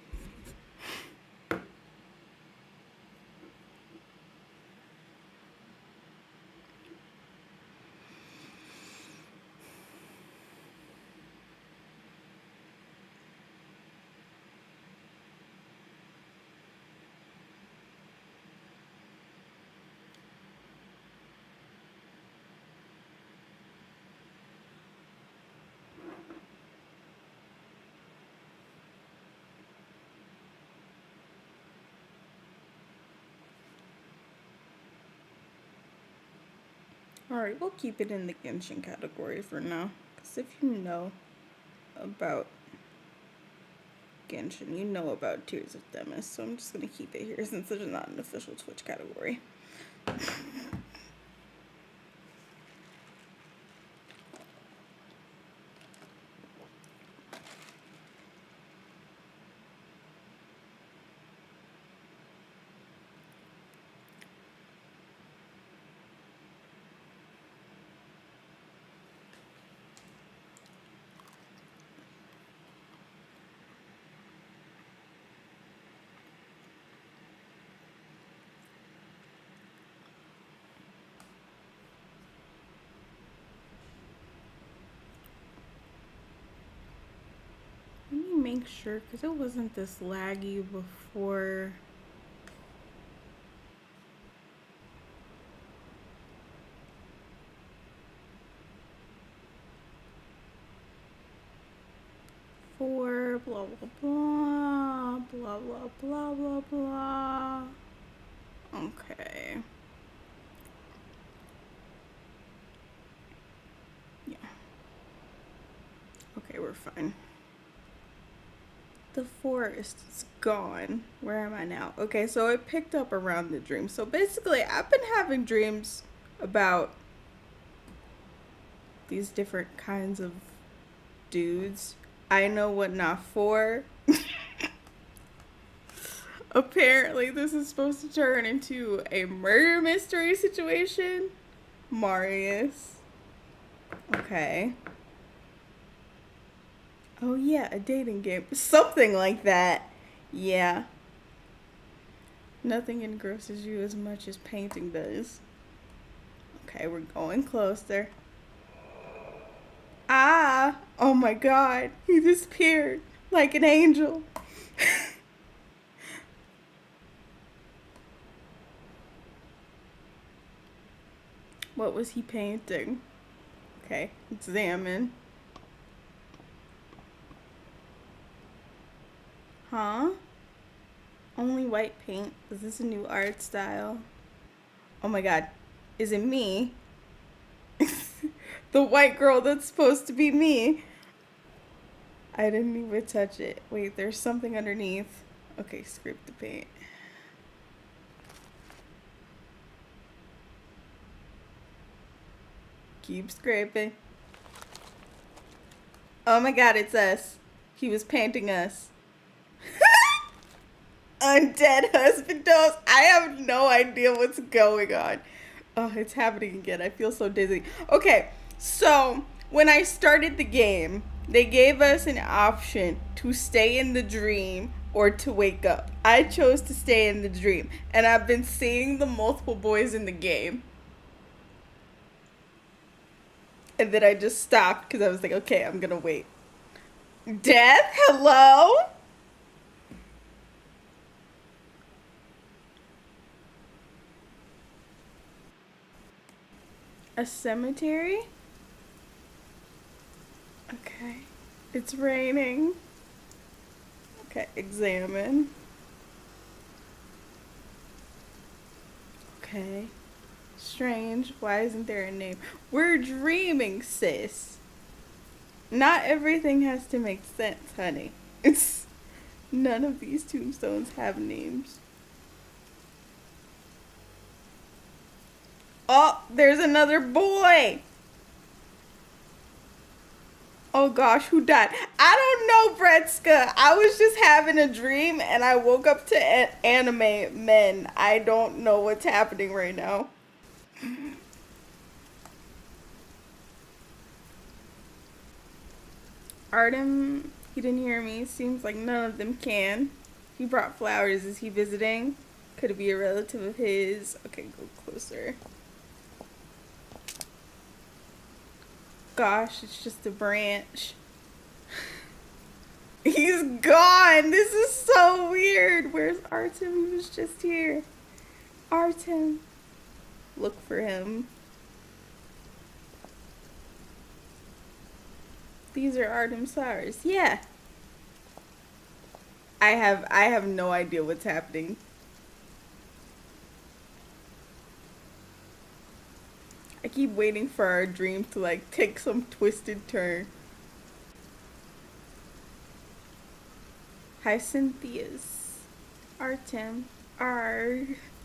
Alright, we'll keep it in the Genshin category for now. Because if you know about Genshin, you know about Tears of Themis. So I'm just going to keep it here since it's not an official Twitch category. Let me make sure, because it wasn't this laggy before. For blah blah blah blah blah blah blah blah. Okay. Yeah. Okay, we're fine. The forest is gone. Where am I now? Okay, so it picked up around the dream. So basically, I've been having dreams about these different kinds of dudes. I know what not for. Apparently, this is supposed to turn into a murder mystery situation. Marius. Okay. Oh yeah, a dating game. Something like that. Yeah. Nothing engrosses you as much as painting does. Okay, we're going closer. Ah! Oh my god. He disappeared like an angel. What was he painting? Okay, examine. Huh? Only white paint? Is this a new art style? Oh my god. Is it me? The white girl that's supposed to be me. I didn't even touch it. Wait, there's something underneath. Okay, scrape the paint. Keep scraping. Oh my god, it's us. He was painting us. Undead husband dose. I have no idea what's going on. Oh, it's happening again. I feel so dizzy. Okay, so when I started the game, they gave us an option to stay in the dream or to wake up. I chose to stay in the dream, and I've been seeing the multiple boys in the game. And then I just stopped because I was like, okay, I'm gonna wait. Death? Hello? A cemetery? Okay. It's raining. Okay, examine. Okay. Strange. Why isn't there a name? We're dreaming, sis. Not everything has to make sense, honey. It's none of these tombstones have names. Oh, there's another boy. Oh gosh, who died? I don't know, Bretska. I was just having a dream and I woke up to anime men. I don't know what's happening right now. Artem, he didn't hear me. Seems like none of them can. He brought flowers. Is he visiting? Could it be a relative of his? Okay, go closer. Gosh, it's just a branch. He's gone. This is so weird. Where's Artem? He was just here. Artem. Look for him. These are Artem's flowers. Yeah. I have no idea what's happening. I keep waiting for our dream to like take some twisted turn. Hi, Cynthia's. Artem.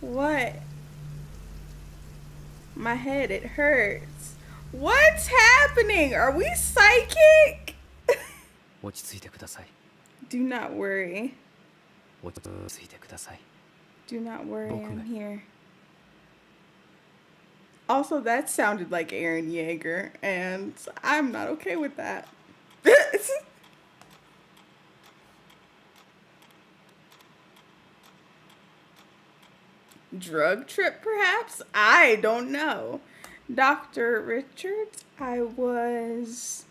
What? My head, it hurts. What's happening? Are we psychic? Do not worry. Do not worry, I'm here. Also, that sounded like Aaron Yeager, and I'm not okay with that. Drug trip, perhaps? I don't know. Dr. Richards, was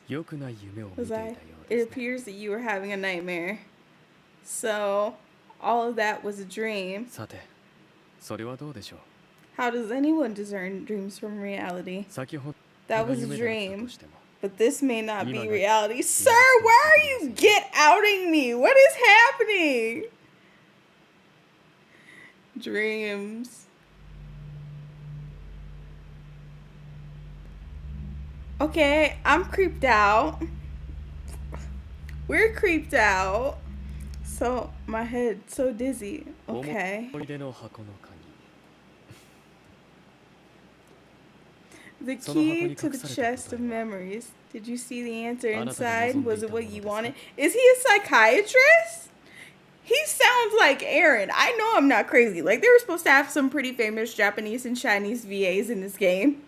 I? It appears that you were having a nightmare. So, all of that was a dream. How does anyone discern dreams from reality? That was a dream. But this may not be reality. Sir, why are you outing me? What is happening? Dreams. Okay, I'm creeped out. We're creeped out. So, my head's so dizzy. Okay. The key to the chest of memories. Did you see the answer inside? Was it what you wanted? Is he a psychiatrist? He sounds like Aaron. I know I'm not crazy. Like, they were supposed to have some pretty famous Japanese and Chinese VAs in this game.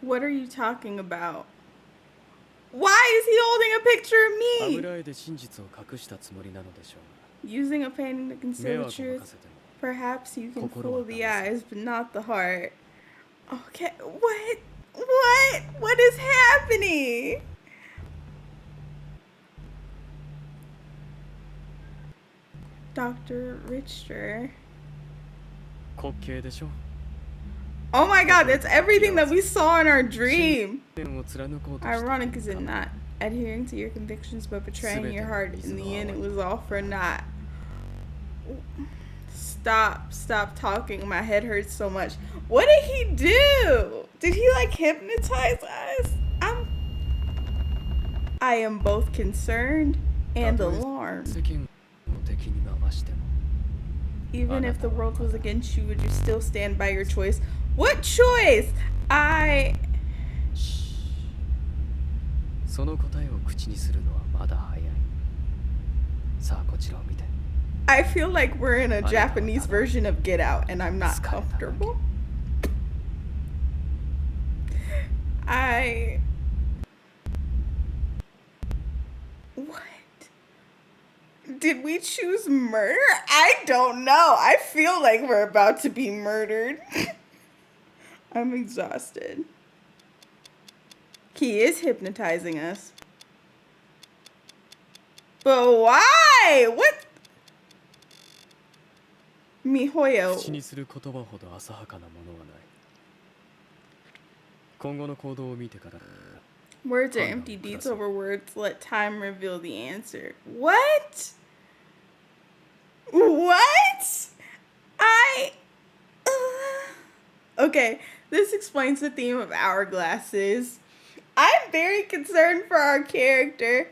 What are you talking about? Why is he holding a picture of me? Using a painting to conceal the truth. Perhaps you can fool the eyes, but not the heart. Okay, what? What is happening? Dr. Richter. Oh my god, that's everything that we saw in our dream. Ironic, is it not? Adhering to your convictions but betraying your heart. In the end, it was all for naught. Stop talking. My head hurts so much. What did he do? Did he like hypnotize us? I am both concerned and alarmed. Even if the world was against you, would you still stand by your choice? What choice? I feel like we're in a Japanese version of Get Out and I'm not comfortable. What? Did we choose murder? I don't know. I feel like we're about to be murdered. I'm exhausted. He is hypnotizing us. But why? What? Mihoyo. 口にする言葉ほど浅はかなものはない。今後の行動を見てから。 Words are empty deeds over words. Let time reveal the answer. What? What? Okay, this explains the theme of hourglasses. I'm very concerned for our character.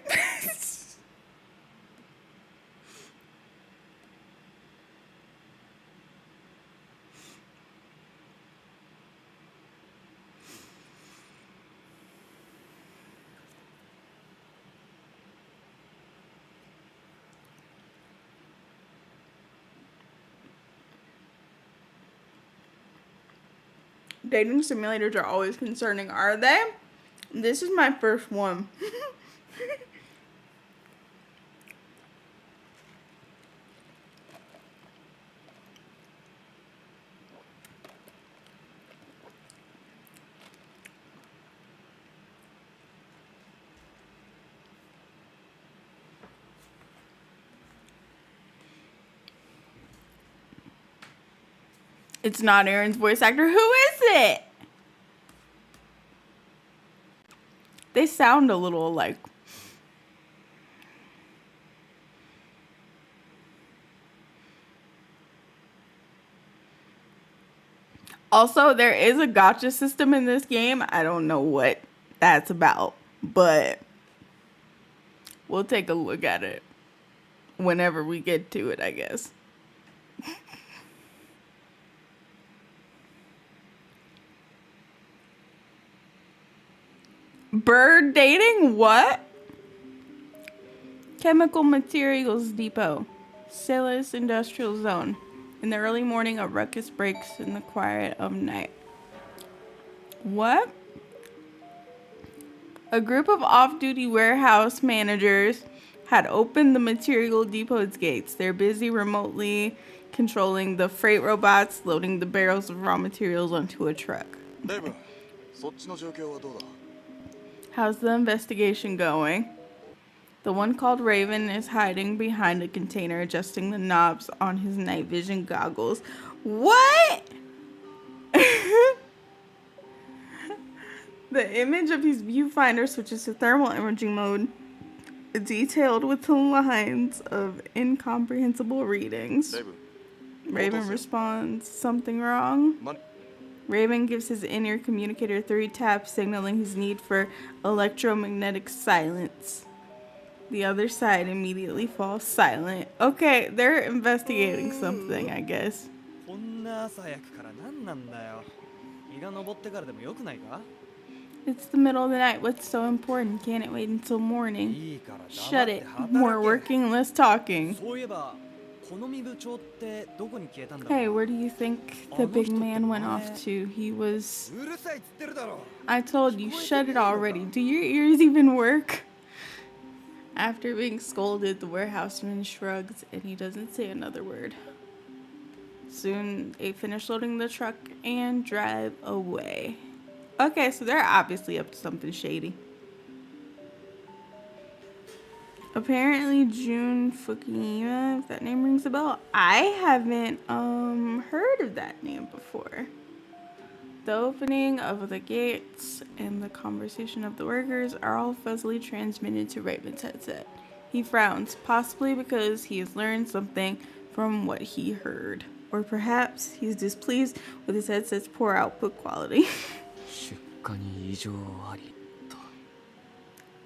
Dating simulators are always concerning, are they? This is my first one. It's not Aaron's voice actor. Who is it? They sound a little alike. Also, there is a gacha system in this game. I don't know what that's about, but we'll take a look at it whenever we get to it, I guess. Bird dating? What? Chemical Materials Depot. Salis Industrial Zone. In the early morning, a ruckus breaks in the quiet of night. What? A group of off-duty warehouse managers had opened the material depot's gates. They're busy remotely controlling the freight robots, loading the barrels of raw materials onto a truck. How's the investigation going? The one called Raven is hiding behind a container, adjusting the knobs on his night vision goggles. What? The image of his viewfinder switches to thermal imaging mode, detailed with the lines of incomprehensible readings. Raven responds, something wrong? Raven gives his in-ear communicator 3 taps, signaling his need for electromagnetic silence. The other side immediately falls silent. Okay, they're investigating something, I guess. It's the middle of the night. What's so important? Can't it wait until morning? Shut it. More working, less talking. Hey, where do you think the big man went off to? He was... I told you, shut it already. Do your ears even work? After being scolded, the warehouseman shrugs and he doesn't say another word. Soon, they finish loading the truck and drive away. Okay, so they're obviously up to something shady. Apparently Jun Fukuyama, if that name rings a bell. I haven't heard of that name before. The opening of the gates and the conversation of the workers are all fuzzily transmitted to Raven's headset. He frowns, possibly because he has learned something from what he heard. Or perhaps he's displeased with his headset's poor output quality.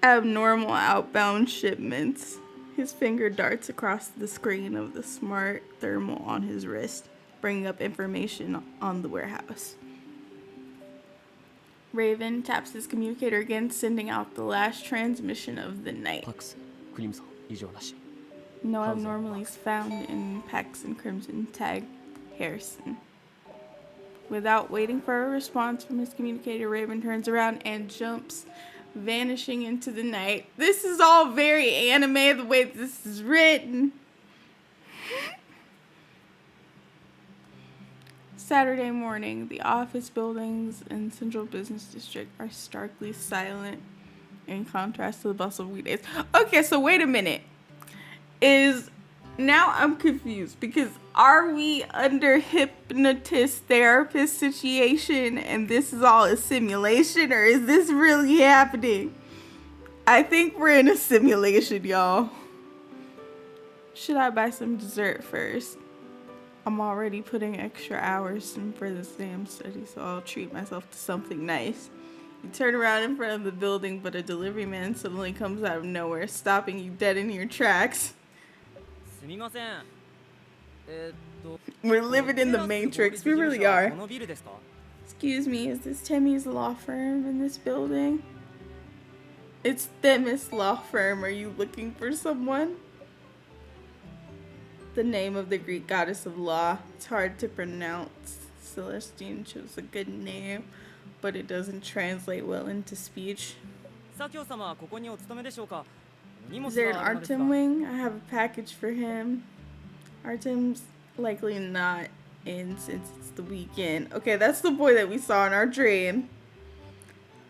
Abnormal outbound shipments. His finger darts across the screen of the smart thermal on his wrist, bringing up information on the warehouse. Raven taps his communicator again, sending out the last transmission of the night. No abnormalities found in Pax and Crimson. Tag Harrison. Without waiting for a response from his communicator, Raven turns around and jumps vanishing into the night. This is all very anime, the way this is written. Saturday morning, the office buildings in Central Business District are starkly silent in contrast to the bustle of weekdays. Okay, so wait a minute. Now I'm confused because are we under hypnotist therapist situation and this is all a simulation, or is this really happening? I think we're in a simulation, y'all. Should I buy some dessert first? I'm already putting extra hours in for this damn study, so I'll treat myself to something nice. You turn around in front of the building, but a delivery man suddenly comes out of nowhere, stopping you dead in your tracks. We're living in the Matrix. We really are. Excuse me, is this Timmy's law firm in this building? It's Themis Law Firm. Are you looking for someone? The name of the Greek goddess of law. It's hard to pronounce. Celestine chose a good name, but it doesn't translate well into speech. Is there an Artem wing? I have a package for him. Artem's likely not in since it's the weekend. Okay, that's the boy that we saw in our dream.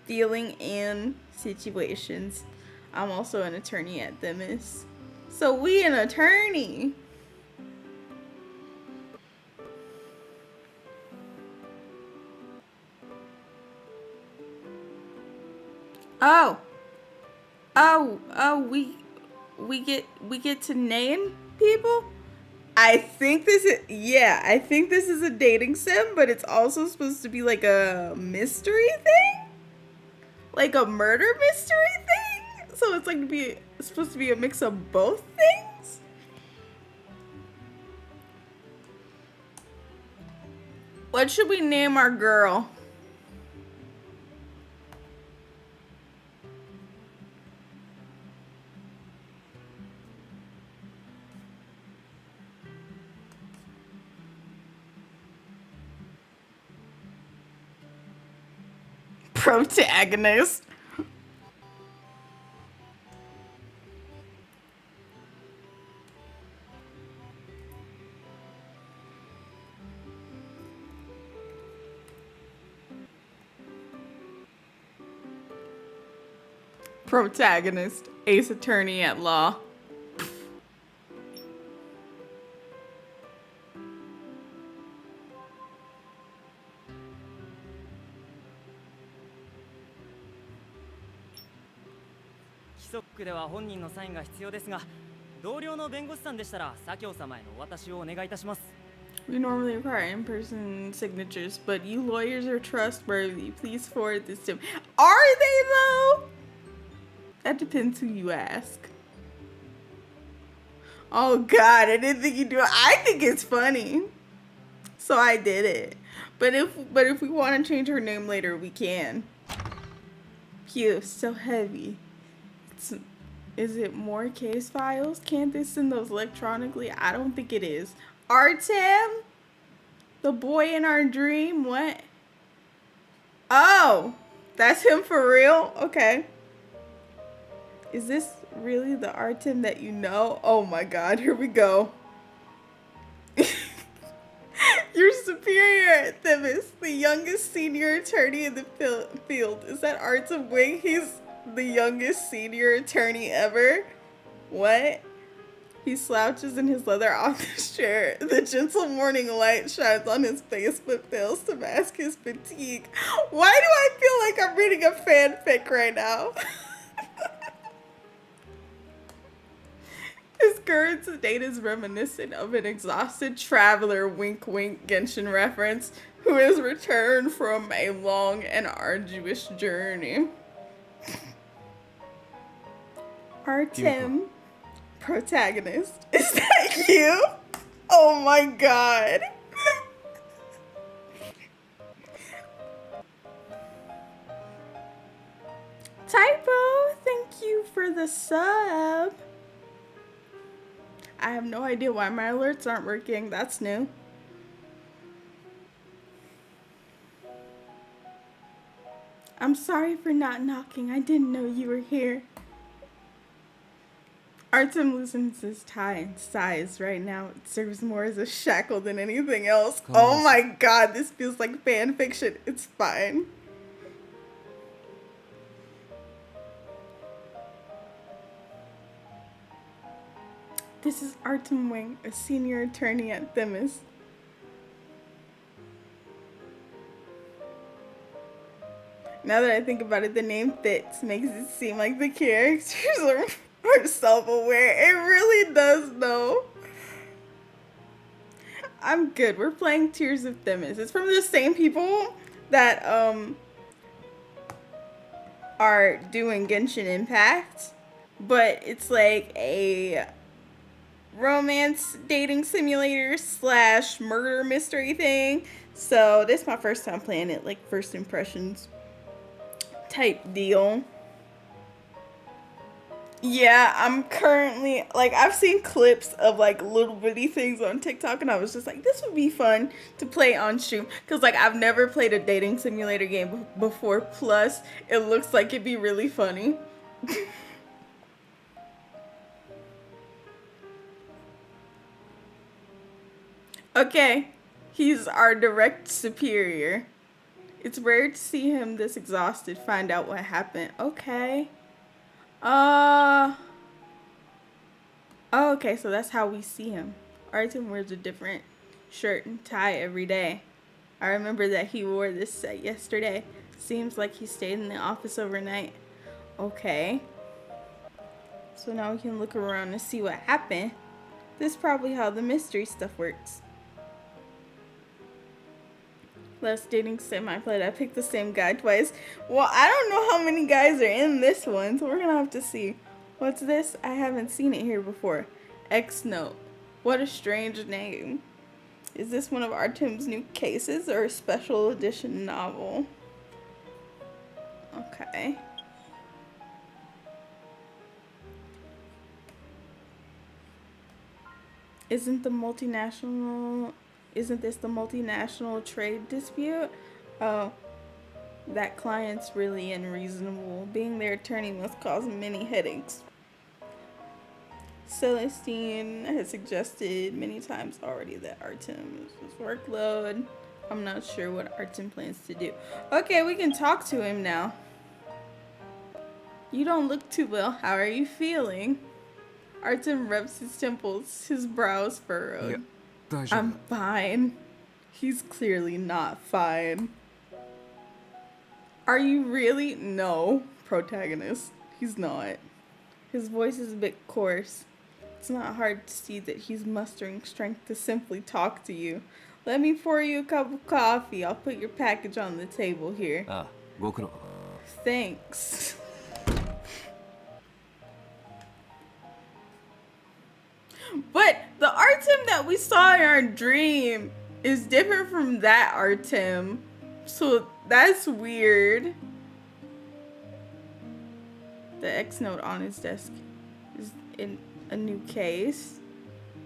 Dealing in situations. I'm also an attorney at Themis. So we an attorney. We get to name people? I think this is a dating sim, but it's also supposed to be like a mystery thing? Like a murder mystery thing? So it's like supposed to be a mix of both things? What should we name our girl? Protagonist. Protagonist, ace attorney at law. We normally require in-person signatures, but you lawyers are trustworthy. Please forward this to me. Are they though? That depends who you ask. Oh God, I didn't think you'd do it. I think it's funny, so I did it. But if we want to change her name later, we can. Phew, so heavy. Is it more case files? Can't they send those electronically? I don't think it is. Artem? The boy in our dream? What? Oh, that's him for real? Okay. Is this really the Artem that you know? Oh my God, here we go. Your superior at Themis, the youngest senior attorney in the field. Is that Artem Wing? He's the youngest senior attorney ever. What? He slouches in his leather office chair. The gentle morning light shines on his face but fails to mask his fatigue. Why do I feel like I'm reading a fanfic right now? His current state is reminiscent of an exhausted traveler, wink wink Genshin reference, who has returned from a long and arduous journey. Artem, protagonist. Is that you? Oh my God. Typo, thank you for the sub. I have no idea why my alerts aren't working. That's new. I'm sorry for not knocking. I didn't know you were here. Artem loosens his tie and sighs. Right now, it serves more as a shackle than anything else. Oh my god, this feels like fan fiction. It's fine. This is Artem Wing, a senior attorney at Themis. Now that I think about it, the name fits, makes it seem like the characters are self-aware. It really does, though. I'm good. We're playing Tears of Themis. It's from the same people that are doing Genshin Impact, but it's like a romance dating simulator / murder mystery thing. So this is my first time playing it, like first impressions type deal. Yeah, I'm currently, like, I've seen clips of like little bitty things on TikTok, and I was just like, this would be fun to play on stream, because like I've never played a dating simulator game before, plus it looks like it'd be really funny. Okay, he's our direct superior. It's rare to see him this exhausted. Find out what happened. Okay. Oh, okay, so that's how we see him. Artem wears a different shirt and tie every day. I remember that he wore this set yesterday. Seems like he stayed in the office overnight. Okay. So now we can look around and see what happened. This is probably how the mystery stuff works. Last dating sim I played, I picked the same guy twice. Well, I don't know how many guys are in this one, so we're gonna have to see. What's this? I haven't seen it here before. X-Note. What a strange name. Is this one of Artem's new cases or a special edition novel? Okay. Isn't this the multinational trade dispute? Oh, that client's really unreasonable. Being their attorney must cause many headaches. Celestine has suggested many times already that Artem's workload. I'm not sure what Artem plans to do. Okay, we can talk to him now. You don't look too well. How are you feeling? Artem rubs his temples, his brows furrowed. I'm fine. He's clearly not fine. Are you really? No, protagonist. He's not. His voice is a bit coarse. It's not hard to see that he's mustering strength to simply talk to you. Let me pour you a cup of coffee. I'll put your package on the table here. Thanks. But the Artem that we saw in our dream is different from that Artem. So that's weird. The X-Note on his desk is in a new case.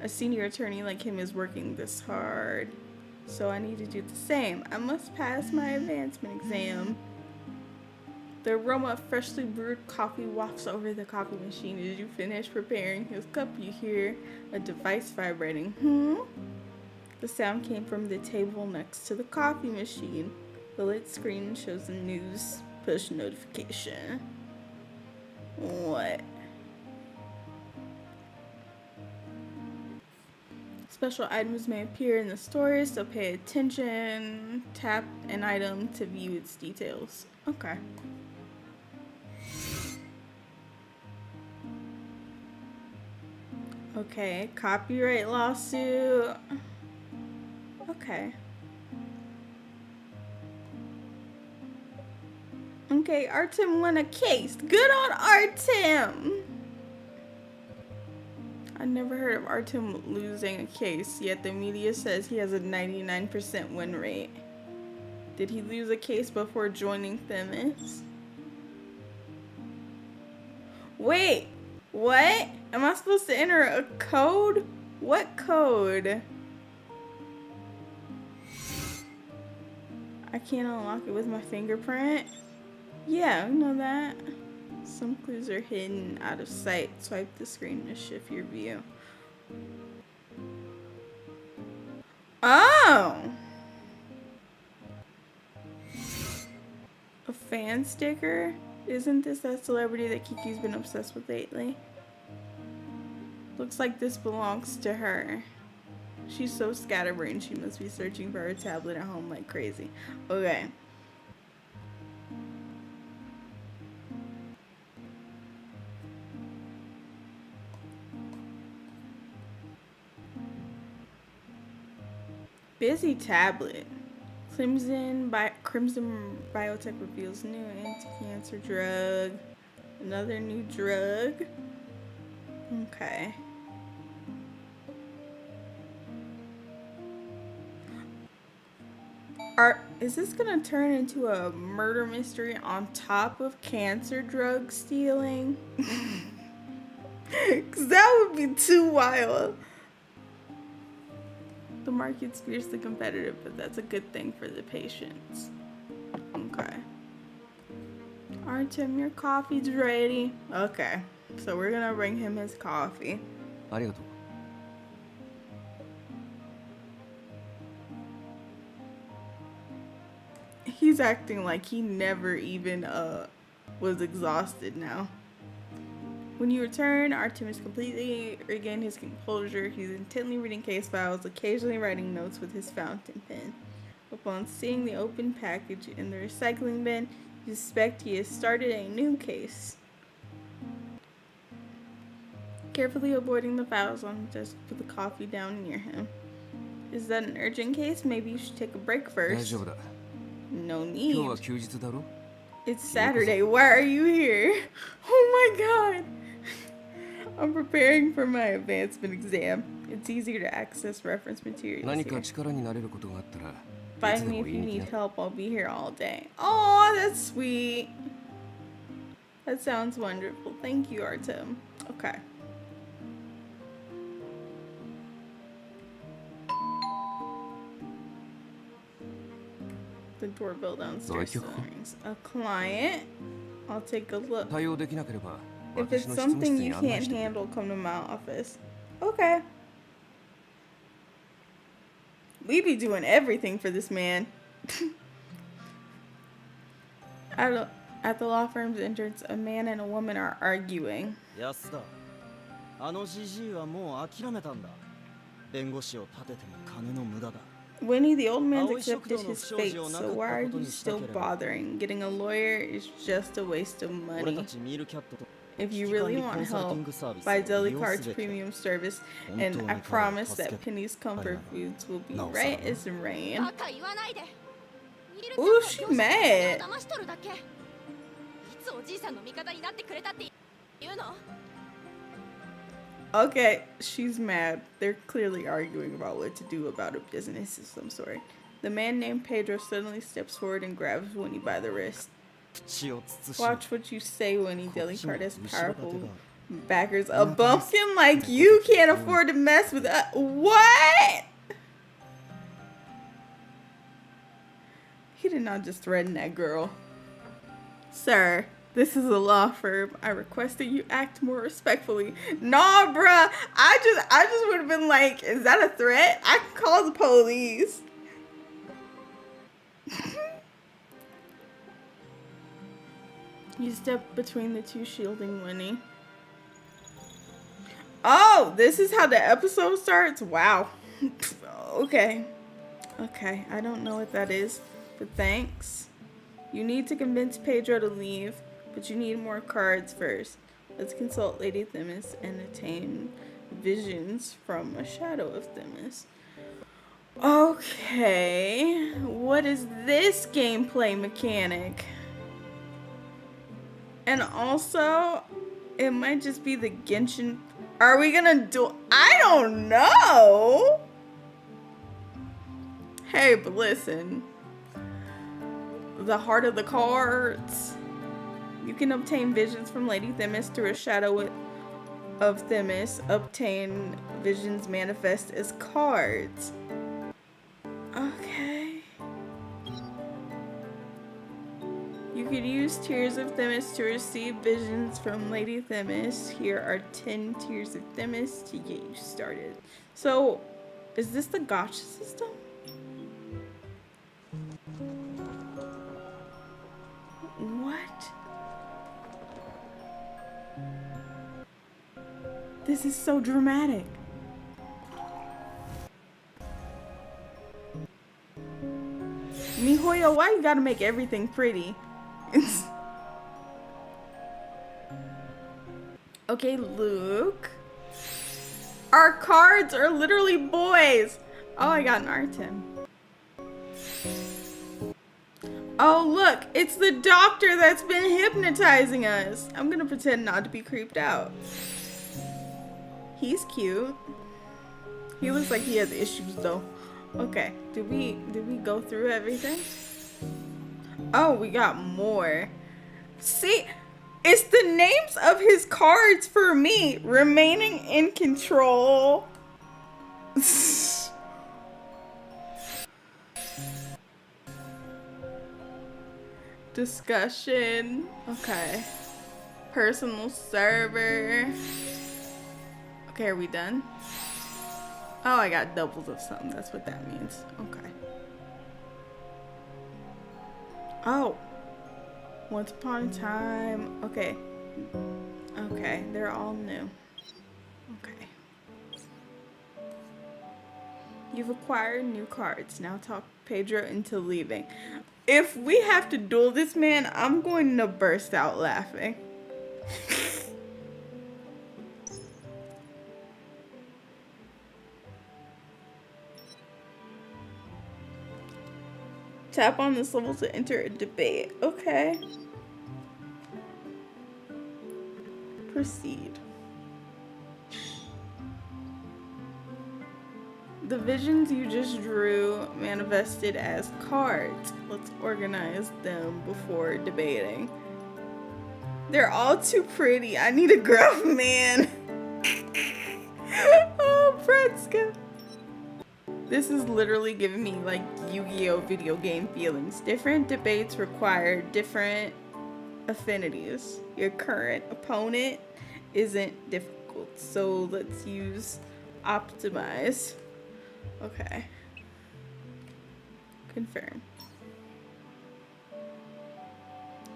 A senior attorney like him is working this hard. So I need to do the same. I must pass my advancement exam. The aroma of freshly brewed coffee wafts over the coffee machine. As you finish preparing his cup, you hear a device vibrating. The sound came from the table next to the coffee machine. The lit screen shows a news push notification. What? Special items may appear in the story, so pay attention. Tap an item to view its details. Okay. Okay, copyright lawsuit. Okay. Okay, Artem won a case. Good on Artem! I never heard of Artem losing a case, yet the media says he has a 99% win rate. Did he lose a case before joining Themis? Wait, what? Am I supposed to enter a code? What code? I can't unlock it with my fingerprint. Yeah, I know that. Some clues are hidden out of sight. Swipe the screen to shift your view. Oh! A fan sticker? Isn't this that celebrity that Kiki's been obsessed with lately? Looks like this belongs to her. She's so scatterbrained, she must be searching for her tablet at home like crazy. Okay. Busy tablet. Crimson Biotech reveals new anti-cancer drug. Another new drug. Okay. Is this gonna turn into a murder mystery on top of cancer drug stealing? Cause that would be too wild. The market's fiercely competitive, but that's a good thing for the patients. Okay. Artem, your coffee's ready. Okay. So we're gonna bring him his coffee. ありがとう。 He's acting like he never even was exhausted now. When you return, Artem has completely regained his composure. He's intently reading case files, occasionally writing notes with his fountain pen. Upon seeing the open package in the recycling bin, you suspect he has started a new case. Carefully avoiding the files on the desk, put the coffee down near him. Is that an urgent case? Maybe you should take a break first. 大丈夫だ。 No 今 need. 日は休日だろ？ It's Saturday. Why are you here? Oh my god. I'm preparing for my advancement exam. It's easier to access reference materials 何か here. 力になれることがあったら、いつ Find で me も if 言い you に来 need な。 help. I'll be here all day. Oh, that's sweet. That sounds wonderful. Thank you, Artem. Okay. The doorbell downstairs still rings. A client? I'll take a look. 対応できなければ、 If 私 it's の執務室 something に you 案内 can't してくれ。 handle, come to my office. Okay. We be doing everything for this man. At the law firm's entrance, a man and a woman are arguing. 安田、あのじじいはもう諦めたんだ。弁護士を立てても金の無駄だ。 Winnie, the old man's accepted his fate, so why are you still bothering? Getting a lawyer is just a waste of 俺 money. たちミールキャットと If you really want help, buy Deli Card's premium service, and I promise that Penny's comfort foods will be right as rain. バカ言わないで。ミールキャット Ooh, は she 業者の mad. 金を騙しとるだけ。いつおじいさんの味方になってくれたって言うの？ Okay, she's mad. They're clearly arguing about what to do about a business of some sort. The man named Pedro suddenly steps forward and grabs Winnie by the wrist. 口を慎む。 Watch what you say, Winnie. Deli Card has powerful backers. A bumpkin like you can't afford to mess with us. What? He did not just threaten that girl. Sir, this is a law firm. I request that you act more respectfully. Nah, bruh. I just would have been like, is that a threat? I can call the police. You step between the two, shielding Winnie. Oh, this is how the episode starts? Wow. Okay. Okay, I don't know what that is, but thanks. You need to convince Pedro to leave, but you need more cards first. Let's consult Lady Themis and attain visions from a shadow of Themis. Okay, what is this gameplay mechanic? And also, it might just be the Genshin. Are we gonna do? I don't know. Hey, but listen. The heart of the cards. You can obtain visions from Lady Themis through a shadow of Themis. Obtain visions manifest as cards. Okay. You could use Tears of Themis to receive visions from Lady Themis. Here are 10 Tears of Themis to get you started. So, is this the gacha system? What? This is so dramatic. Mihoyo, why you gotta make everything pretty? Okay, Luke. Our cards are literally boys. Oh, I got an R10. Oh, look, it's the doctor that's been hypnotizing us. I'm gonna pretend not to be creeped out. He's cute. He looks like he has issues though. Okay, did we go through everything? Oh, we got more. See, it's the names of his cards for me. Remaining in control. Discussion. Okay. Personal server. Okay, are we done? Oh, I got doubles of something. That's what that means. Okay. Oh. Once upon a time. Okay. Okay, they're all new. Okay. You've acquired new cards. Now talk Pedro into leaving. If we have to duel this man, I'm going to burst out laughing. Tap on this level to enter a debate. Okay. Proceed. The visions you just drew manifested as cards. Let's organize them before debating. They're all too pretty. I need a gruff man. Oh, Fredska. This is literally giving me like Yu-Gi-Oh! Video game feelings. Different debates require different affinities. Your current opponent isn't difficult, so let's use optimize. Okay. Confirm.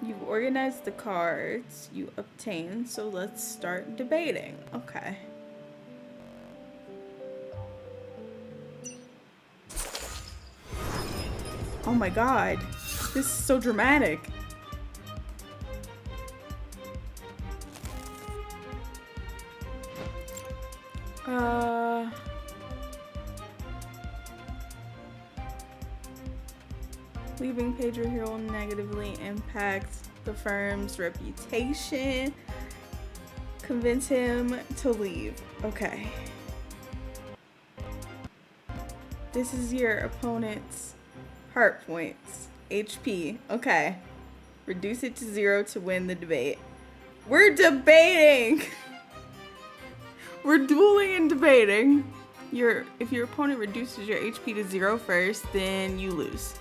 You've organized the cards you obtained, so let's start debating. Okay. Oh my god. This is so dramatic. Leaving Pedro here will negatively impact the firm's reputation. Convince him to leave. Okay. This is your opponent's heart points. HP. Okay. Reduce it to 0 to win the debate. We're debating! We're dueling and debating. If your opponent reduces your HP to 0 first, then you lose.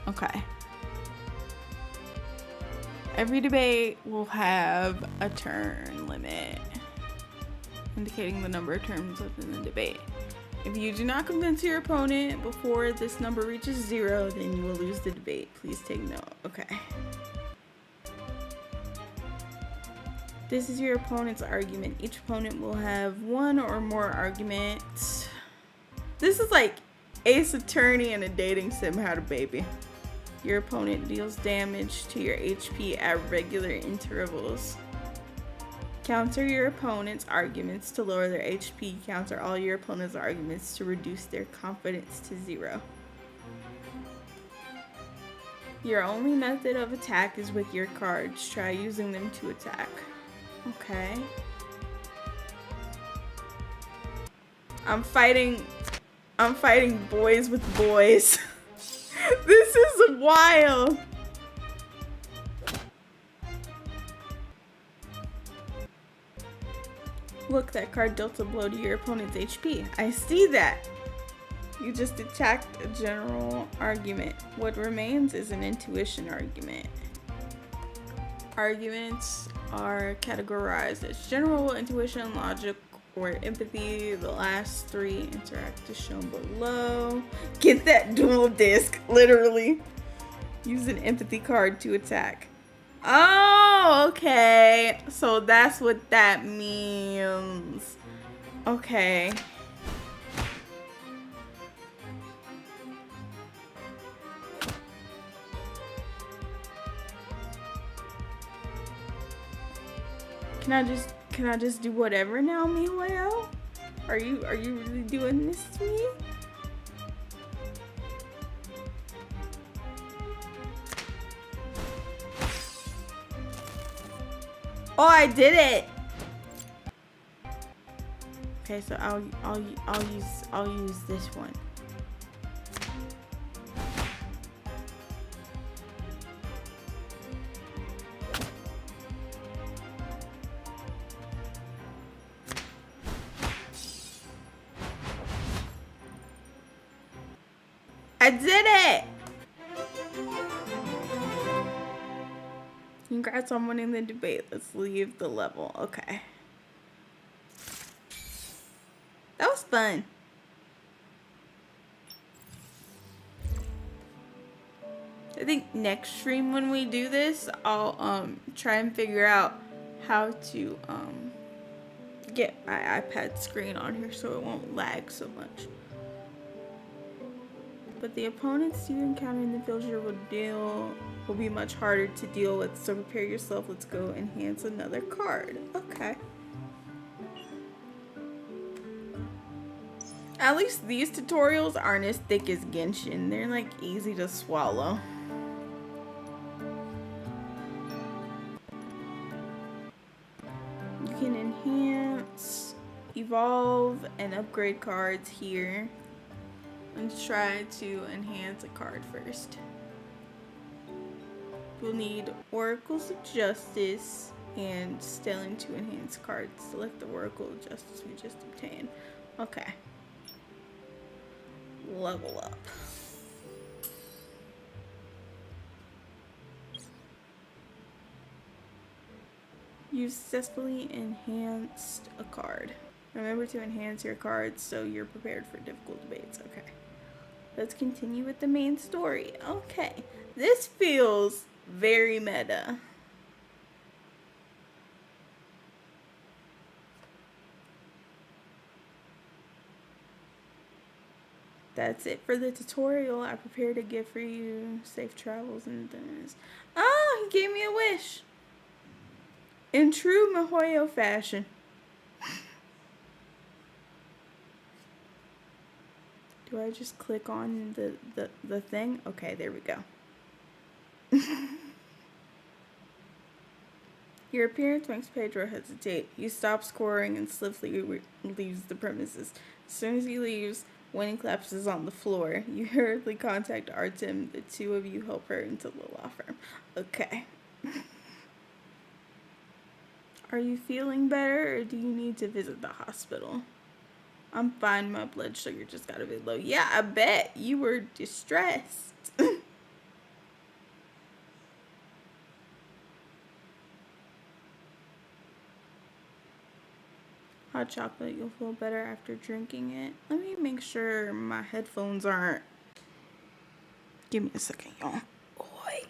Okay. Every debate will have a turn limit, indicating the number of turns within the debate. If you do not convince your opponent before this number reaches 0, then you will lose the debate. Please take note. Okay. This is your opponent's argument. Each opponent will have one or more arguments. This is like Ace Attorney and a dating sim had a baby. Your opponent deals damage to your HP at regular intervals. Counter your opponent's arguments to lower their HP. Counter all your opponent's arguments to reduce their confidence to 0. Your only method of attack is with your cards. Try using them to attack. Okay. I'm fighting boys with boys. This is wild. Look, that card dealt a blow to your opponent's HP. I see that. You just attacked a general argument. What remains is an intuition argument. arguments are categorized as general, intuition, logic, or empathy. The last three interact as shown below. Get that dual disc, literally. Use an empathy card to attack. Oh, okay. So that's what that means. Okay. Can I just do whatever now, meanwhile? Are you really doing this to me? Oh, I did it. Okay, so I'll use this one. I did it! Congrats on winning the debate. Let's leave the level. Okay. That was fun. I think next stream when we do this, I'll try and figure out how to get my iPad screen on here so it won't lag so much. But the opponents you encounter in the villager will be much harder to deal with, so prepare yourself. Let's go enhance another card. Okay. At least these tutorials aren't as thick as Genshin. They're like easy to swallow. You can enhance, evolve, and upgrade cards here. Let's try to enhance a card first. We'll need Oracles of Justice and Stelling to enhance cards. Select the Oracle of Justice we just obtained. Okay. Level up. You successfully enhanced a card. Remember to enhance your cards so you're prepared for difficult debates. Okay. Let's continue with the main story. Okay. This feels very meta. That's it for the tutorial. I prepared a gift for you. Safe travels and things. Oh, he gave me a wish. In true Mihoyo fashion. Do I just click on the thing? Okay, there we go. Your appearance makes Pedro hesitate. He stops scoring and swiftly leaves the premises. As soon as he leaves, Winnie collapses on the floor. You hurriedly contact Artem. The two of you help her into the law firm. Okay. Are you feeling better, or do you need to visit the hospital? I'm fine. My blood sugar just got a bit low. Yeah, I bet you were distressed. Hot chocolate, you'll feel better after drinking it. Let me make sure my headphones aren't. Give me a second, y'all. Oi.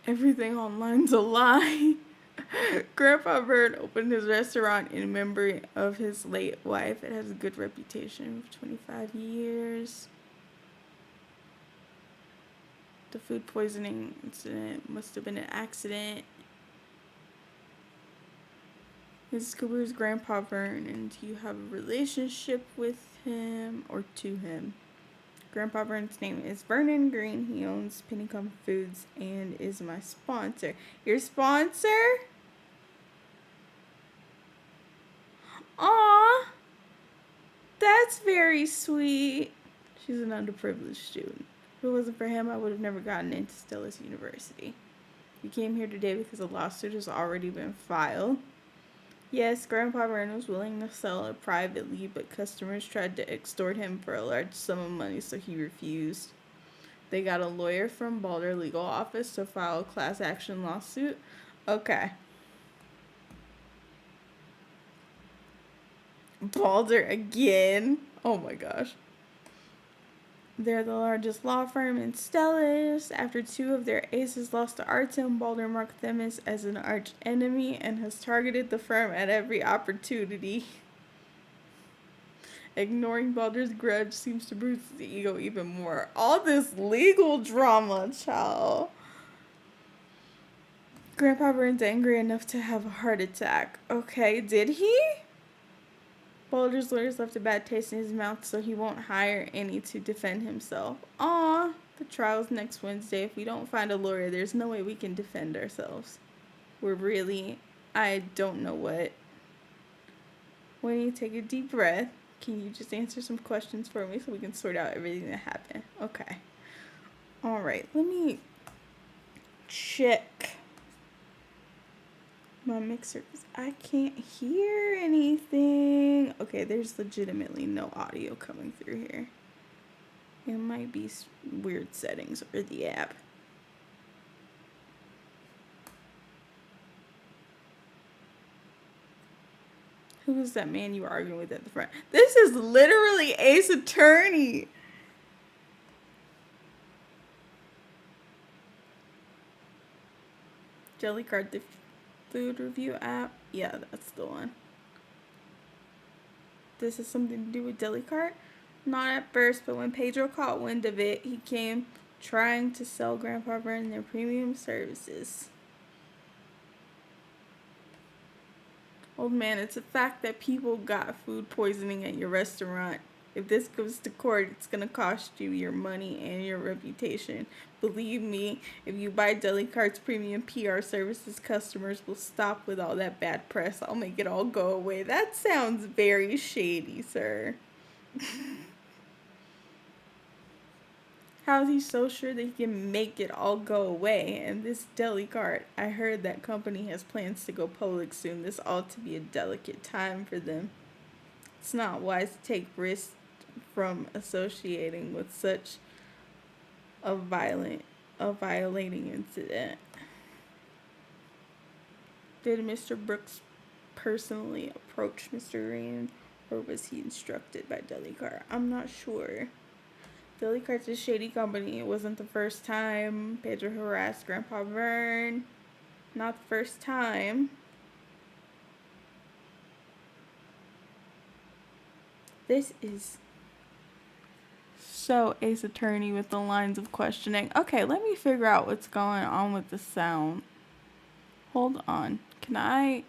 Everything online's a lie. Grandpa Bird opened his restaurant in memory of his late wife. It has a good reputation for 25 years. The food poisoning incident must have been an accident. Mrs. Cooper's Grandpa Vern, and you have a relationship with him or to him. Grandpa Vern's name is Vernon Green. He owns Pennycomb Foods and is my sponsor. Your sponsor? Aw, that's very sweet. She's an underprivileged student. If it wasn't for him, I would have never gotten into Stella's University. You came here today because a lawsuit has already been filed. Yes, Grandpa Vern was willing to sell it privately, but customers tried to extort him for a large sum of money, so he refused. They got a lawyer from Balder Legal Office to file a class action lawsuit. Okay. Balder again. Oh my gosh. They're the largest law firm in Stellis. After two of their aces lost to Artem, Balder marked them as an arch enemy and has targeted the firm at every opportunity. Ignoring Balder's grudge seems to bruise his ego even more. All this legal drama, child. Grandpa Vern's angry enough to have a heart attack. Okay, did he? Balder's lawyers left a bad taste in his mouth, so he won't hire any to defend himself. Aw, the trial's next Wednesday. If we don't find a lawyer, there's no way we can defend ourselves. We're really, I don't know what. When you take a deep breath, can you just answer some questions for me so we can sort out everything that happened? Okay. All right, let me check my mixer because I can't hear anything. Okay, there's legitimately no audio coming through here. It might be weird settings or the app. Who is that man you were arguing with at the front? This is literally Ace Attorney. Jellycart, the food review app. Yeah, that's the one. This has something to do with Jellycart? Not at first, but when Pedro caught wind of it, he came trying to sell Grandpa Vern their premium services. Old man, it's a fact that people got food poisoning at your restaurant. If this goes to court, it's gonna cost you your money and your reputation. Believe me, if you buy Jellycart's premium PR services, customers will stop with all that bad press. I'll make it all go away. That sounds very shady, sir. How is he so sure that he can make it all go away? And this Jellycart, I heard that company has plans to go public soon. This ought to be a delicate time for them. It's not wise to take risks from associating with such a violating incident. Did Mr. Brooks personally approach Mr. Green, or was he instructed by Jellycart? I'm not sure. Jellycart's a shady company. It wasn't the first time Pedro harassed Grandpa Vern. Not the first time. This is so Ace Attorney with the lines of questioning. Okay, let me figure out what's going on with the sound. Hold on. Can I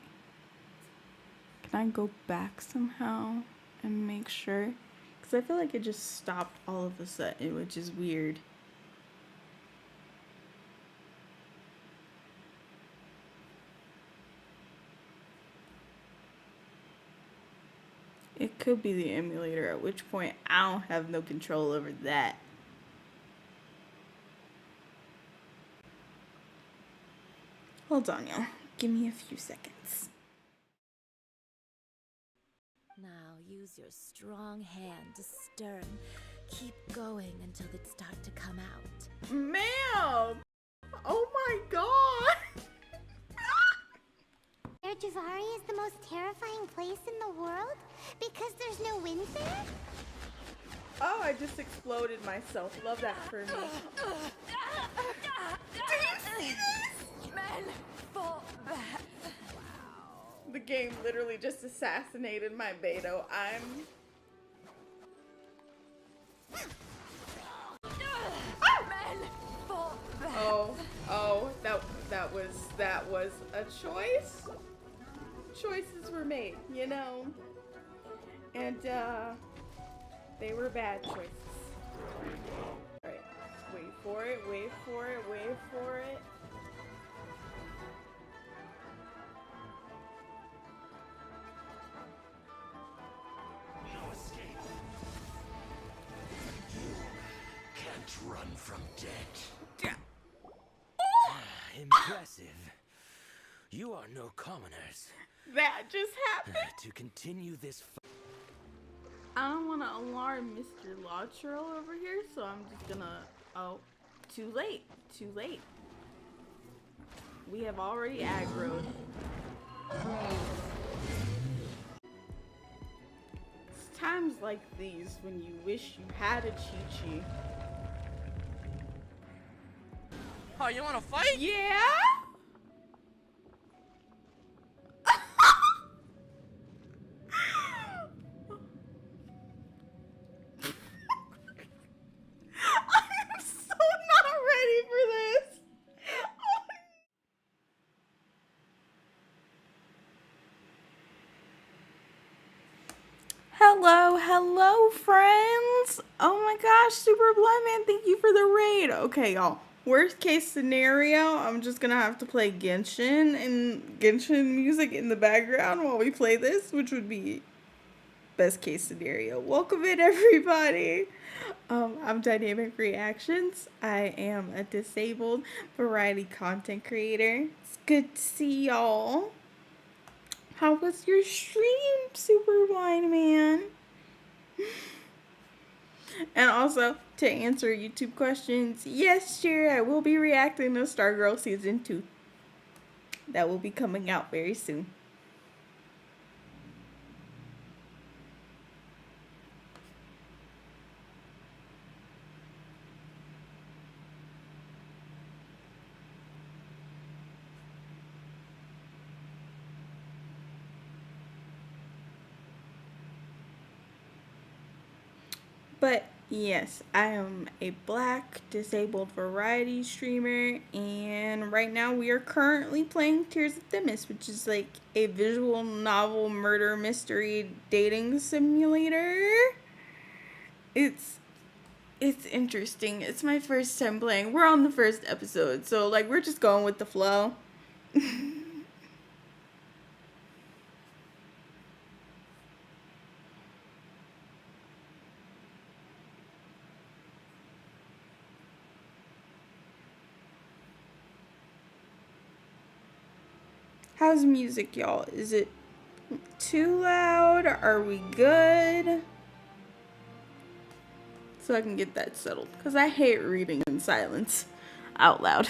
go back somehow and make sure? Because I feel like it just stopped all of a sudden, which is weird. It could be the emulator, at which point I don't have no control over that. Hold on, y'all. Give me a few seconds. Now use your strong hand to stir and keep going until it starts to come out. Ma'am! Oh my god! Javari is the most terrifying place in the world? Because there's no wind there? Oh, I just exploded myself. Love that for me. Men fall back. The game literally just assassinated my Beto. Men fall back. Oh, that was a choice. Choices were made, you know, and they were bad choices. All right, wait for it. No escape. You can't run from death. Impressive. You are no commoners. That just happened. To continue this I don't want to alarm Mr. Lottrell over here, so I'm just gonna... Oh, too late. Too late. We have already aggroed. It's times like these when you wish you had a Chi-Chi. Oh, you wanna fight? Yeah? I'm so not ready for this. Hello, friends. Oh my gosh, Super Blind Man, thank you for the raid. Okay, y'all. Worst case scenario, I'm just gonna have to play Genshin and Genshin music in the background while we play this, which would be best case scenario. Welcome in, everybody. I'm Dynamic Reactions. I am a disabled variety content creator. It's good to see y'all. How was your stream, Super Blind Man? And also, to answer YouTube questions, yes, sure, I will be reacting to Stargirl Season 2. That will be coming out very soon. But yes, I am a black disabled variety streamer, and right now we are currently playing Tears of Themis, which is like a visual novel murder mystery dating simulator. It's interesting. It's my first time playing. We're on the first episode, so like we're just going with the flow. How's music, y'all? Is it too loud? Are we good? So I can get that settled, because I hate reading in silence out loud.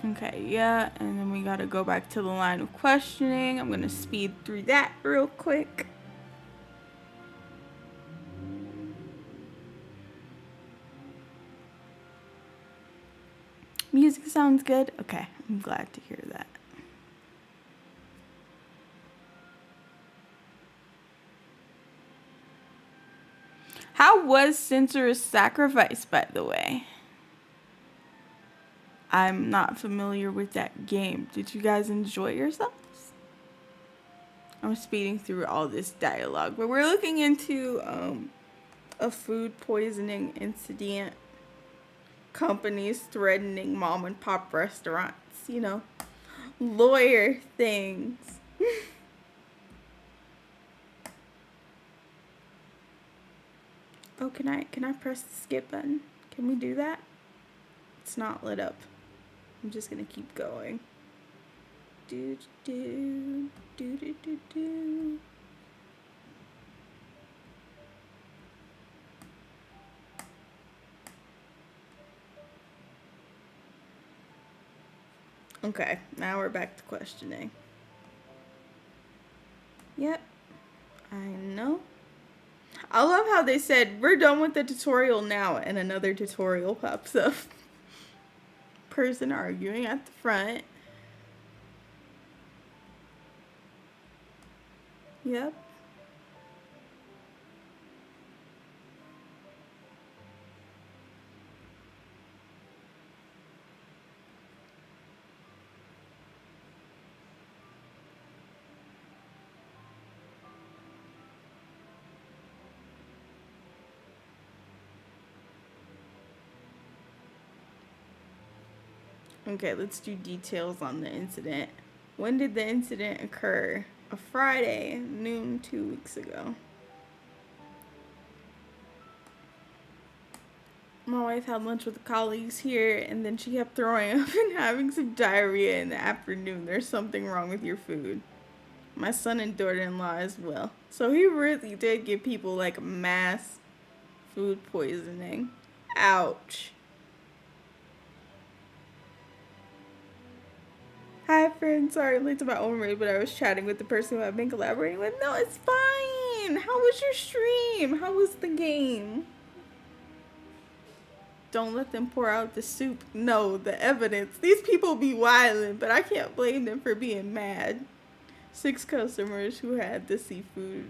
Okay, yeah, and then we gotta go back to the line of questioning. I'm gonna speed through that real quick. Music sounds good? Okay, I'm glad to hear that. How was Censorious Sacrifice, by the way? I'm not familiar with that game. Did you guys enjoy yourselves? I'm speeding through all this dialogue, but we're looking into a food poisoning incident, companies threatening mom and pop restaurants, you know, lawyer things. Oh, can I press the skip button? Can we do that? It's not lit up. I'm just gonna keep going. Do do do do do do. Okay, now we're back to questioning. Yep, I know. I love how they said, we're done with the tutorial now, and another tutorial pops up. Person arguing at the front. Yep. Okay, let's do details on the incident. When did the incident occur? A Friday, noon 2 weeks ago. My wife had lunch with colleagues here, and then she kept throwing up and having some diarrhea in the afternoon. There's something wrong with your food. My son and daughter-in-law as well. So he really did give people like mass food poisoning. Ouch. Hi friends, sorry I'm late to my own raid, but I was chatting with the person who I've been collaborating with. No, it's fine. How was your stream? How was the game? Don't let them pour out the soup. No, the evidence. These people be wildin', but I can't blame them for being mad. 6 customers who had the seafood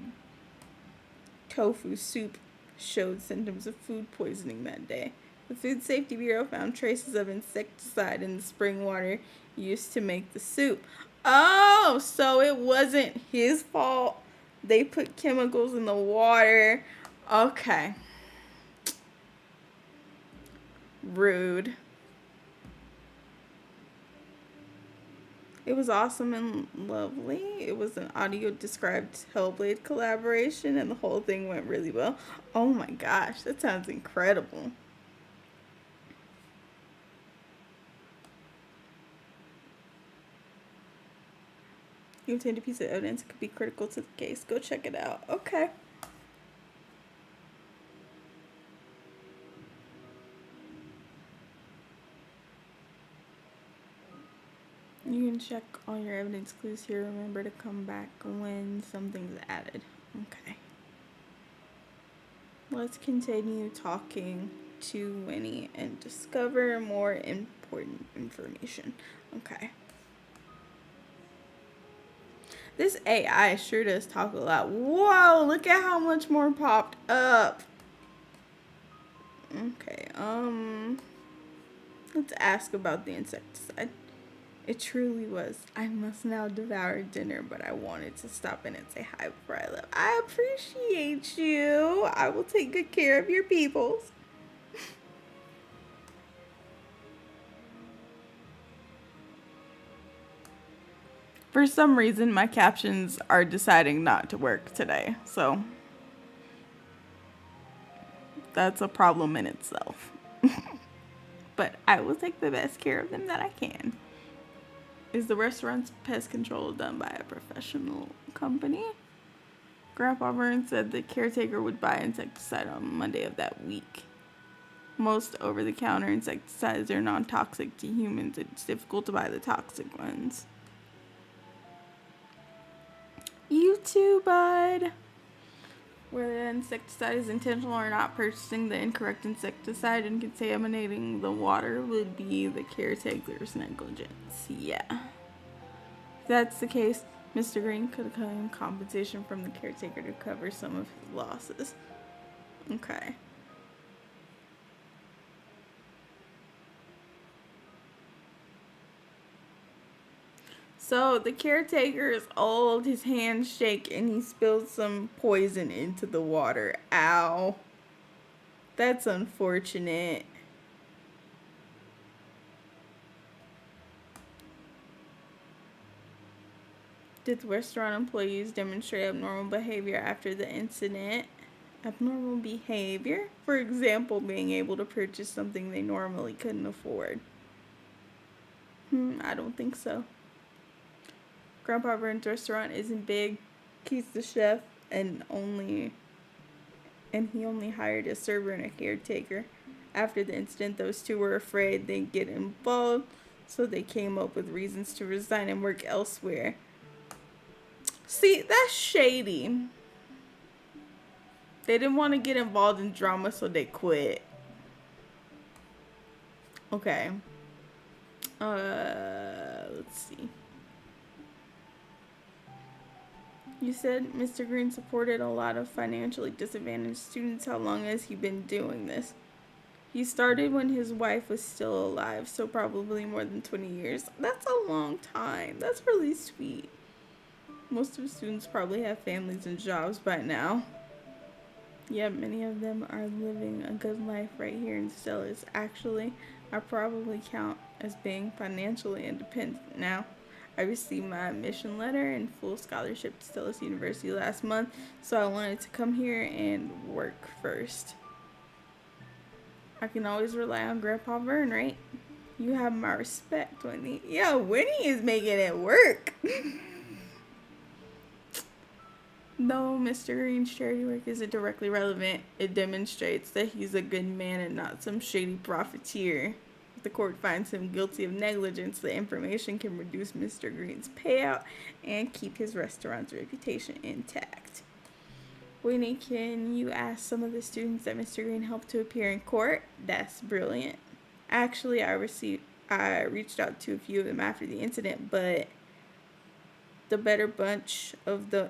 tofu soup showed symptoms of food poisoning that day. The Food Safety Bureau found traces of insecticide in the spring water used to make the soup. Oh, so it wasn't his fault. They put chemicals in the water. Okay. Rude. It was awesome and lovely. It was an audio described Hellblade collaboration, and the whole thing went really well. Oh my gosh, that sounds incredible. You obtained a piece of evidence that could be critical to the case. Go check it out. Okay. You can check all your evidence clues here. Remember to come back when something's added. Okay. Let's continue talking to Winnie and discover more important information. Okay. This AI sure does talk a lot. Whoa, look at how much more popped up. Okay, let's ask about the insecticide. It truly was. I must now devour dinner, but I wanted to stop in and say hi before I left. I appreciate you. I will take good care of your peoples. For some reason, my captions are deciding not to work today, so that's a problem in itself. But I will take the best care of them that I can. Is the restaurant's pest control done by a professional company? Grandpa Burns said the caretaker would buy insecticide on Monday of that week. Most over-the-counter insecticides are non-toxic to humans. It's difficult to buy the toxic ones. You too, bud. Whether the insecticide is intentional or not, purchasing the incorrect insecticide and contaminating the water would be the caretaker's negligence. Yeah. If that's the case, Mr. Green could claim compensation from the caretaker to cover some of his losses. Okay. So the caretaker is old, his hands shake, and he spilled some poison into the water. Ow. That's unfortunate. Did the restaurant employees demonstrate abnormal behavior after the incident? Abnormal behavior? For example, being able to purchase something they normally couldn't afford. I don't think so. Grandpa Burns' restaurant isn't big. He's the chef and he only hired a server and a caretaker. After the incident, those two were afraid they'd get involved, so they came up with reasons to resign and work elsewhere. See, that's shady. They didn't want to get involved in drama, so they quit. Okay. Let's see. You said Mr. Green supported a lot of financially disadvantaged students. How long has he been doing this? He started when his wife was still alive, so probably more than 20 years. That's a long time. That's really sweet. Most of the students probably have families and jobs by now. Yet many of them are living a good life right here in Stellars. Actually, I probably count as being financially independent now. I received my admission letter and full scholarship to Stellus University last month, so I wanted to come here and work first. I can always rely on Grandpa Vern, right? You have my respect, Winnie. Yo, Winnie is making it work. Though Mr. Green's charity work isn't directly relevant, it demonstrates that he's a good man and not some shady profiteer. If the court finds him guilty of negligence, the information can reduce Mr. Green's payout and keep his restaurant's reputation intact. Winnie, can you ask some of the students that Mr. Green helped to appear in court? That's brilliant. Actually, I reached out to a few of them after the incident, but the better of the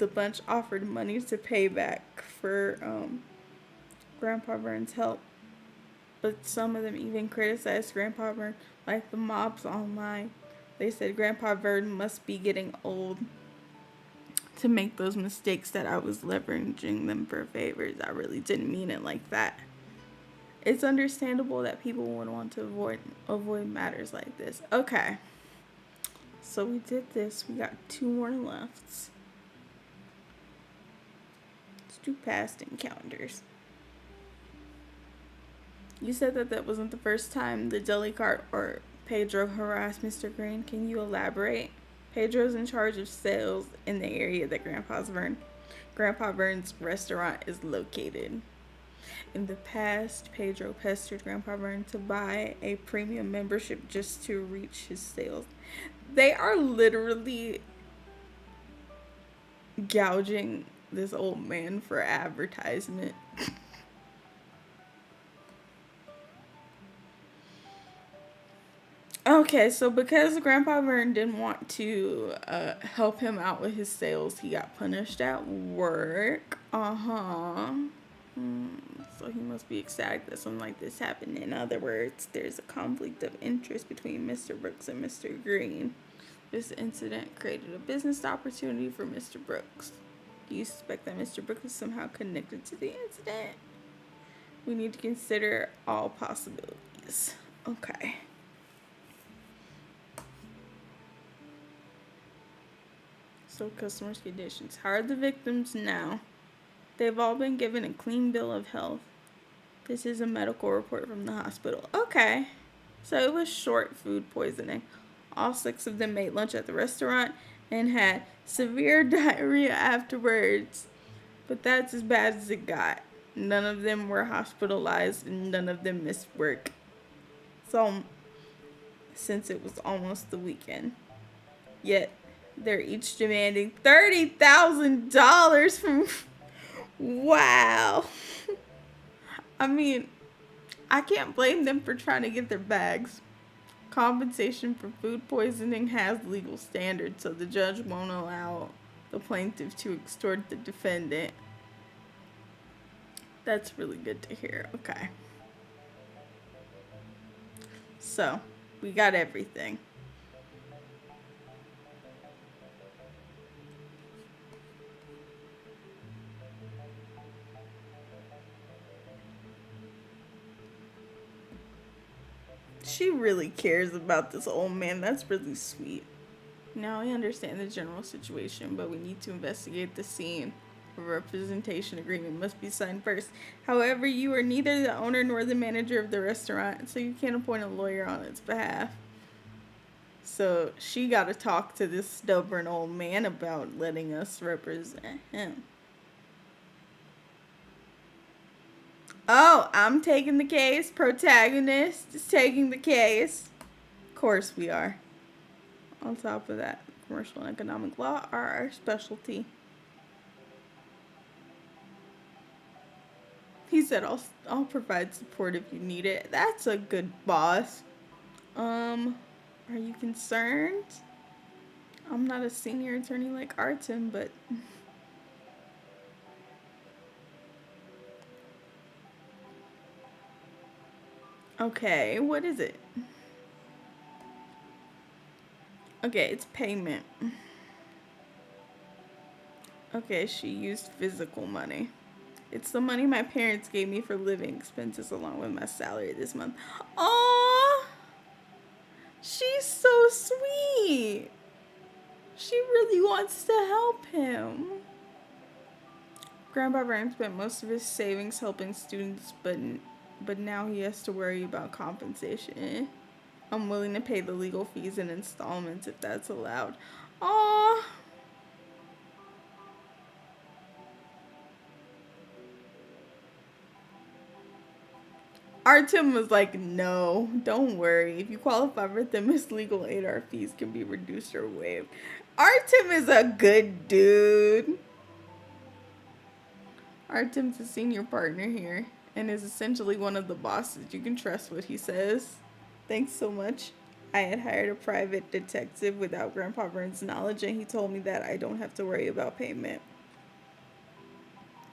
bunch offered money to pay back for Grandpa Vern's help. But some of them even criticized Grandpa Vern like the mobs online. They said Grandpa Vern must be getting old to make those mistakes, that I was leveraging them for favors. I really didn't mean it like that. It's understandable that people would want to avoid matters like this. Okay. So we did this. We got 2 more left. Let's do past encounters. You said that wasn't the first time the deli cart or Pedro harassed Mr. Green. Can you elaborate? Pedro's in charge of sales in the area that Grandpa Vern's restaurant is located. In the past, Pedro pestered Grandpa Vern to buy a premium membership just to reach his sales. They are literally gouging this old man for advertisement. Okay, so because Grandpa Vern didn't want to help him out with his sales, he got punished at work. So he must be ecstatic that something like this happened. In other words, there's a conflict of interest between Mr. Brooks and Mr. Green. This incident created a business opportunity for Mr. Brooks. Do you suspect that Mr. Brooks is somehow connected to the incident? We need to consider all possibilities. Okay. So customers' conditions. How are the victims now? They've all been given a clean bill of health. This is a medical report from the hospital. Okay. So it was short food poisoning. All 6 of them made lunch at the restaurant and had severe diarrhea afterwards. But that's as bad as it got. None of them were hospitalized and none of them missed work. So, since it was almost the weekend. Yet, they're each demanding $30,000 from... Wow. I mean, I can't blame them for trying to get their bags. Compensation for food poisoning has legal standards, so the judge won't allow the plaintiff to extort the defendant. That's really good to hear. Okay. So, we got everything. She really cares about this old man. That's really sweet. Now I understand the general situation, but we need to investigate the scene. A representation agreement must be signed first. However, you are neither the owner nor the manager of the restaurant, so you can't appoint a lawyer on its behalf. So she got to talk to this stubborn old man about letting us represent him. Oh, I'm taking the case. Protagonist is taking the case. Of course we are. On top of that, commercial and economic law are our specialty. He said, I'll provide support if you need it. That's a good boss. Are you concerned? I'm not a senior attorney like Artem, but... Okay, what is it? Okay, it's payment. Okay, she used physical money. It's the money my parents gave me for living expenses along with my salary this month. Aww! She's so sweet. She really wants to help him. Grandpa Ryan spent most of his savings helping students, but now he has to worry about compensation. I'm willing to pay the legal fees in installments if that's allowed. Aww. Artem was like, no, don't worry. If you qualify for Themis legal aid, our fees can be reduced or waived. Artem is a good dude. Artem's a senior partner here and is essentially one of the bosses. You can trust what he says. Thanks so much. I had hired a private detective without Grandpa Vern's knowledge, and he told me that I don't have to worry about payment.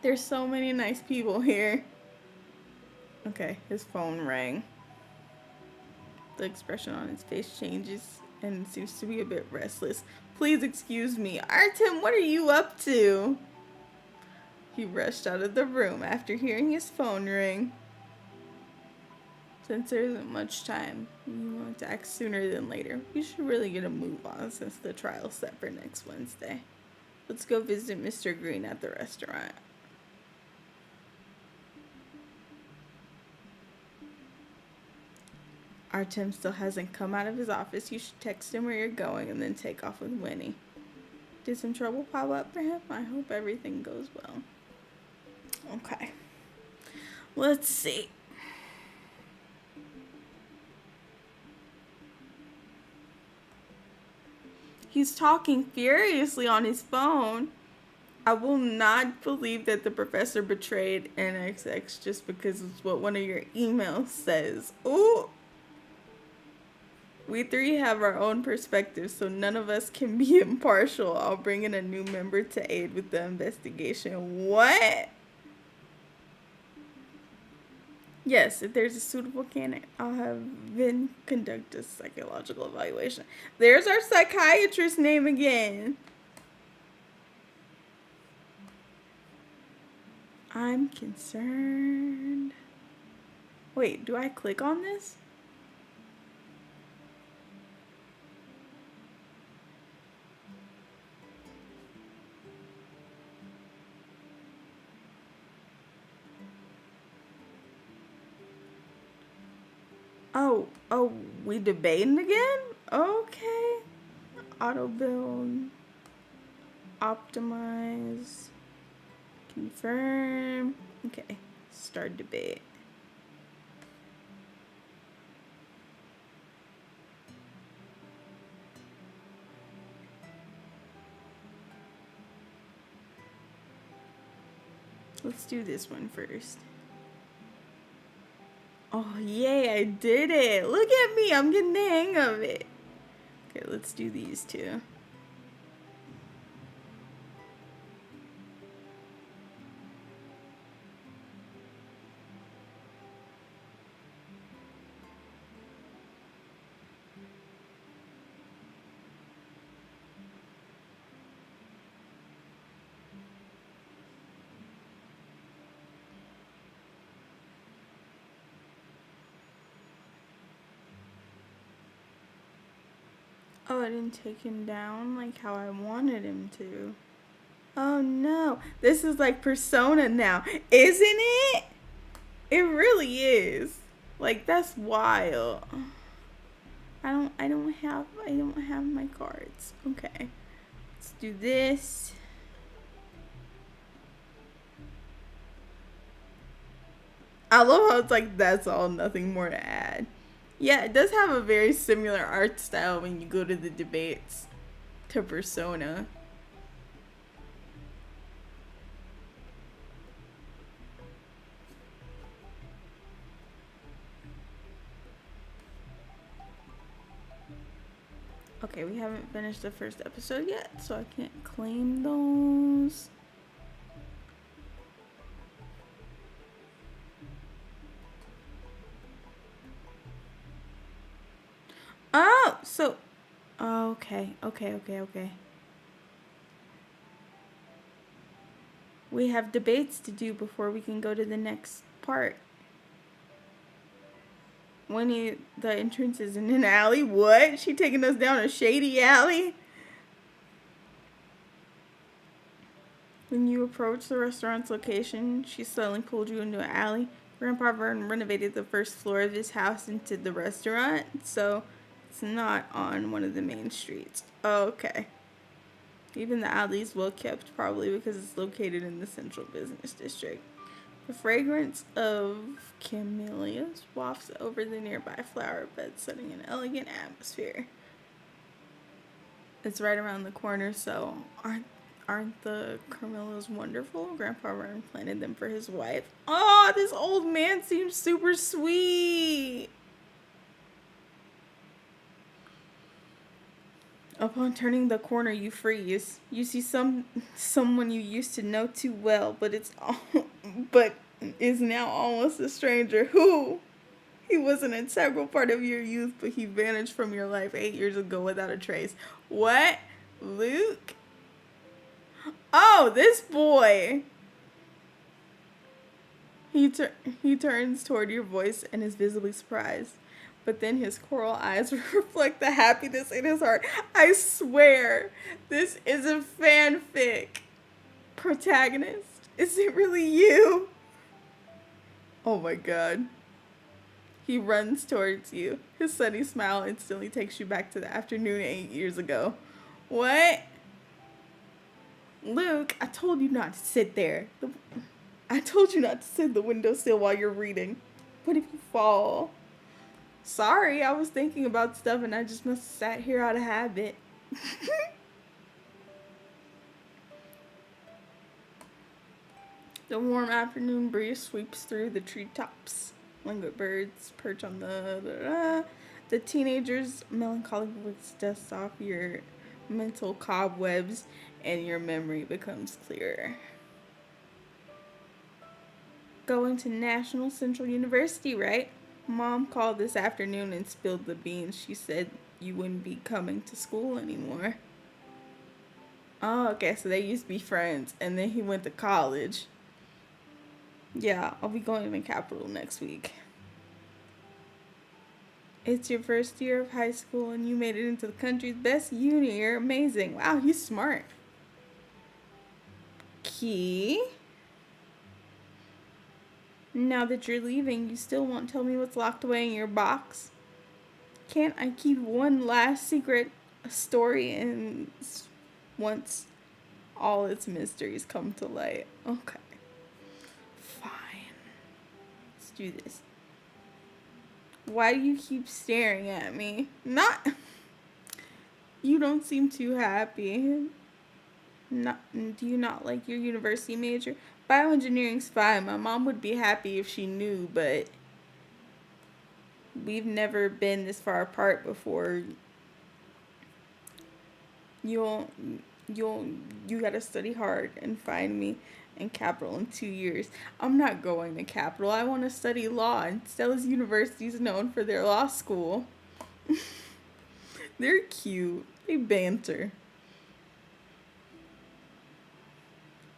There's so many nice people here. Okay, his phone rang. The expression on his face changes and seems to be a bit restless. Please excuse me. Artem, what are you up to? He rushed out of the room after hearing his phone ring. Since there isn't much time, you want to act sooner than later. We should really get a move on since the trial's set for next Wednesday. Let's go visit Mr. Green at the restaurant. Artem still hasn't come out of his office. You should text him where you're going and then take off with Winnie. Did some trouble pop up for him? I hope everything goes well. Okay. Let's see. He's talking furiously on his phone. I will not believe that the professor betrayed NXX just because it's what one of your emails says. Ooh. We three have our own perspectives, so none of us can be impartial. I'll bring in a new member to aid with the investigation. What? Yes, if there's a suitable candidate, I'll have Vin conduct a psychological evaluation. There's our psychiatrist name again. I'm concerned. Wait, do I click on this? Oh, we debating again? Okay. Auto build. Optimize. Confirm. Okay. Start debate. Let's do this one first. Oh, yay, I did it. Look at me. I'm getting the hang of it. Okay, let's do these two. Oh, I didn't take him down like how I wanted him to. Oh no, this is like Persona now, isn't it? It really is. Like, that's wild. I don't have my cards. Okay, let's do this. I love how it's like that's all, nothing more to add. Yeah, it does have a very similar art style when you go to the debates to Persona. Okay, we haven't finished the first episode yet, so I can't claim those. Oh, so, okay. We have debates to do before we can go to the next part. The entrance is in an alley. What? She taking us down a shady alley? When you approach the restaurant's location, she suddenly pulled you into an alley. Grandpa Vern renovated the first floor of his house into the restaurant, so it's not on one of the main streets. Okay. Even the alley is well kept, probably because it's located in the central business district. The fragrance of camellias wafts over the nearby flower beds, setting an elegant atmosphere. It's right around the corner, so aren't the camellias wonderful? Grandpa Vern planted them for his wife. Oh, this old man seems super sweet. Upon turning the corner, you freeze. You see someone you used to know too well, but is now almost a stranger. Who? He was an integral part of your youth, but he vanished from your life 8 years ago without a trace. What? Luke? Oh, this boy. He turns toward your voice and is visibly surprised. But then his coral eyes reflect the happiness in his heart. I swear, this is a fanfic. Protagonist, is it really you? Oh my god. He runs towards you. His sunny smile instantly takes you back to the afternoon 8 years ago. What? Luke, I told you not to sit there. I told you not to sit in the windowsill while you're reading. What if you fall? Sorry, I was thinking about stuff and I just must have sat here out of habit. The warm afternoon breeze sweeps through the treetops. Languid birds perch on the teenager's melancholy voice dusts off your mental cobwebs and your memory becomes clearer. Going to National Central University, right? Mom called this afternoon and spilled the beans. She said you wouldn't be coming to school anymore. Oh, okay, so they used to be friends, and then he went to college. Yeah, I'll be going to the Capitol next week. It's your first year of high school, and you made it into the country's best uni. You're amazing. Wow, he's smart. Key? Now that you're leaving, you still won't tell me what's locked away in your box? Can't I keep one last secret story and once all its mysteries come to light? Okay. Fine. Let's do this. Why do you keep staring at me? You don't seem too happy. Do you not like your university major? Bioengineering's fine. My mom would be happy if she knew, but we've never been this far apart before. You gotta study hard and find me in Capitol in 2 years. I'm not going to Capitol. I want to study law, and Stella's University is known for their law school. They're cute. They banter.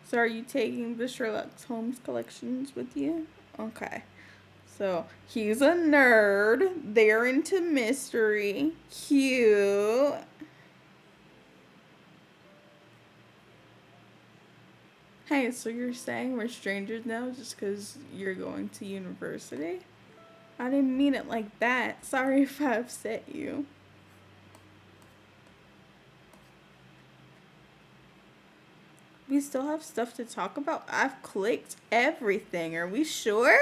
So are you taking the Sherlock Holmes collections with you? Okay. So he's a nerd. They're into mystery. Cute. Hey, so you're saying we're strangers now just because you're going to university? I didn't mean it like that. Sorry if I upset you. We still have stuff to talk about? I've clicked everything. Are we sure?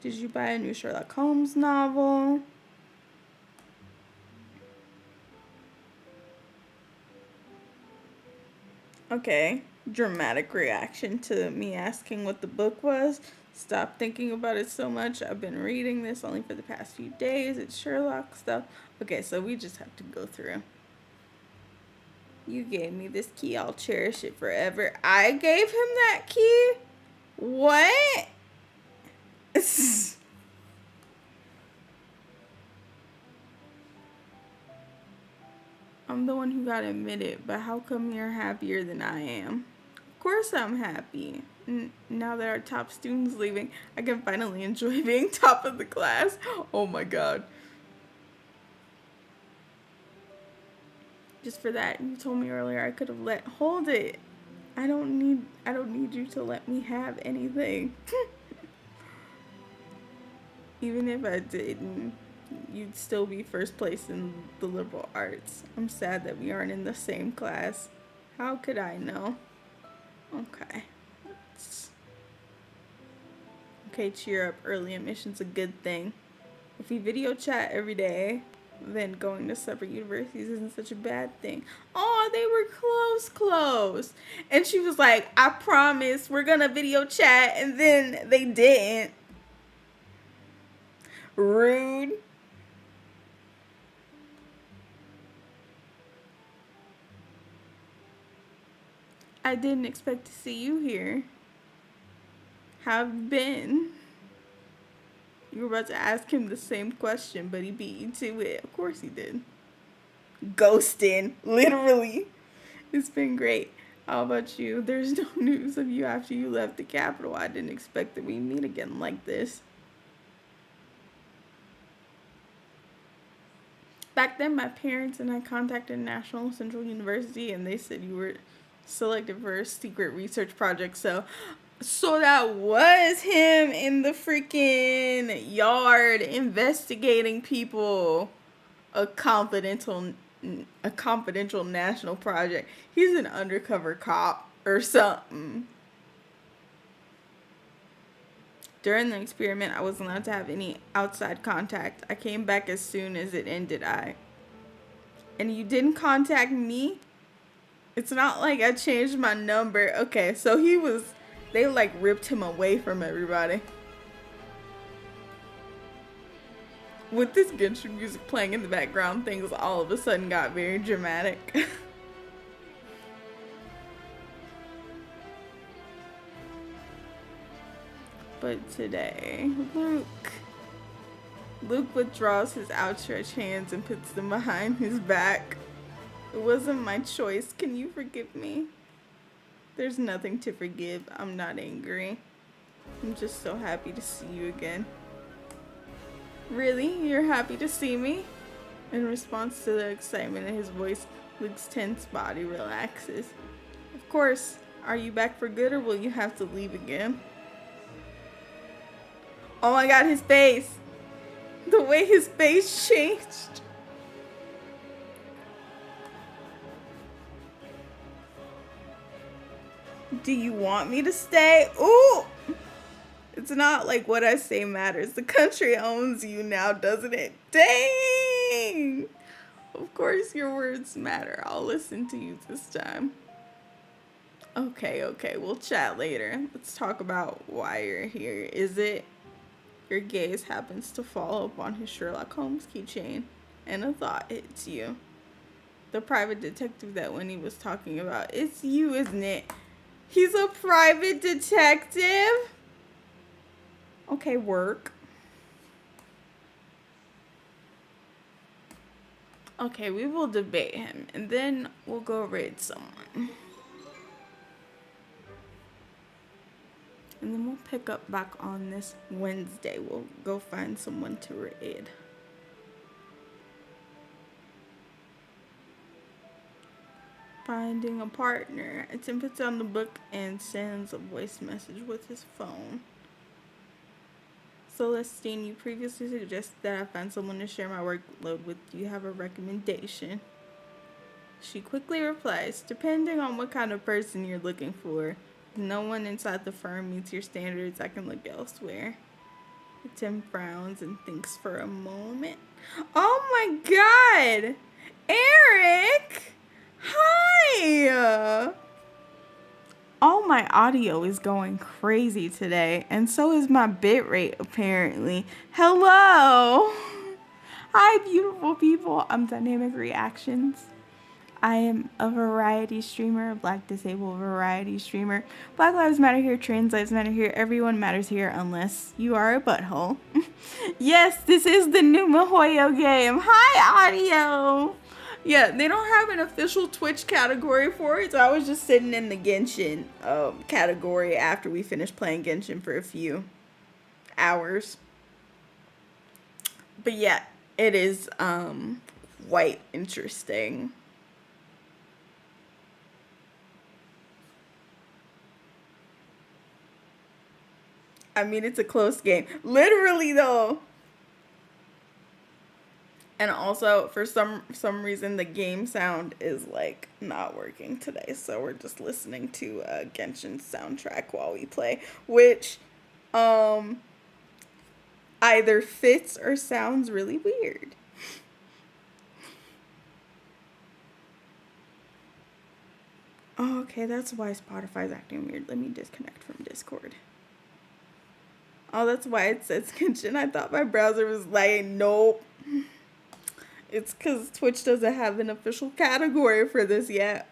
Did you buy a new Sherlock Holmes novel? Okay. Dramatic reaction to me asking what the book was. Stop thinking about it so much. I've been reading this only for the past few days. It's Sherlock stuff. Okay, so we just have to go through. You gave me this key. I'll cherish it forever. I gave him that key? What? I'm the one who got admitted, but how come you're happier than I am? Of course I'm happy. Now that our top student's leaving, I can finally enjoy being top of the class. Oh my god. Just for that, you told me earlier I could have hold it. I don't need you to let me have anything. Even if I didn't, you'd still be first place in the liberal arts. I'm sad that we aren't in the same class. How could I know? Okay. Okay, cheer up. Early admission's a good thing. If we video chat every day, then going to separate universities isn't such a bad thing. Oh, they were close. And she was like, I promise we're gonna video chat, and then they didn't. Rude. I didn't expect to see you here. How have you been? You were about to ask him the same question, but he beat you to it. Of course he did. Ghosting, literally. It's been great. How about you? There's no news of you after you left the capital. I didn't expect that we'd meet again like this. Back then, my parents and I contacted National Central University, and they said you were selected for a secret research project. So that was him in the freaking yard investigating people. A confidential national project. He's an undercover cop or something. During the experiment, I wasn't allowed to have any outside contact. I came back as soon as it ended. And you didn't contact me? It's not like I changed my number. Okay, so they like ripped him away from everybody. With this Genshin music playing in the background, things all of a sudden got very dramatic. But today, Luke withdraws his outstretched hands and puts them behind his back. It wasn't my choice. Can you forgive me? There's nothing to forgive. I'm not angry. I'm just so happy to see you again. Really? You're happy to see me? In response to the excitement in his voice, Luke's tense body relaxes. Of course. Are you back for good, or will you have to leave again? Oh my god, his face! The way his face changed! Do you want me to stay? Ooh! It's not like what I say matters. The country owns you now, doesn't it? Dang! Of course your words matter. I'll listen to you this time. Okay, we'll chat later. Let's talk about why you're here. Is it your gaze happens to fall upon his Sherlock Holmes keychain, and a thought hits you. The private detective that Winnie was talking about. It's you, isn't it? He's a private detective? Okay, work. Okay, we will debate him, and then we'll go raid someone. And then we'll pick up back on this Wednesday. We'll go find someone to raid. Finding a partner. Tim puts down the book and sends a voice message with his phone. Celestine, you previously suggested that I find someone to share my workload with. Do you have a recommendation? She quickly replies, depending on what kind of person you're looking for. If no one inside the firm meets your standards, I can look elsewhere. Tim frowns and thinks for a moment. Oh my god! Eric! Hi! All my audio is going crazy today, and so is my bitrate apparently. Hello! Hi, beautiful people. I'm Dynamic Reactions. I am a variety streamer, a Black disabled variety streamer. Black Lives Matter here, trans lives matter here, everyone matters here unless you are a butthole. Yes, this is the new Mihoyo game. Hi, audio! Yeah, they don't have an official Twitch category for it, so I was just sitting in the Genshin category after we finished playing Genshin for a few hours. But yeah, it is quite interesting. I mean, it's a close game. Literally, though. And also, for some reason, the game sound is, like, not working today. So we're just listening to Genshin's soundtrack while we play. Which, either fits or sounds really weird. Oh, okay, that's why Spotify's acting weird. Let me disconnect from Discord. Oh, that's why it says Genshin. I thought my browser was like, nope. It's because Twitch doesn't have an official category for this yet.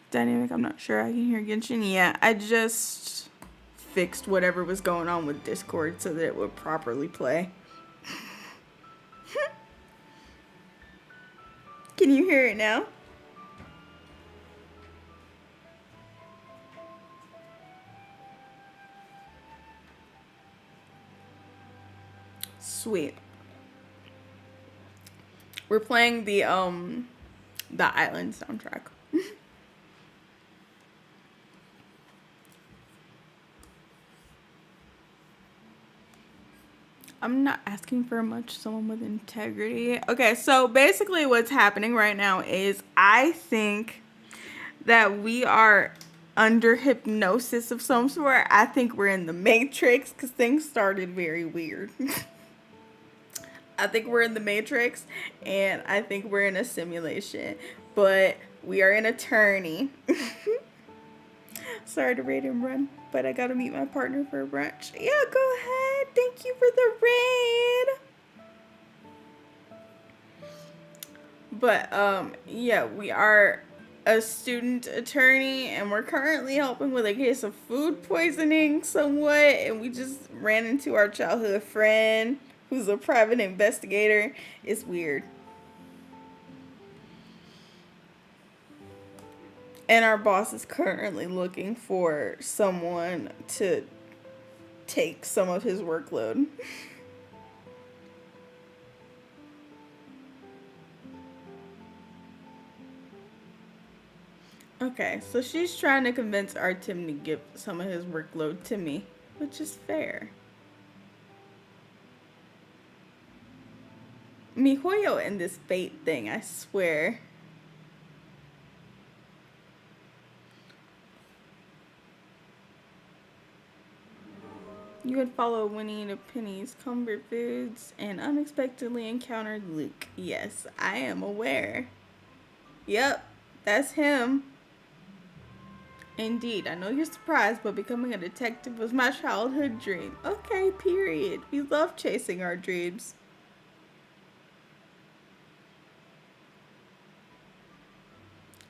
Dynamic, I'm not sure I can hear Genshin. Yeah, I just fixed whatever was going on with Discord so that it would properly play. Can you hear it now? Sweet. We're playing the island soundtrack. I'm not asking for much, someone with integrity. Okay, so basically what's happening right now is I think that we are under hypnosis of some sort. I think we're in the Matrix because things started very weird. I think we're in the Matrix and I think we're in a simulation, but we are an attorney. Sorry to raid and run, but I gotta meet my partner for brunch. Yeah, go ahead. Thank you for the raid. But yeah, we are a student attorney and we're currently helping with a case of food poisoning somewhat, and we just ran into our childhood friend who's a private investigator. It's weird. And our boss is currently looking for someone to take some of his workload. Okay, so she's trying to convince Artem to give some of his workload to me, which is fair. MiHoYo and this fate thing, I swear. You had followed Winnie to Penny's Comfort Foods and unexpectedly encountered Luke. Yes, I am aware. Yep, that's him. Indeed, I know you're surprised, but becoming a detective was my childhood dream. Okay, period. We love chasing our dreams.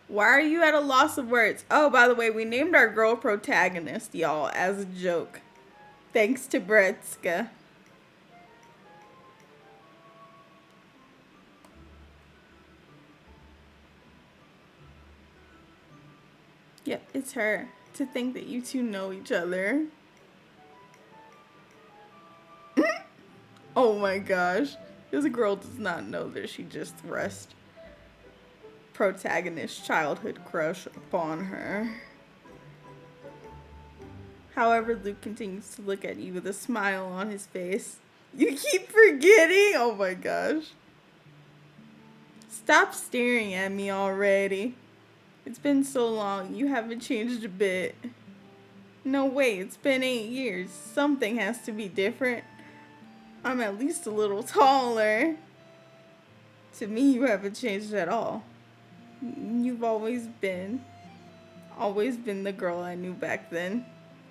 Why are you at a loss of words? Oh, by the way, we named our girl protagonist, y'all, as a joke. Thanks to Bretska. Yep, it's her. To think that you two know each other. Oh my gosh. This girl does not know that she just thrust protagonist's childhood crush upon her. However, Luke continues to look at you with a smile on his face. You keep forgetting? Oh my gosh. Stop staring at me already. It's been so long. You haven't changed a bit. No way, it's been 8 years. Something has to be different. I'm at least a little taller. To me, you haven't changed at all. You've always been the girl I knew back then.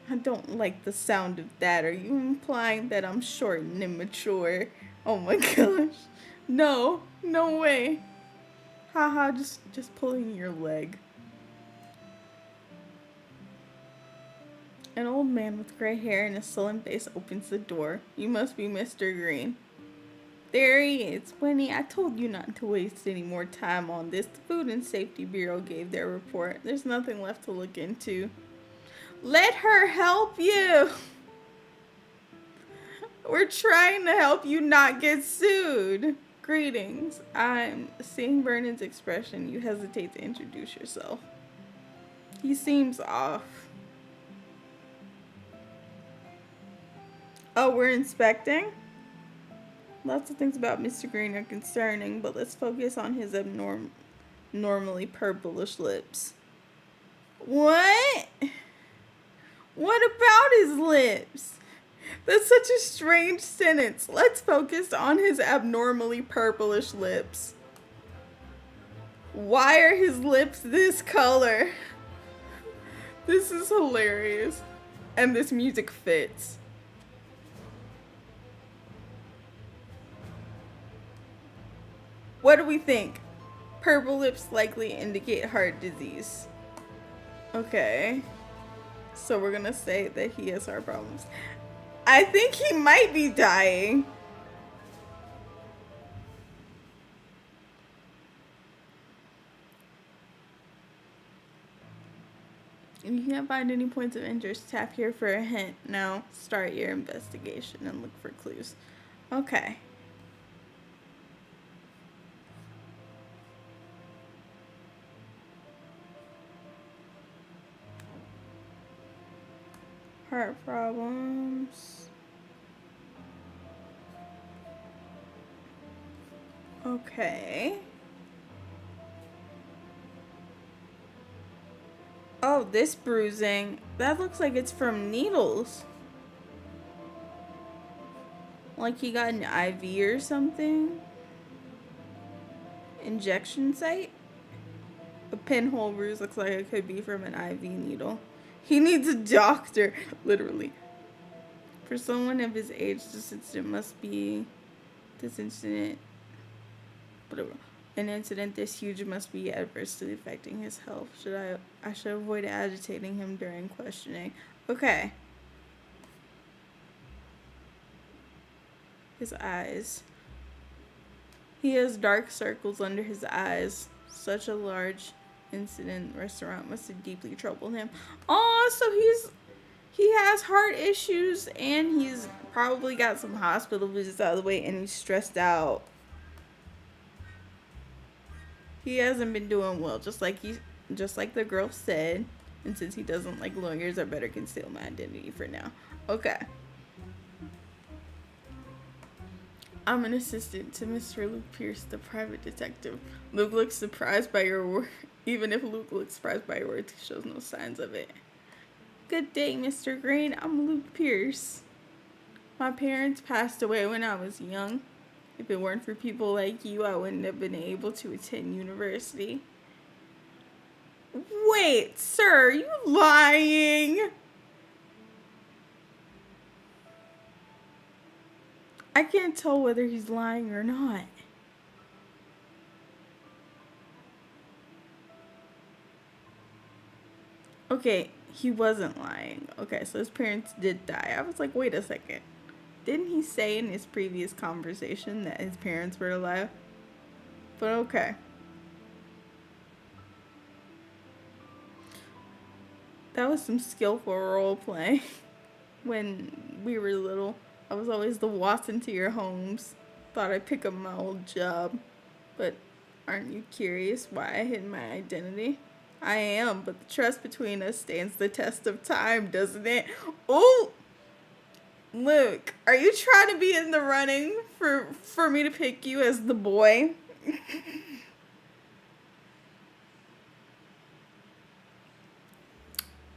I don't like the sound of that. Are you implying that I'm short and immature? Oh my gosh. No, no way. Haha, just pulling your leg. An old man with gray hair and a sullen face opens the door. You must be Mr. Green. There he is. Winnie, I told you not to waste any more time on this. The Food and Safety Bureau gave their report. There's nothing left to look into. Let her help you. We're trying to help you not get sued. Greetings. I'm seeing Vernon's expression. You hesitate to introduce yourself. He seems off. Oh, we're inspecting? Lots of things about Mr. Green are concerning, but let's focus on his normally purplish lips. What? What about his lips? That's such a strange sentence. Let's focus on his abnormally purplish lips. Why are his lips this color? This is hilarious. And this music fits. What do we think? Purple lips likely indicate heart disease. Okay. So we're gonna say that he has heart problems. I think he might be dying. If you can't find any points of interest, tap here for a hint. Now, start your investigation and look for clues. Okay. Heart problems. Okay. Oh, this bruising. That looks like it's from needles. Like he got an IV or something. Injection site. A pinhole bruise looks like it could be from an IV needle. He needs a doctor, literally. For someone of his age, this incident, an incident this huge must be adversely affecting his health. I should avoid agitating him during questioning. Okay. His eyes. He has dark circles under his eyes. Such a large incident restaurant must have deeply troubled him. Oh, so he has heart issues and he's probably got some hospital visits out of the way and he's stressed out. He hasn't been doing well, just like the girl said. And since he doesn't like lawyers, I better conceal my identity for now. Okay. I'm an assistant to Mr. Luke Pierce, the private detective. Luke looks surprised by your work. Even if Luke looks surprised by your words, he shows no signs of it. Good day, Mr. Green. I'm Luke Pierce. My parents passed away when I was young. If it weren't for people like you, I wouldn't have been able to attend university. Wait, sir, are you lying? I can't tell whether he's lying or not. Okay, he wasn't lying. Okay, so his parents did die. I was like, wait a second. Didn't he say in his previous conversation that his parents were alive? But okay. That was some skillful role play. When we were little, I was always the Watson to your Holmes. Thought I'd pick up my old job. But aren't you curious why I hid my identity? I am, but the trust between us stands the test of time, doesn't it? Oh! Luke, are you trying to be in the running for me to pick you as the boy?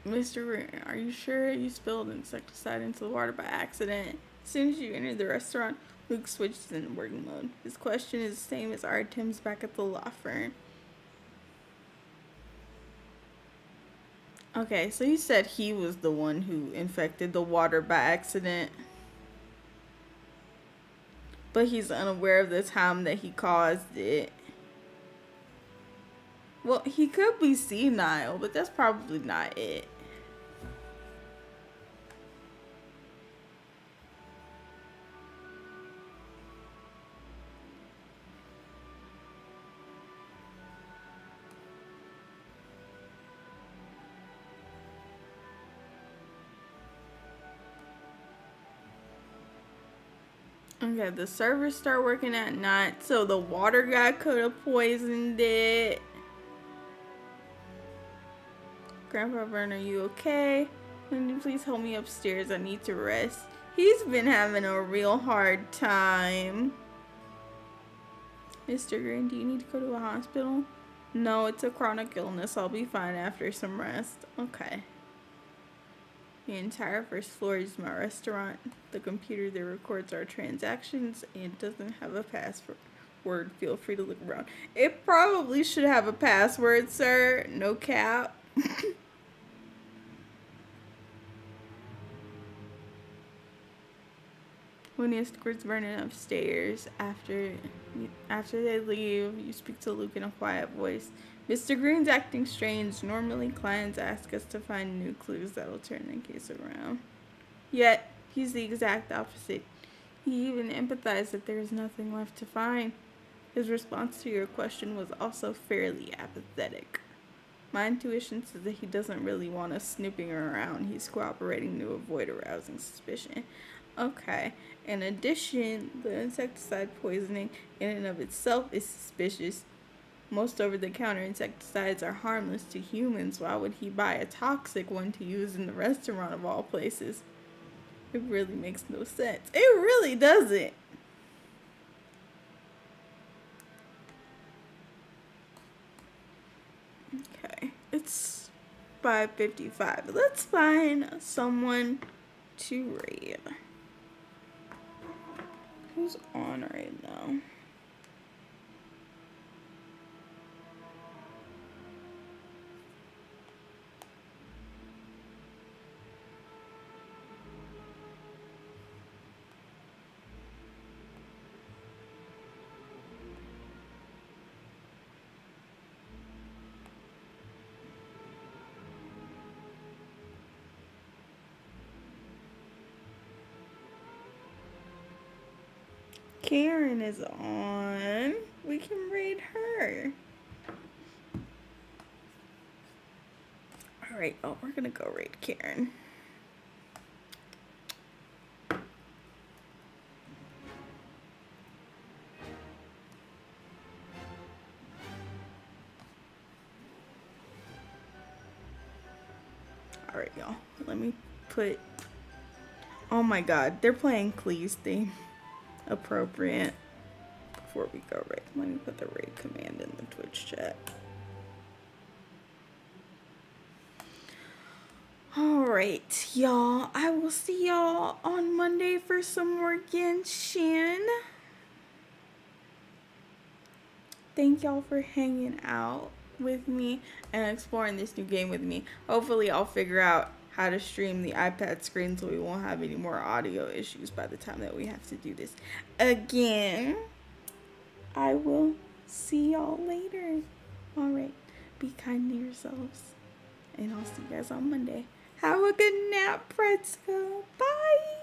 Mr. Green, are you sure you spilled insecticide into the water by accident? As soon as you entered the restaurant, Luke switched into working mode. His question is the same as Artem's back at the law firm. Okay, so you said he was the one who infected the water by accident. But he's unaware of the time that he caused it. Well, he could be senile, but that's probably not it. Okay, the servers start working at night, so the water guy could have poisoned it. Grandpa Vern, are you okay? Can you please help me upstairs? I need to rest. He's been having a real hard time. Mr. Green, do you need to go to a hospital? No, it's a chronic illness. I'll be fine after some rest. Okay. The entire first floor is my restaurant. The computer that records our transactions and doesn't have a password. Feel free to look around. It probably should have a password, sir. No cap. When he escorts Vernon upstairs, after they leave, you speak to Luke in a quiet voice. Mr. Green's acting strange. Normally, clients ask us to find new clues that'll turn the case around. Yet, he's the exact opposite. He even empathized that there is nothing left to find. His response to your question was also fairly apathetic. My intuition says that he doesn't really want us snooping around. He's cooperating to avoid arousing suspicion. Okay. In addition, the insecticide poisoning in and of itself is suspicious. Most over-the-counter insecticides are harmless to humans. Why would he buy a toxic one to use in the restaurant of all places? It really makes no sense. It really doesn't. Okay, it's 5:55. Let's find someone to raid. Who's on right now? Karen is on. We can raid her. Alright, oh, we're gonna go raid Karen. Alright, y'all. Let me put... Oh my god, they're playing Clee's theme. Appropriate. Before we go raid, let me put the raid command in the Twitch chat. Alright, y'all. I will see y'all on Monday for some more Genshin. Thank y'all for hanging out with me and exploring this new game with me. Hopefully I'll figure out how to stream the iPad screen so we won't have any more audio issues by the time that we have to do this again. I will see y'all later. Alright, be kind to yourselves. And I'll see you guys on Monday. Have a good nap, Pretsko. Bye.